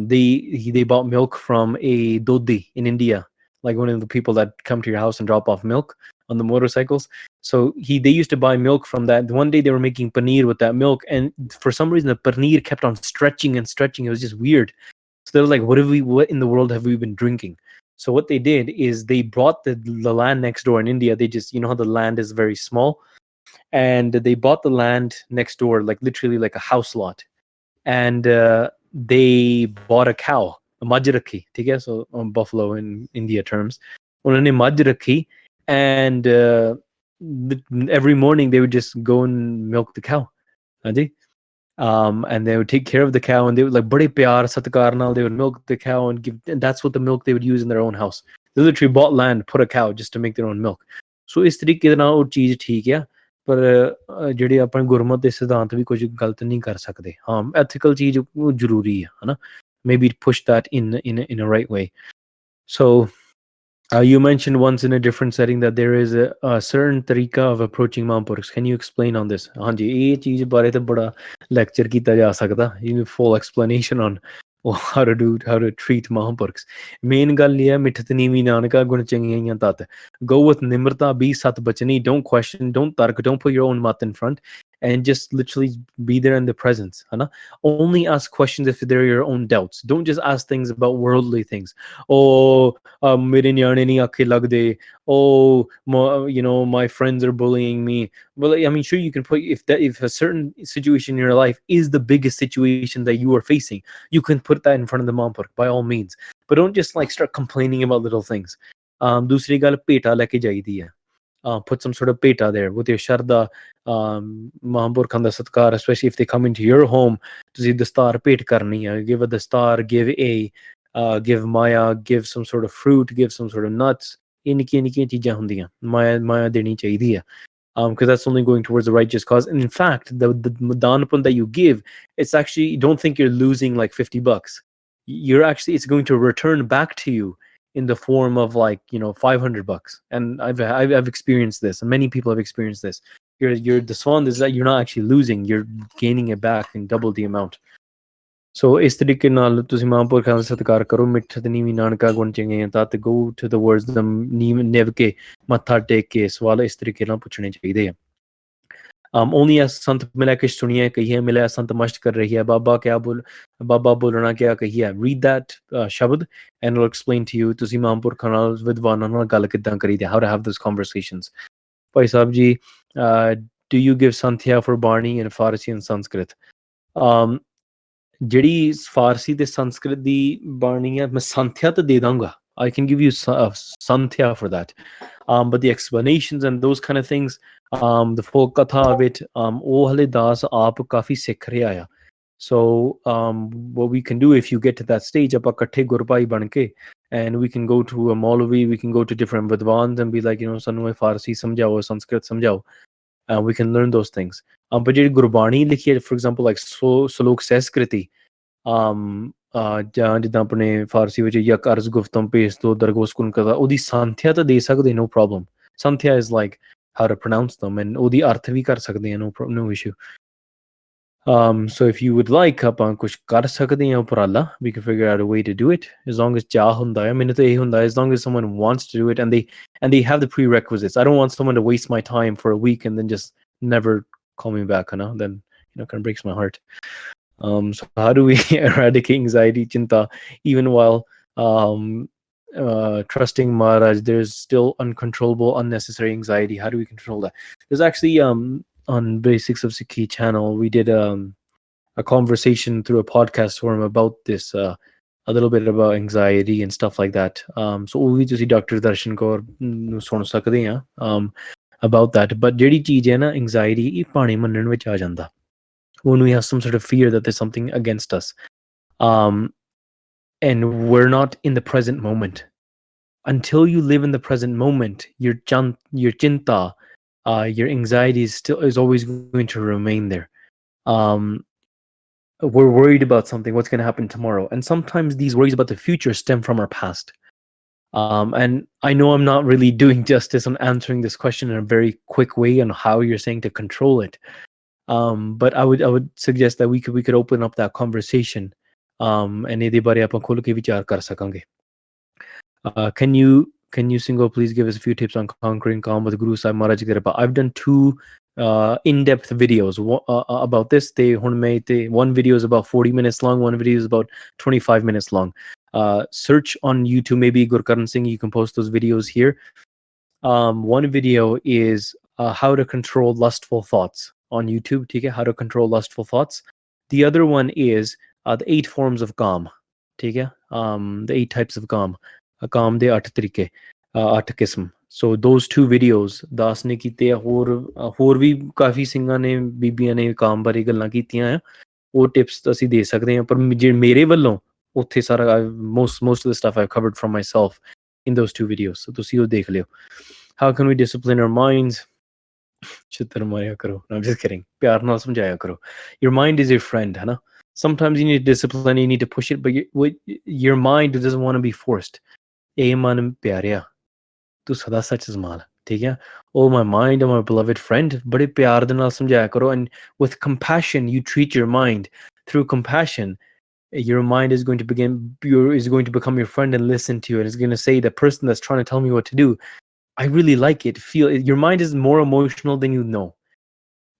They bought milk from a dodi in India, like one of the people that come to your house and drop off milk on the motorcycles. So they used to buy milk from that. One day they were making paneer with that milk, and for some reason the paneer kept on stretching and stretching. It was just weird. So they were like, what in the world have we been drinking? So what they did is they bought the land next door in India. They just, how the land is very small, and they bought the land next door, like literally like a house lot, and they bought a cow, a majrakhi, so buffalo in India terms. Unhone majh rakhi, and every morning they would just go and milk the cow. And they would take care of the cow, and they would like bade pyar satkar naal, they would milk the cow and give, and that's what the milk they would use in their own house. They literally bought land, put a cow just to make their own milk. So is ਤਰੀਕੇ ਦੇ ਨਾਲ ਉਹ ਚੀਜ਼ ਠੀਕ ਆ, ਪਰ ਜਿਹੜੇ ਆਪਣੇ ਗੁਰਮਤ ਦੇ ਸਿਧਾਂਤ ਵੀ ਕੁਝ ਗਲਤ ਨਹੀਂ ਕਰ ਸਕਦੇ. ਹਾਂ, ethical ਚੀਜ਼ ਉਹ ਜ਼ਰੂਰੀ ਆ, ਹਨਾ? Maybe push that in a right way. So you mentioned once in a different setting that there is a certain tariqa of approaching Mahapurukhs. Can you explain on this? ਹਾਂਜੀ, ਇਹ ਚੀਜ਼ ਬਾਰੇ ਤਾਂ ਬੜਾ lecture ਕੀਤਾ ਜਾ ਸਕਦਾ. You need full explanation on how to treat Mahapurukhs. Main ਗੱਲ ਇਹ ਹੈ, ਮਿੱਠਤ ਨੀਵੀਂ ਨਾਨਕਾ ਗੁਣ ਚੰਗਿਆਈਆਂ ਤਤ. Go with nimrata, be sat bachani, don't question, don't tark, don't put your own mat in front, and just literally be there in the presence. Hana? Only ask questions if they're your own doubts. Don't just ask things about worldly things. Oh, mere nyane nahi aakhe lagde. Oh, my friends are bullying me. Well, I mean, sure, you can put, if a certain situation in your life is the biggest situation that you are facing, you can put that in front of the Mahampurukh, by all means. But don't just like start complaining about little things. Dusri gal peta leke jaidi hai. Put some sort of peta there with your sharda, Mahampurkhan da satkar, especially if they come into your home. Tusi dastar pet karni hai. Give a dastar, give maya, give some sort of fruit, give some sort of nuts. ਇਹ ਨਿੱਕੀਆਂ ਚੀਜ਼ਾਂ ਹੁੰਦੀਆਂ, ਮਾਇਆ ਦੇਣੀ ਚਾਹੀਦੀ ਹੈ, because that's only going towards the righteous cause. And in fact, the danapun that you give, it's actually, don't think you're losing like $50. You're actually, it's going to return back to you in the form of like $500. And I've experienced this, and many people have experienced this. The swan is that you're not actually losing, you're gaining it back in double the amount. So ਇਸ ਤਰੀਕੇ ਨਾਲ ਤੁਸੀਂ ਮਹਾਂਪੁਰਖਾਂ ਦਾ ਸਤਿਕਾਰ ਕਰੋ. ਮਿੱਠਤ ਨੀਵੀਂ ਨਾਨਕਾ ਗੁਣ ਚੰਗਿਆਈਆਂ ਤਤ. Go to the words them ਨਿਵ ਕੇ ਮੱਥਾ ਟੇਕ ਕੇ ਸਵਾਲ ਇਸ ਤਰੀਕੇ ਨਾਲ ਪੁੱਛਣੇ ਚਾਹੀਦੇ ਆ. only as Sant mila kish suniye kahiye mila Sant mashq kar rahi hai Baba bolna kya kahiye. Read that shabad and it'll explain to you tusi Mahampur Khanal vidwanan ਨਾਲ ਗੱਲ ਕਿੱਦਾਂ ਕਰੀਦੀ, how to have those conversations. Bhai Sahib ji, do you give Santhya for Barni in Farsi and Sanskrit? ਜਿਹੜੀ ਫਾਰਸੀ ਤੇ ਸੰਸਕ੍ਰਿਤ ਦੀ ਬਾਣੀ ਹੈ, ਮੈਂ ਸੰਥਿਆ ਤਾਂ ਦੇ ਦਾਂਗਾ. I can give you Santhya for that. But the explanations and those kind of things, the full katha of it, ਉਹ ਹਲੇ ਦਾਸ ਆਪ ਕਾਫੀ ਸਿੱਖ ਰਿਹਾ ਆ. So what we can do if you get to that stage, ਆਪਾਂ ਇਕੱਠੇ ਗੁਰਭਾਈ ਬਣ ਕੇ, and we can go to a Maulvi, we can go to different vidwans and be like, ਸਾਨੂੰ ਇਹ ਫਾਰਸੀ ਸਮਝਾਓ, ਸੰਸਕ੍ਰਿਤ ਸਮਝਾਓ. We can learn those things. But ਜਿਹੜੀ ਗੁਰਬਾਣੀ ਲਿਖੀ ਹੈ, for example, like ਸਲੋਕ ਸਹਿਸਕ੍ਰਿਤੀ, ਜਾਂ ਜਿੱਦਾਂ ਆਪਣੇ ਫਾਰਸੀ ਵਿੱਚ ਯਕ ਅਰਜ਼ ਗੁਫਤਮ ਪੇਸ਼ ਤੋਂ ਦਰਗੋਹ ਸਕੂਨ ਕਰਦਾ, ਉਹਦੀ ਸੰਥਿਆ ਤਾਂ ਦੇ ਸਕਦੇ, no problem. ਸੰਥਿਆ is like how to pronounce them, and ਉਹਦੀ ਅਰਥ ਵੀ ਕਰ ਸਕਦੇ ਆ, no issue. So if you would like, ਆਪਾਂ ਕੁਛ ਕਰ ਸਕਦੇ ਹਾਂ ਉਪਰਾਲਾ, we can figure out a way to do it, as long as ਚਾਹ ਹੁੰਦਾ ਹੈ. ਮੈਨੂੰ ਤਾਂ ਇਹ ਹੁੰਦਾ, as long as someone wants to do it and they have the prerequisites. I don't want someone to waste my time for a week and then just never call me back, then kind of breaks my heart. So how do we eradicate anxiety, chinta, even while trusting Maharaj? There's still uncontrollable, unnecessary anxiety. How do we control that? There's actually on Basics of Sikhi channel, we did a conversation through a podcast forum about this, a little bit about anxiety and stuff like that. So we just see Dr. Darshan Kaur sun sakde hain about that. But jehdi cheez hai na, anxiety, ਇਹ ਪਾਣੀ ਮੰਨਣ ਵਿੱਚ ਆ ਜਾਂਦਾ. When we have some sort of fear that there's something against us, and we're not in the present moment. Until you live in the present moment, your chinta, your anxiety is always going to remain there. We're worried about something, what's going to happen tomorrow, and sometimes these worries about the future stem from our past. And I know I'm not really doing justice on answering this question in a very quick way on how you're saying to control it. But I would suggest that we could open up that conversation, and ਇਹਦੇ ਬਾਰੇ ਆਪਾਂ ਖੁੱਲ ਕੇ ਵਿਚਾਰ ਕਰ ਸਕਾਂਗੇ. Can you Singo please give us a few tips on conquering calm with Gurusai Maharaj? I've done 2 in-depth videos about this. One video is about 40 minutes long, one video is about 25 minutes long. Search on YouTube, maybe Gurkaran Singh, you can post those videos here. One video is how to control lustful thoughts on YouTube, how to control lustful thoughts. The other one is the 8 forms of calm, the 8 types of calm. Calm de 8 tarike, 8 qism. So those 2 videos das ne ਕੀਤੇ ਆ, ਹੋਰ ਵੀ ਕਾਫੀ ਸਿੰਘਾਂ ਨੇ, ਬੀਬੀਆਂ ਨੇ calm ਬਾਰੇ ਗੱਲਾਂ ਕੀਤੀਆਂ ਆ. ਉਹ tips ਅਸੀਂ ਦੇ ਸਕਦੇ ਹਾਂ, ਪਰ ਮੇਰੇ ਵੱਲੋਂ ਉੱਥੇ ਸਾਰਾ most of the stuff I've covered from myself in those 2 videos. So ਤੁਸੀਂ ਉਹ ਦੇਖ ਲਿਓ. How can we discipline our minds? ਚਿੱਤਰ ਮਾਰਿਆ ਕਰੋ. No, I'm just kidding. ਪਿਆਰ ਨਾਲ ਸਮਝਾਇਆ ਕਰੋ. Your mind is your friend, ਹੈ ਨਾ? Sometimes you need discipline, you need to push it, but your mind doesn't want to be forced. ਇਹ ਮਨ ਪਿਆਰਿਆ, ਤੂੰ ਸਦਾ ਸੱਚ ਸੰਭਾਲ, ਠੀਕ ਹੈ? Oh my mind, oh my beloved friend, ਬੜੇ ਪਿਆਰ ਦੇ ਨਾਲ ਸਮਝਾਇਆ ਕਰੋ. And with compassion, you treat your mind. Through compassion, your mind is going to become your friend and listen to you, and it's going to say, the person that's trying to tell me what to do, I really like it. Your mind is more emotional than you know.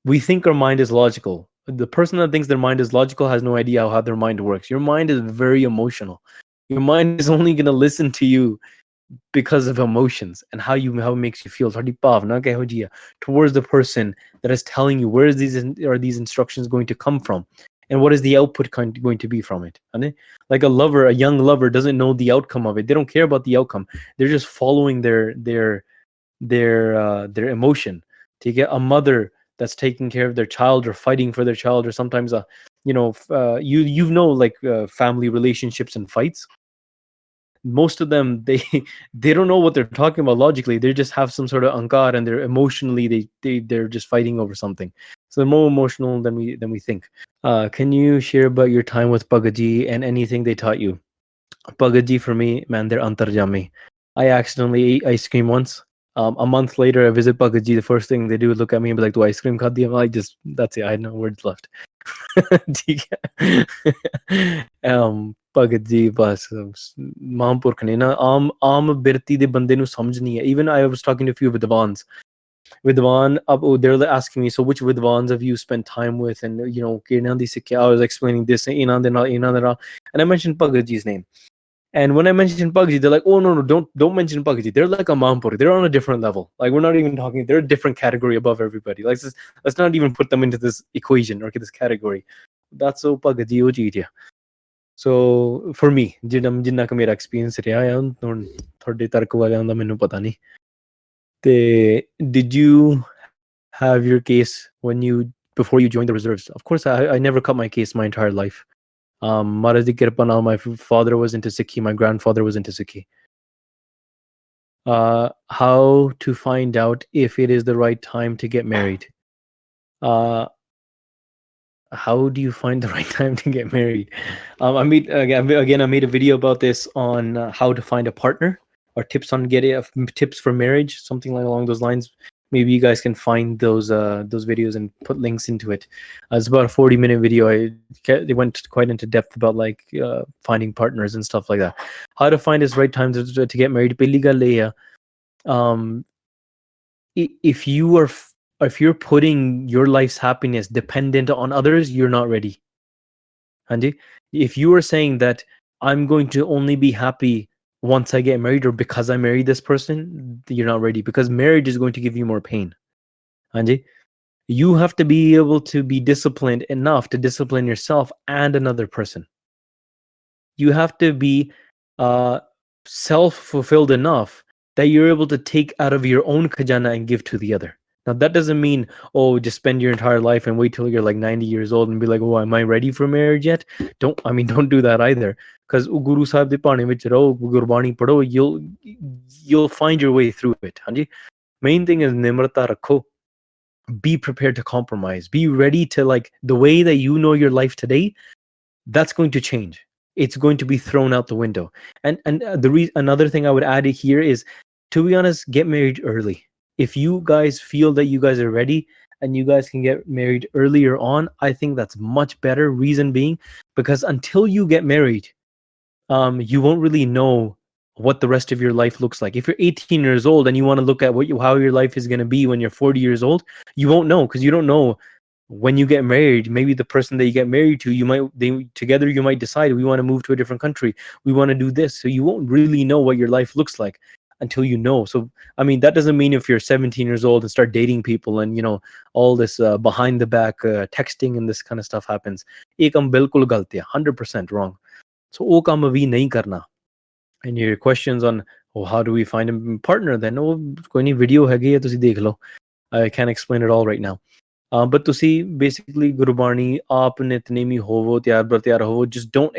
We think our mind is logical. The person that thinks their mind is logical has no idea how their mind works. Your mind is very emotional. Your mind is only going to listen to you because of emotions and how it makes you feel. Towards the person that is telling you where are these instructions going to come from, and what is the output going to be from it. Like a young lover doesn't know the outcome of it. They don't care about the outcome. They're just following their emotion. A mother that's taking care of their child or fighting for their child, or sometimes like family relationships and fights. Most of them, they don't know what they're talking about logically. They just have some sort of ankar, and they're emotionally they're just fighting over something. So they're more emotional than we think. Can you share about your time with Pagaji and anything they taught you? Pagaji, for me, man, they're antarjami. I accidentally ate ice cream once. A month later, I visit Pagaji. The first thing they do is look at me and be like, "Do ice cream khadi?" I'm like, that's it. I had no words left. Bhagat ji ਬਸ ਮਹਾਂਪੁਰਖ ਨੇ ਨਾ ਆਮ ਬਿਰਤੀ ਦੇ ਬੰਦੇ ਨੂੰ ਸਮਝ ਨਹੀਂ ਹੈ. Even I was talking to a few vidwans, Vidwan, they're asking me, so which Vidwans have you spent time with? And I was explaining this, and I mentioned Bhagat Ji's name. And when I mentioned Pugji, they're like, "Oh no, don't mention Pugji. They're like a Mampur. They're on a different level. Like we're not even talking. They're a different category above everybody. Like let's not even put them into this equation or this category. That's so Pugji Oji. So for me, जिन्ना का मेरा experience ਰਿਹਾ ਆ ਹੁਣ ਤੁਹਾਡੇ ਤਰਕ ਵਾਲਿਆਂ ਦਾ ਮੈਨੂੰ ਪਤਾ ਨਹੀਂ ਤੇ did you have your case before you joined the reserves? Of course, I never cut my case my entire life. Maharaj di kirpa naal, my father was into Sikhi, my grandfather was into Sikhi. How to find out if it is the right time to get married? How do you find the right time to get married? I made a video about this on how to find a partner, or tips on tips for marriage, something like along those lines. Maybe you guys can find those videos and put links into it. It's about a 40-minute video. They went quite into depth about like finding partners and stuff like that. How to find his right time to get married. If you're putting your life's happiness dependent on others, you're not ready. Andy, if you are saying that I'm going to only be happy once I get married or because I married this person, you're not ready, because marriage is going to give you more pain. Andy, you have to be able to be disciplined enough to discipline yourself and another person. You have to be self-fulfilled enough that you're able to take out of your own khajana and give to the other. Now, that doesn't mean, just spend your entire life and wait till you're like 90 years old and be like, am I ready for marriage yet? Don't do that either. Because Guru Sahib de Pani vich raho, Gurbani padho, you'll find your way through it. Hanji? Main thing is nimrata rakho. Be prepared to compromise. Be ready to, like, the way that you know your life today, that's going to change. It's going to be thrown out the window. And another thing I would add here is, to be honest, get married early. If you guys feel that you guys are ready and you guys can get married earlier on, I think that's much better. Reason being, because until you get married, you won't really know what the rest of your life looks like. If you're 18 years old and you want to look at how your life is going to be when you're 40 years old, you won't know, because you don't know. When you get married, maybe the person that you get married to, you might decide, we want to move to a different country, we want to do this. So you won't really know what your life looks like until you know. So that doesn't mean if you're 17 years old and start dating people and all this behind the back texting and this kind of stuff happens. Ekam bilkul galt hai, 100% wrong. So wo kaam we nahi karna. And your questions on how do we find a partner, then koi nahi, video hegi hai, tusi dekh lo. I can't explain it all right now. But to see, basically, Gurbani, aap nitnemi hovo, tiyar bar tiyar hovo, just don't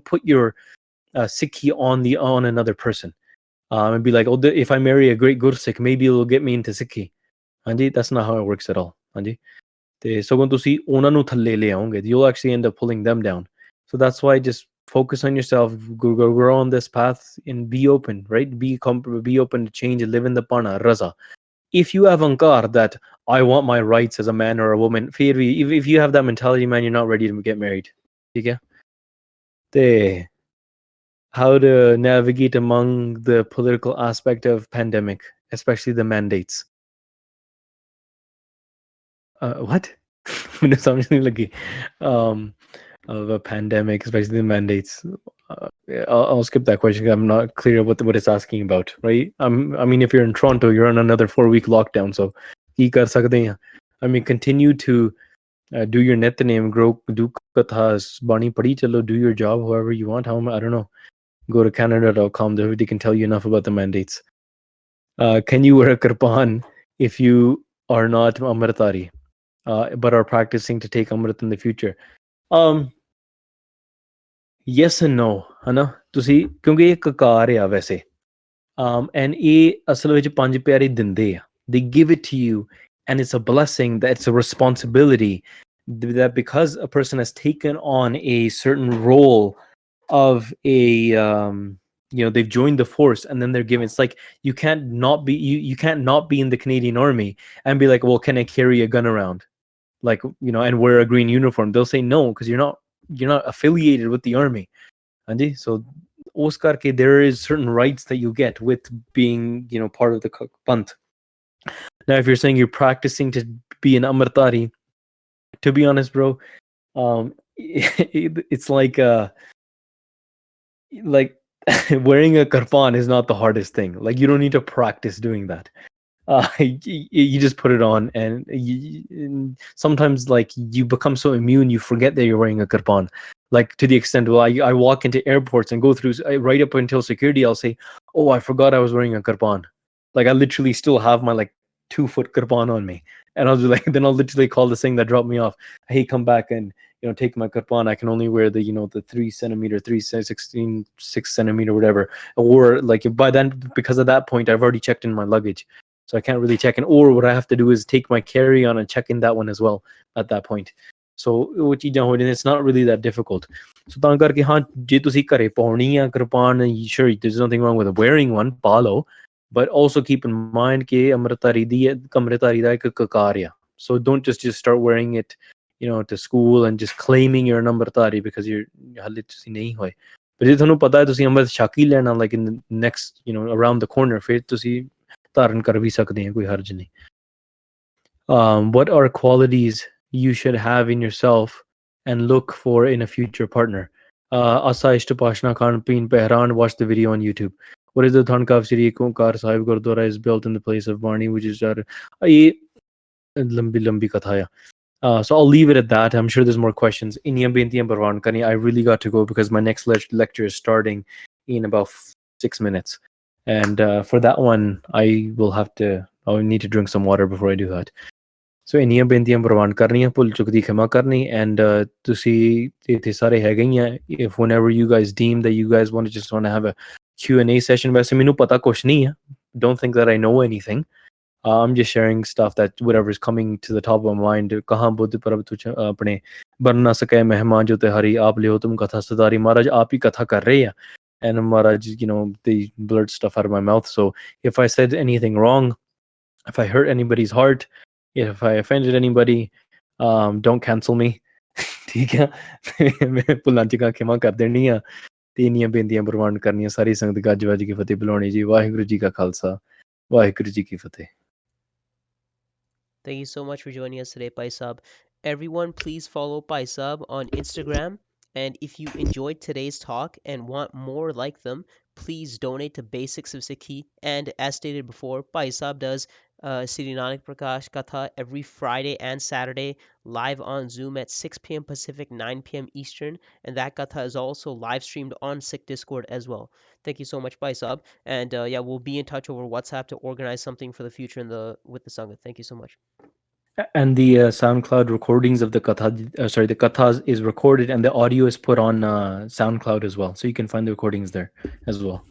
put your Sikhi on another person. And be like, if I marry a great Gursikh, maybe it'll get me into Sikhi. Anji, that's not how it works at all. Anji. So when to see, you'll actually end up pulling them down. So that's why just focus on yourself, grow on this path, and be open, right? Be open to change and live in the pana, raza. If you have ankar that I want my rights as a man or a woman, if you have that mentality, man, you're not ready to get married. Okay? How to navigate among the political aspect of pandemic, especially the mandates. What? Of a pandemic, especially the mandates. I'll skip that question because I'm not clear what it's asking about, right? If you're in Toronto, you're on another 4-week lockdown, so ki kar sakte hain. Continue to do your Nityanem, do kathas, bani padi chalo, do your job however you want. I don't know. Go to Canada.com, they can tell you enough about the mandates. Can you wear a kirpan if you are not Amritari, but are practicing to take Amrit in the future? Yes and no, है ना? ਤੁਸੀਂ ਕਿਉਂਕਿ ਇਹ ਕਕਾਰ ਆ ਵੈਸੇ, and ਇਹ ਅਸਲ ਵਿੱਚ ਪੰਜ ਪਿਆਰੇ ਦਿੰਦੇ ਆ. They give it to you, and it's a blessing, that it's a responsibility, that because a person has taken on a certain role of a they've joined the force, and then they're given, it's like you can't not be in the Canadian Army and be like, well, can I carry a gun around, like, and wear a green uniform? They'll say no, because you're not affiliated with the army. Anji? So Oscar ke, there is certain rights that you get with being part of the Panth. Now, if you're saying you're practicing to be an Amritari, to be honest, bro, it's like wearing a karpan is not the hardest thing. Like, you don't need to practice doing that. You just put it on, and sometimes, like, you become so immune, you forget that you're wearing a kirpan. Like, to the extent, well, I walk into airports and go through right up until security, I'll say, oh, I forgot I was wearing a kirpan. Like, I literally still have my, like, 2 foot kirpan on me, and I'll be like, then I'll literally call this thing that dropped me off, hey, come back and take my kirpan. I can only wear the the 3 centimeter, 316 6 centimeter, whatever. Or, like, by then, because at that point I've already checked in my luggage, so I can't really check in. Or what I have to do is take my carry-on and check in that one as well at that point. So ਉਹ ਚੀਜ਼ਾਂ ਹੋ ਜਾਂਦੀਆਂ, it's not really that difficult. So ਤਾਂ ਕਰਕੇ ਹਾਂ, ਜੇ ਤੁਸੀਂ ਘਰੇ ਪਾਉਣੀ ਆ kirpan, sure, there's nothing wrong with wearing one, ਪਾ ਲਓ, but also keep in mind ਕਿ ਅੰਮ੍ਰਿਤਧਾਰੀ ਦਾ ਇੱਕ ਕਕਾਰ ਆ. So don't just start wearing it to school and just claiming you're an Amritdhari because you're ਹਾਲੇ ਤੁਸੀਂ ਨਹੀਂ ਹੋਏ. But ਜੇ ਤੁਹਾਨੂੰ ਪਤਾ ਹੈ ਤੁਸੀਂ ਅੰਮ੍ਰਿਤ ਛਕ ਹੀ ਲੈਣਾ, like in the next around the corner, ਫਿਰ ਤੁਸੀਂ ਧਾਰਨ ਕਰ ਵੀ ਸਕਦੇ ਆ, ਕੋਈ ਹਰਜ ਨਹੀਂ. What are qualities you should have in yourself and look for in a future partner? Asaish Tapashna Khan Peen Pehran, watch the video on YouTube. What is the Thankav Sri Kunkar Sahib Gurdwara is built in the place of Barney, which is lambi katha hai. So I'll leave it at that. I'm sure there's more questions. I really got to go because my next lecture is starting in about 6 minutes. And for that one, I'll need to drink some water before I do that. So ਇੰਨੀਆਂ ਬੇਨਤੀਆਂ ਪ੍ਰਵਾਨ ਕਰਨੀਆਂ, ਭੁੱਲ ਚੁੱਕ ਦੀ ਖਿਮਾ ਕਰਨੀ, and ਤੁਸੀਂ ਇੱਥੇ ਸਾਰੇ ਹੈਗੇ ਹੀ ਆ. If whenever you guys deem that you guys want to have a Q&A session, ਵੈਸੇ ਮੈਨੂੰ ਪਤਾ ਕੁਛ ਨਹੀਂ ਆ. Don't think that I know anything. I'm just sharing stuff that whatever is coming to the top of my mind. ਕਹਾਂ ਬੁੱਧ ਪ੍ਰਭ ਤੁਝ ਆਪਣੇ ਬਨ ਨਾ ਸਕੇ ਮਹਿਮਾਨ ਜੋ ਤਿਹਾਰੀ ਆਪ ਲਿਓ ਤੁਮ ਕਥਾ ਸਦਾਰੀ. Maharaj ਆਪ ਹੀ ਕਥਾ ਕਰ ਰਹੇ ਆ. And Maharaj, they blurt stuff out of my mouth. So if I said anything wrong, if I hurt anybody's heart, if I offended anybody, don't cancel me. ਠੀਕ ਹੈ, ਮੈਂ ਭੁੱਲਾਂ ਚੁੱਕਾਂ ਖਿਮਾ ਕਰ ਦੇਣੀ ਆ, ਤੇ ਇੰਨੀਆਂ ਬੇਨਤੀਆਂ ਪ੍ਰਵਾਨ ਕਰਨੀਆਂ. ਸਾਰੀ ਸੰਗਤ ਗੱਜ ਵੱਜ ਕੇ ਫਤਿਹ ਬੁਲਾਉਣੀ ਜੀ. ਵਾਹਿਗੁਰੂ ਜੀ ਕਾ ਖਾਲਸਾ, ਵਾਹਿਗੁਰੂ ਜੀ ਕੀ ਫਤਿਹ. Thank you so much for joining us today, Bhai Sahib. Everyone, please follow Bhai Sahib on Instagram. And if you enjoyed today's talk and want more like them, please donate to Basics of Sikhi. And as stated before, Bhai Sahib does Sri Nanak Prakash Katha every Friday and Saturday live on Zoom at 6 p.m. Pacific, 9 p.m. Eastern. And that Katha is also live streamed on Sikh Discord as well. Thank you so much, Bhai Sahib. And yeah, we'll be in touch over WhatsApp to organize something for the future with the Sangha. Thank you so much. And the SoundCloud recordings of the katha, the kathas is recorded, and the audio is put on SoundCloud as well. So you can find the recordings there as well.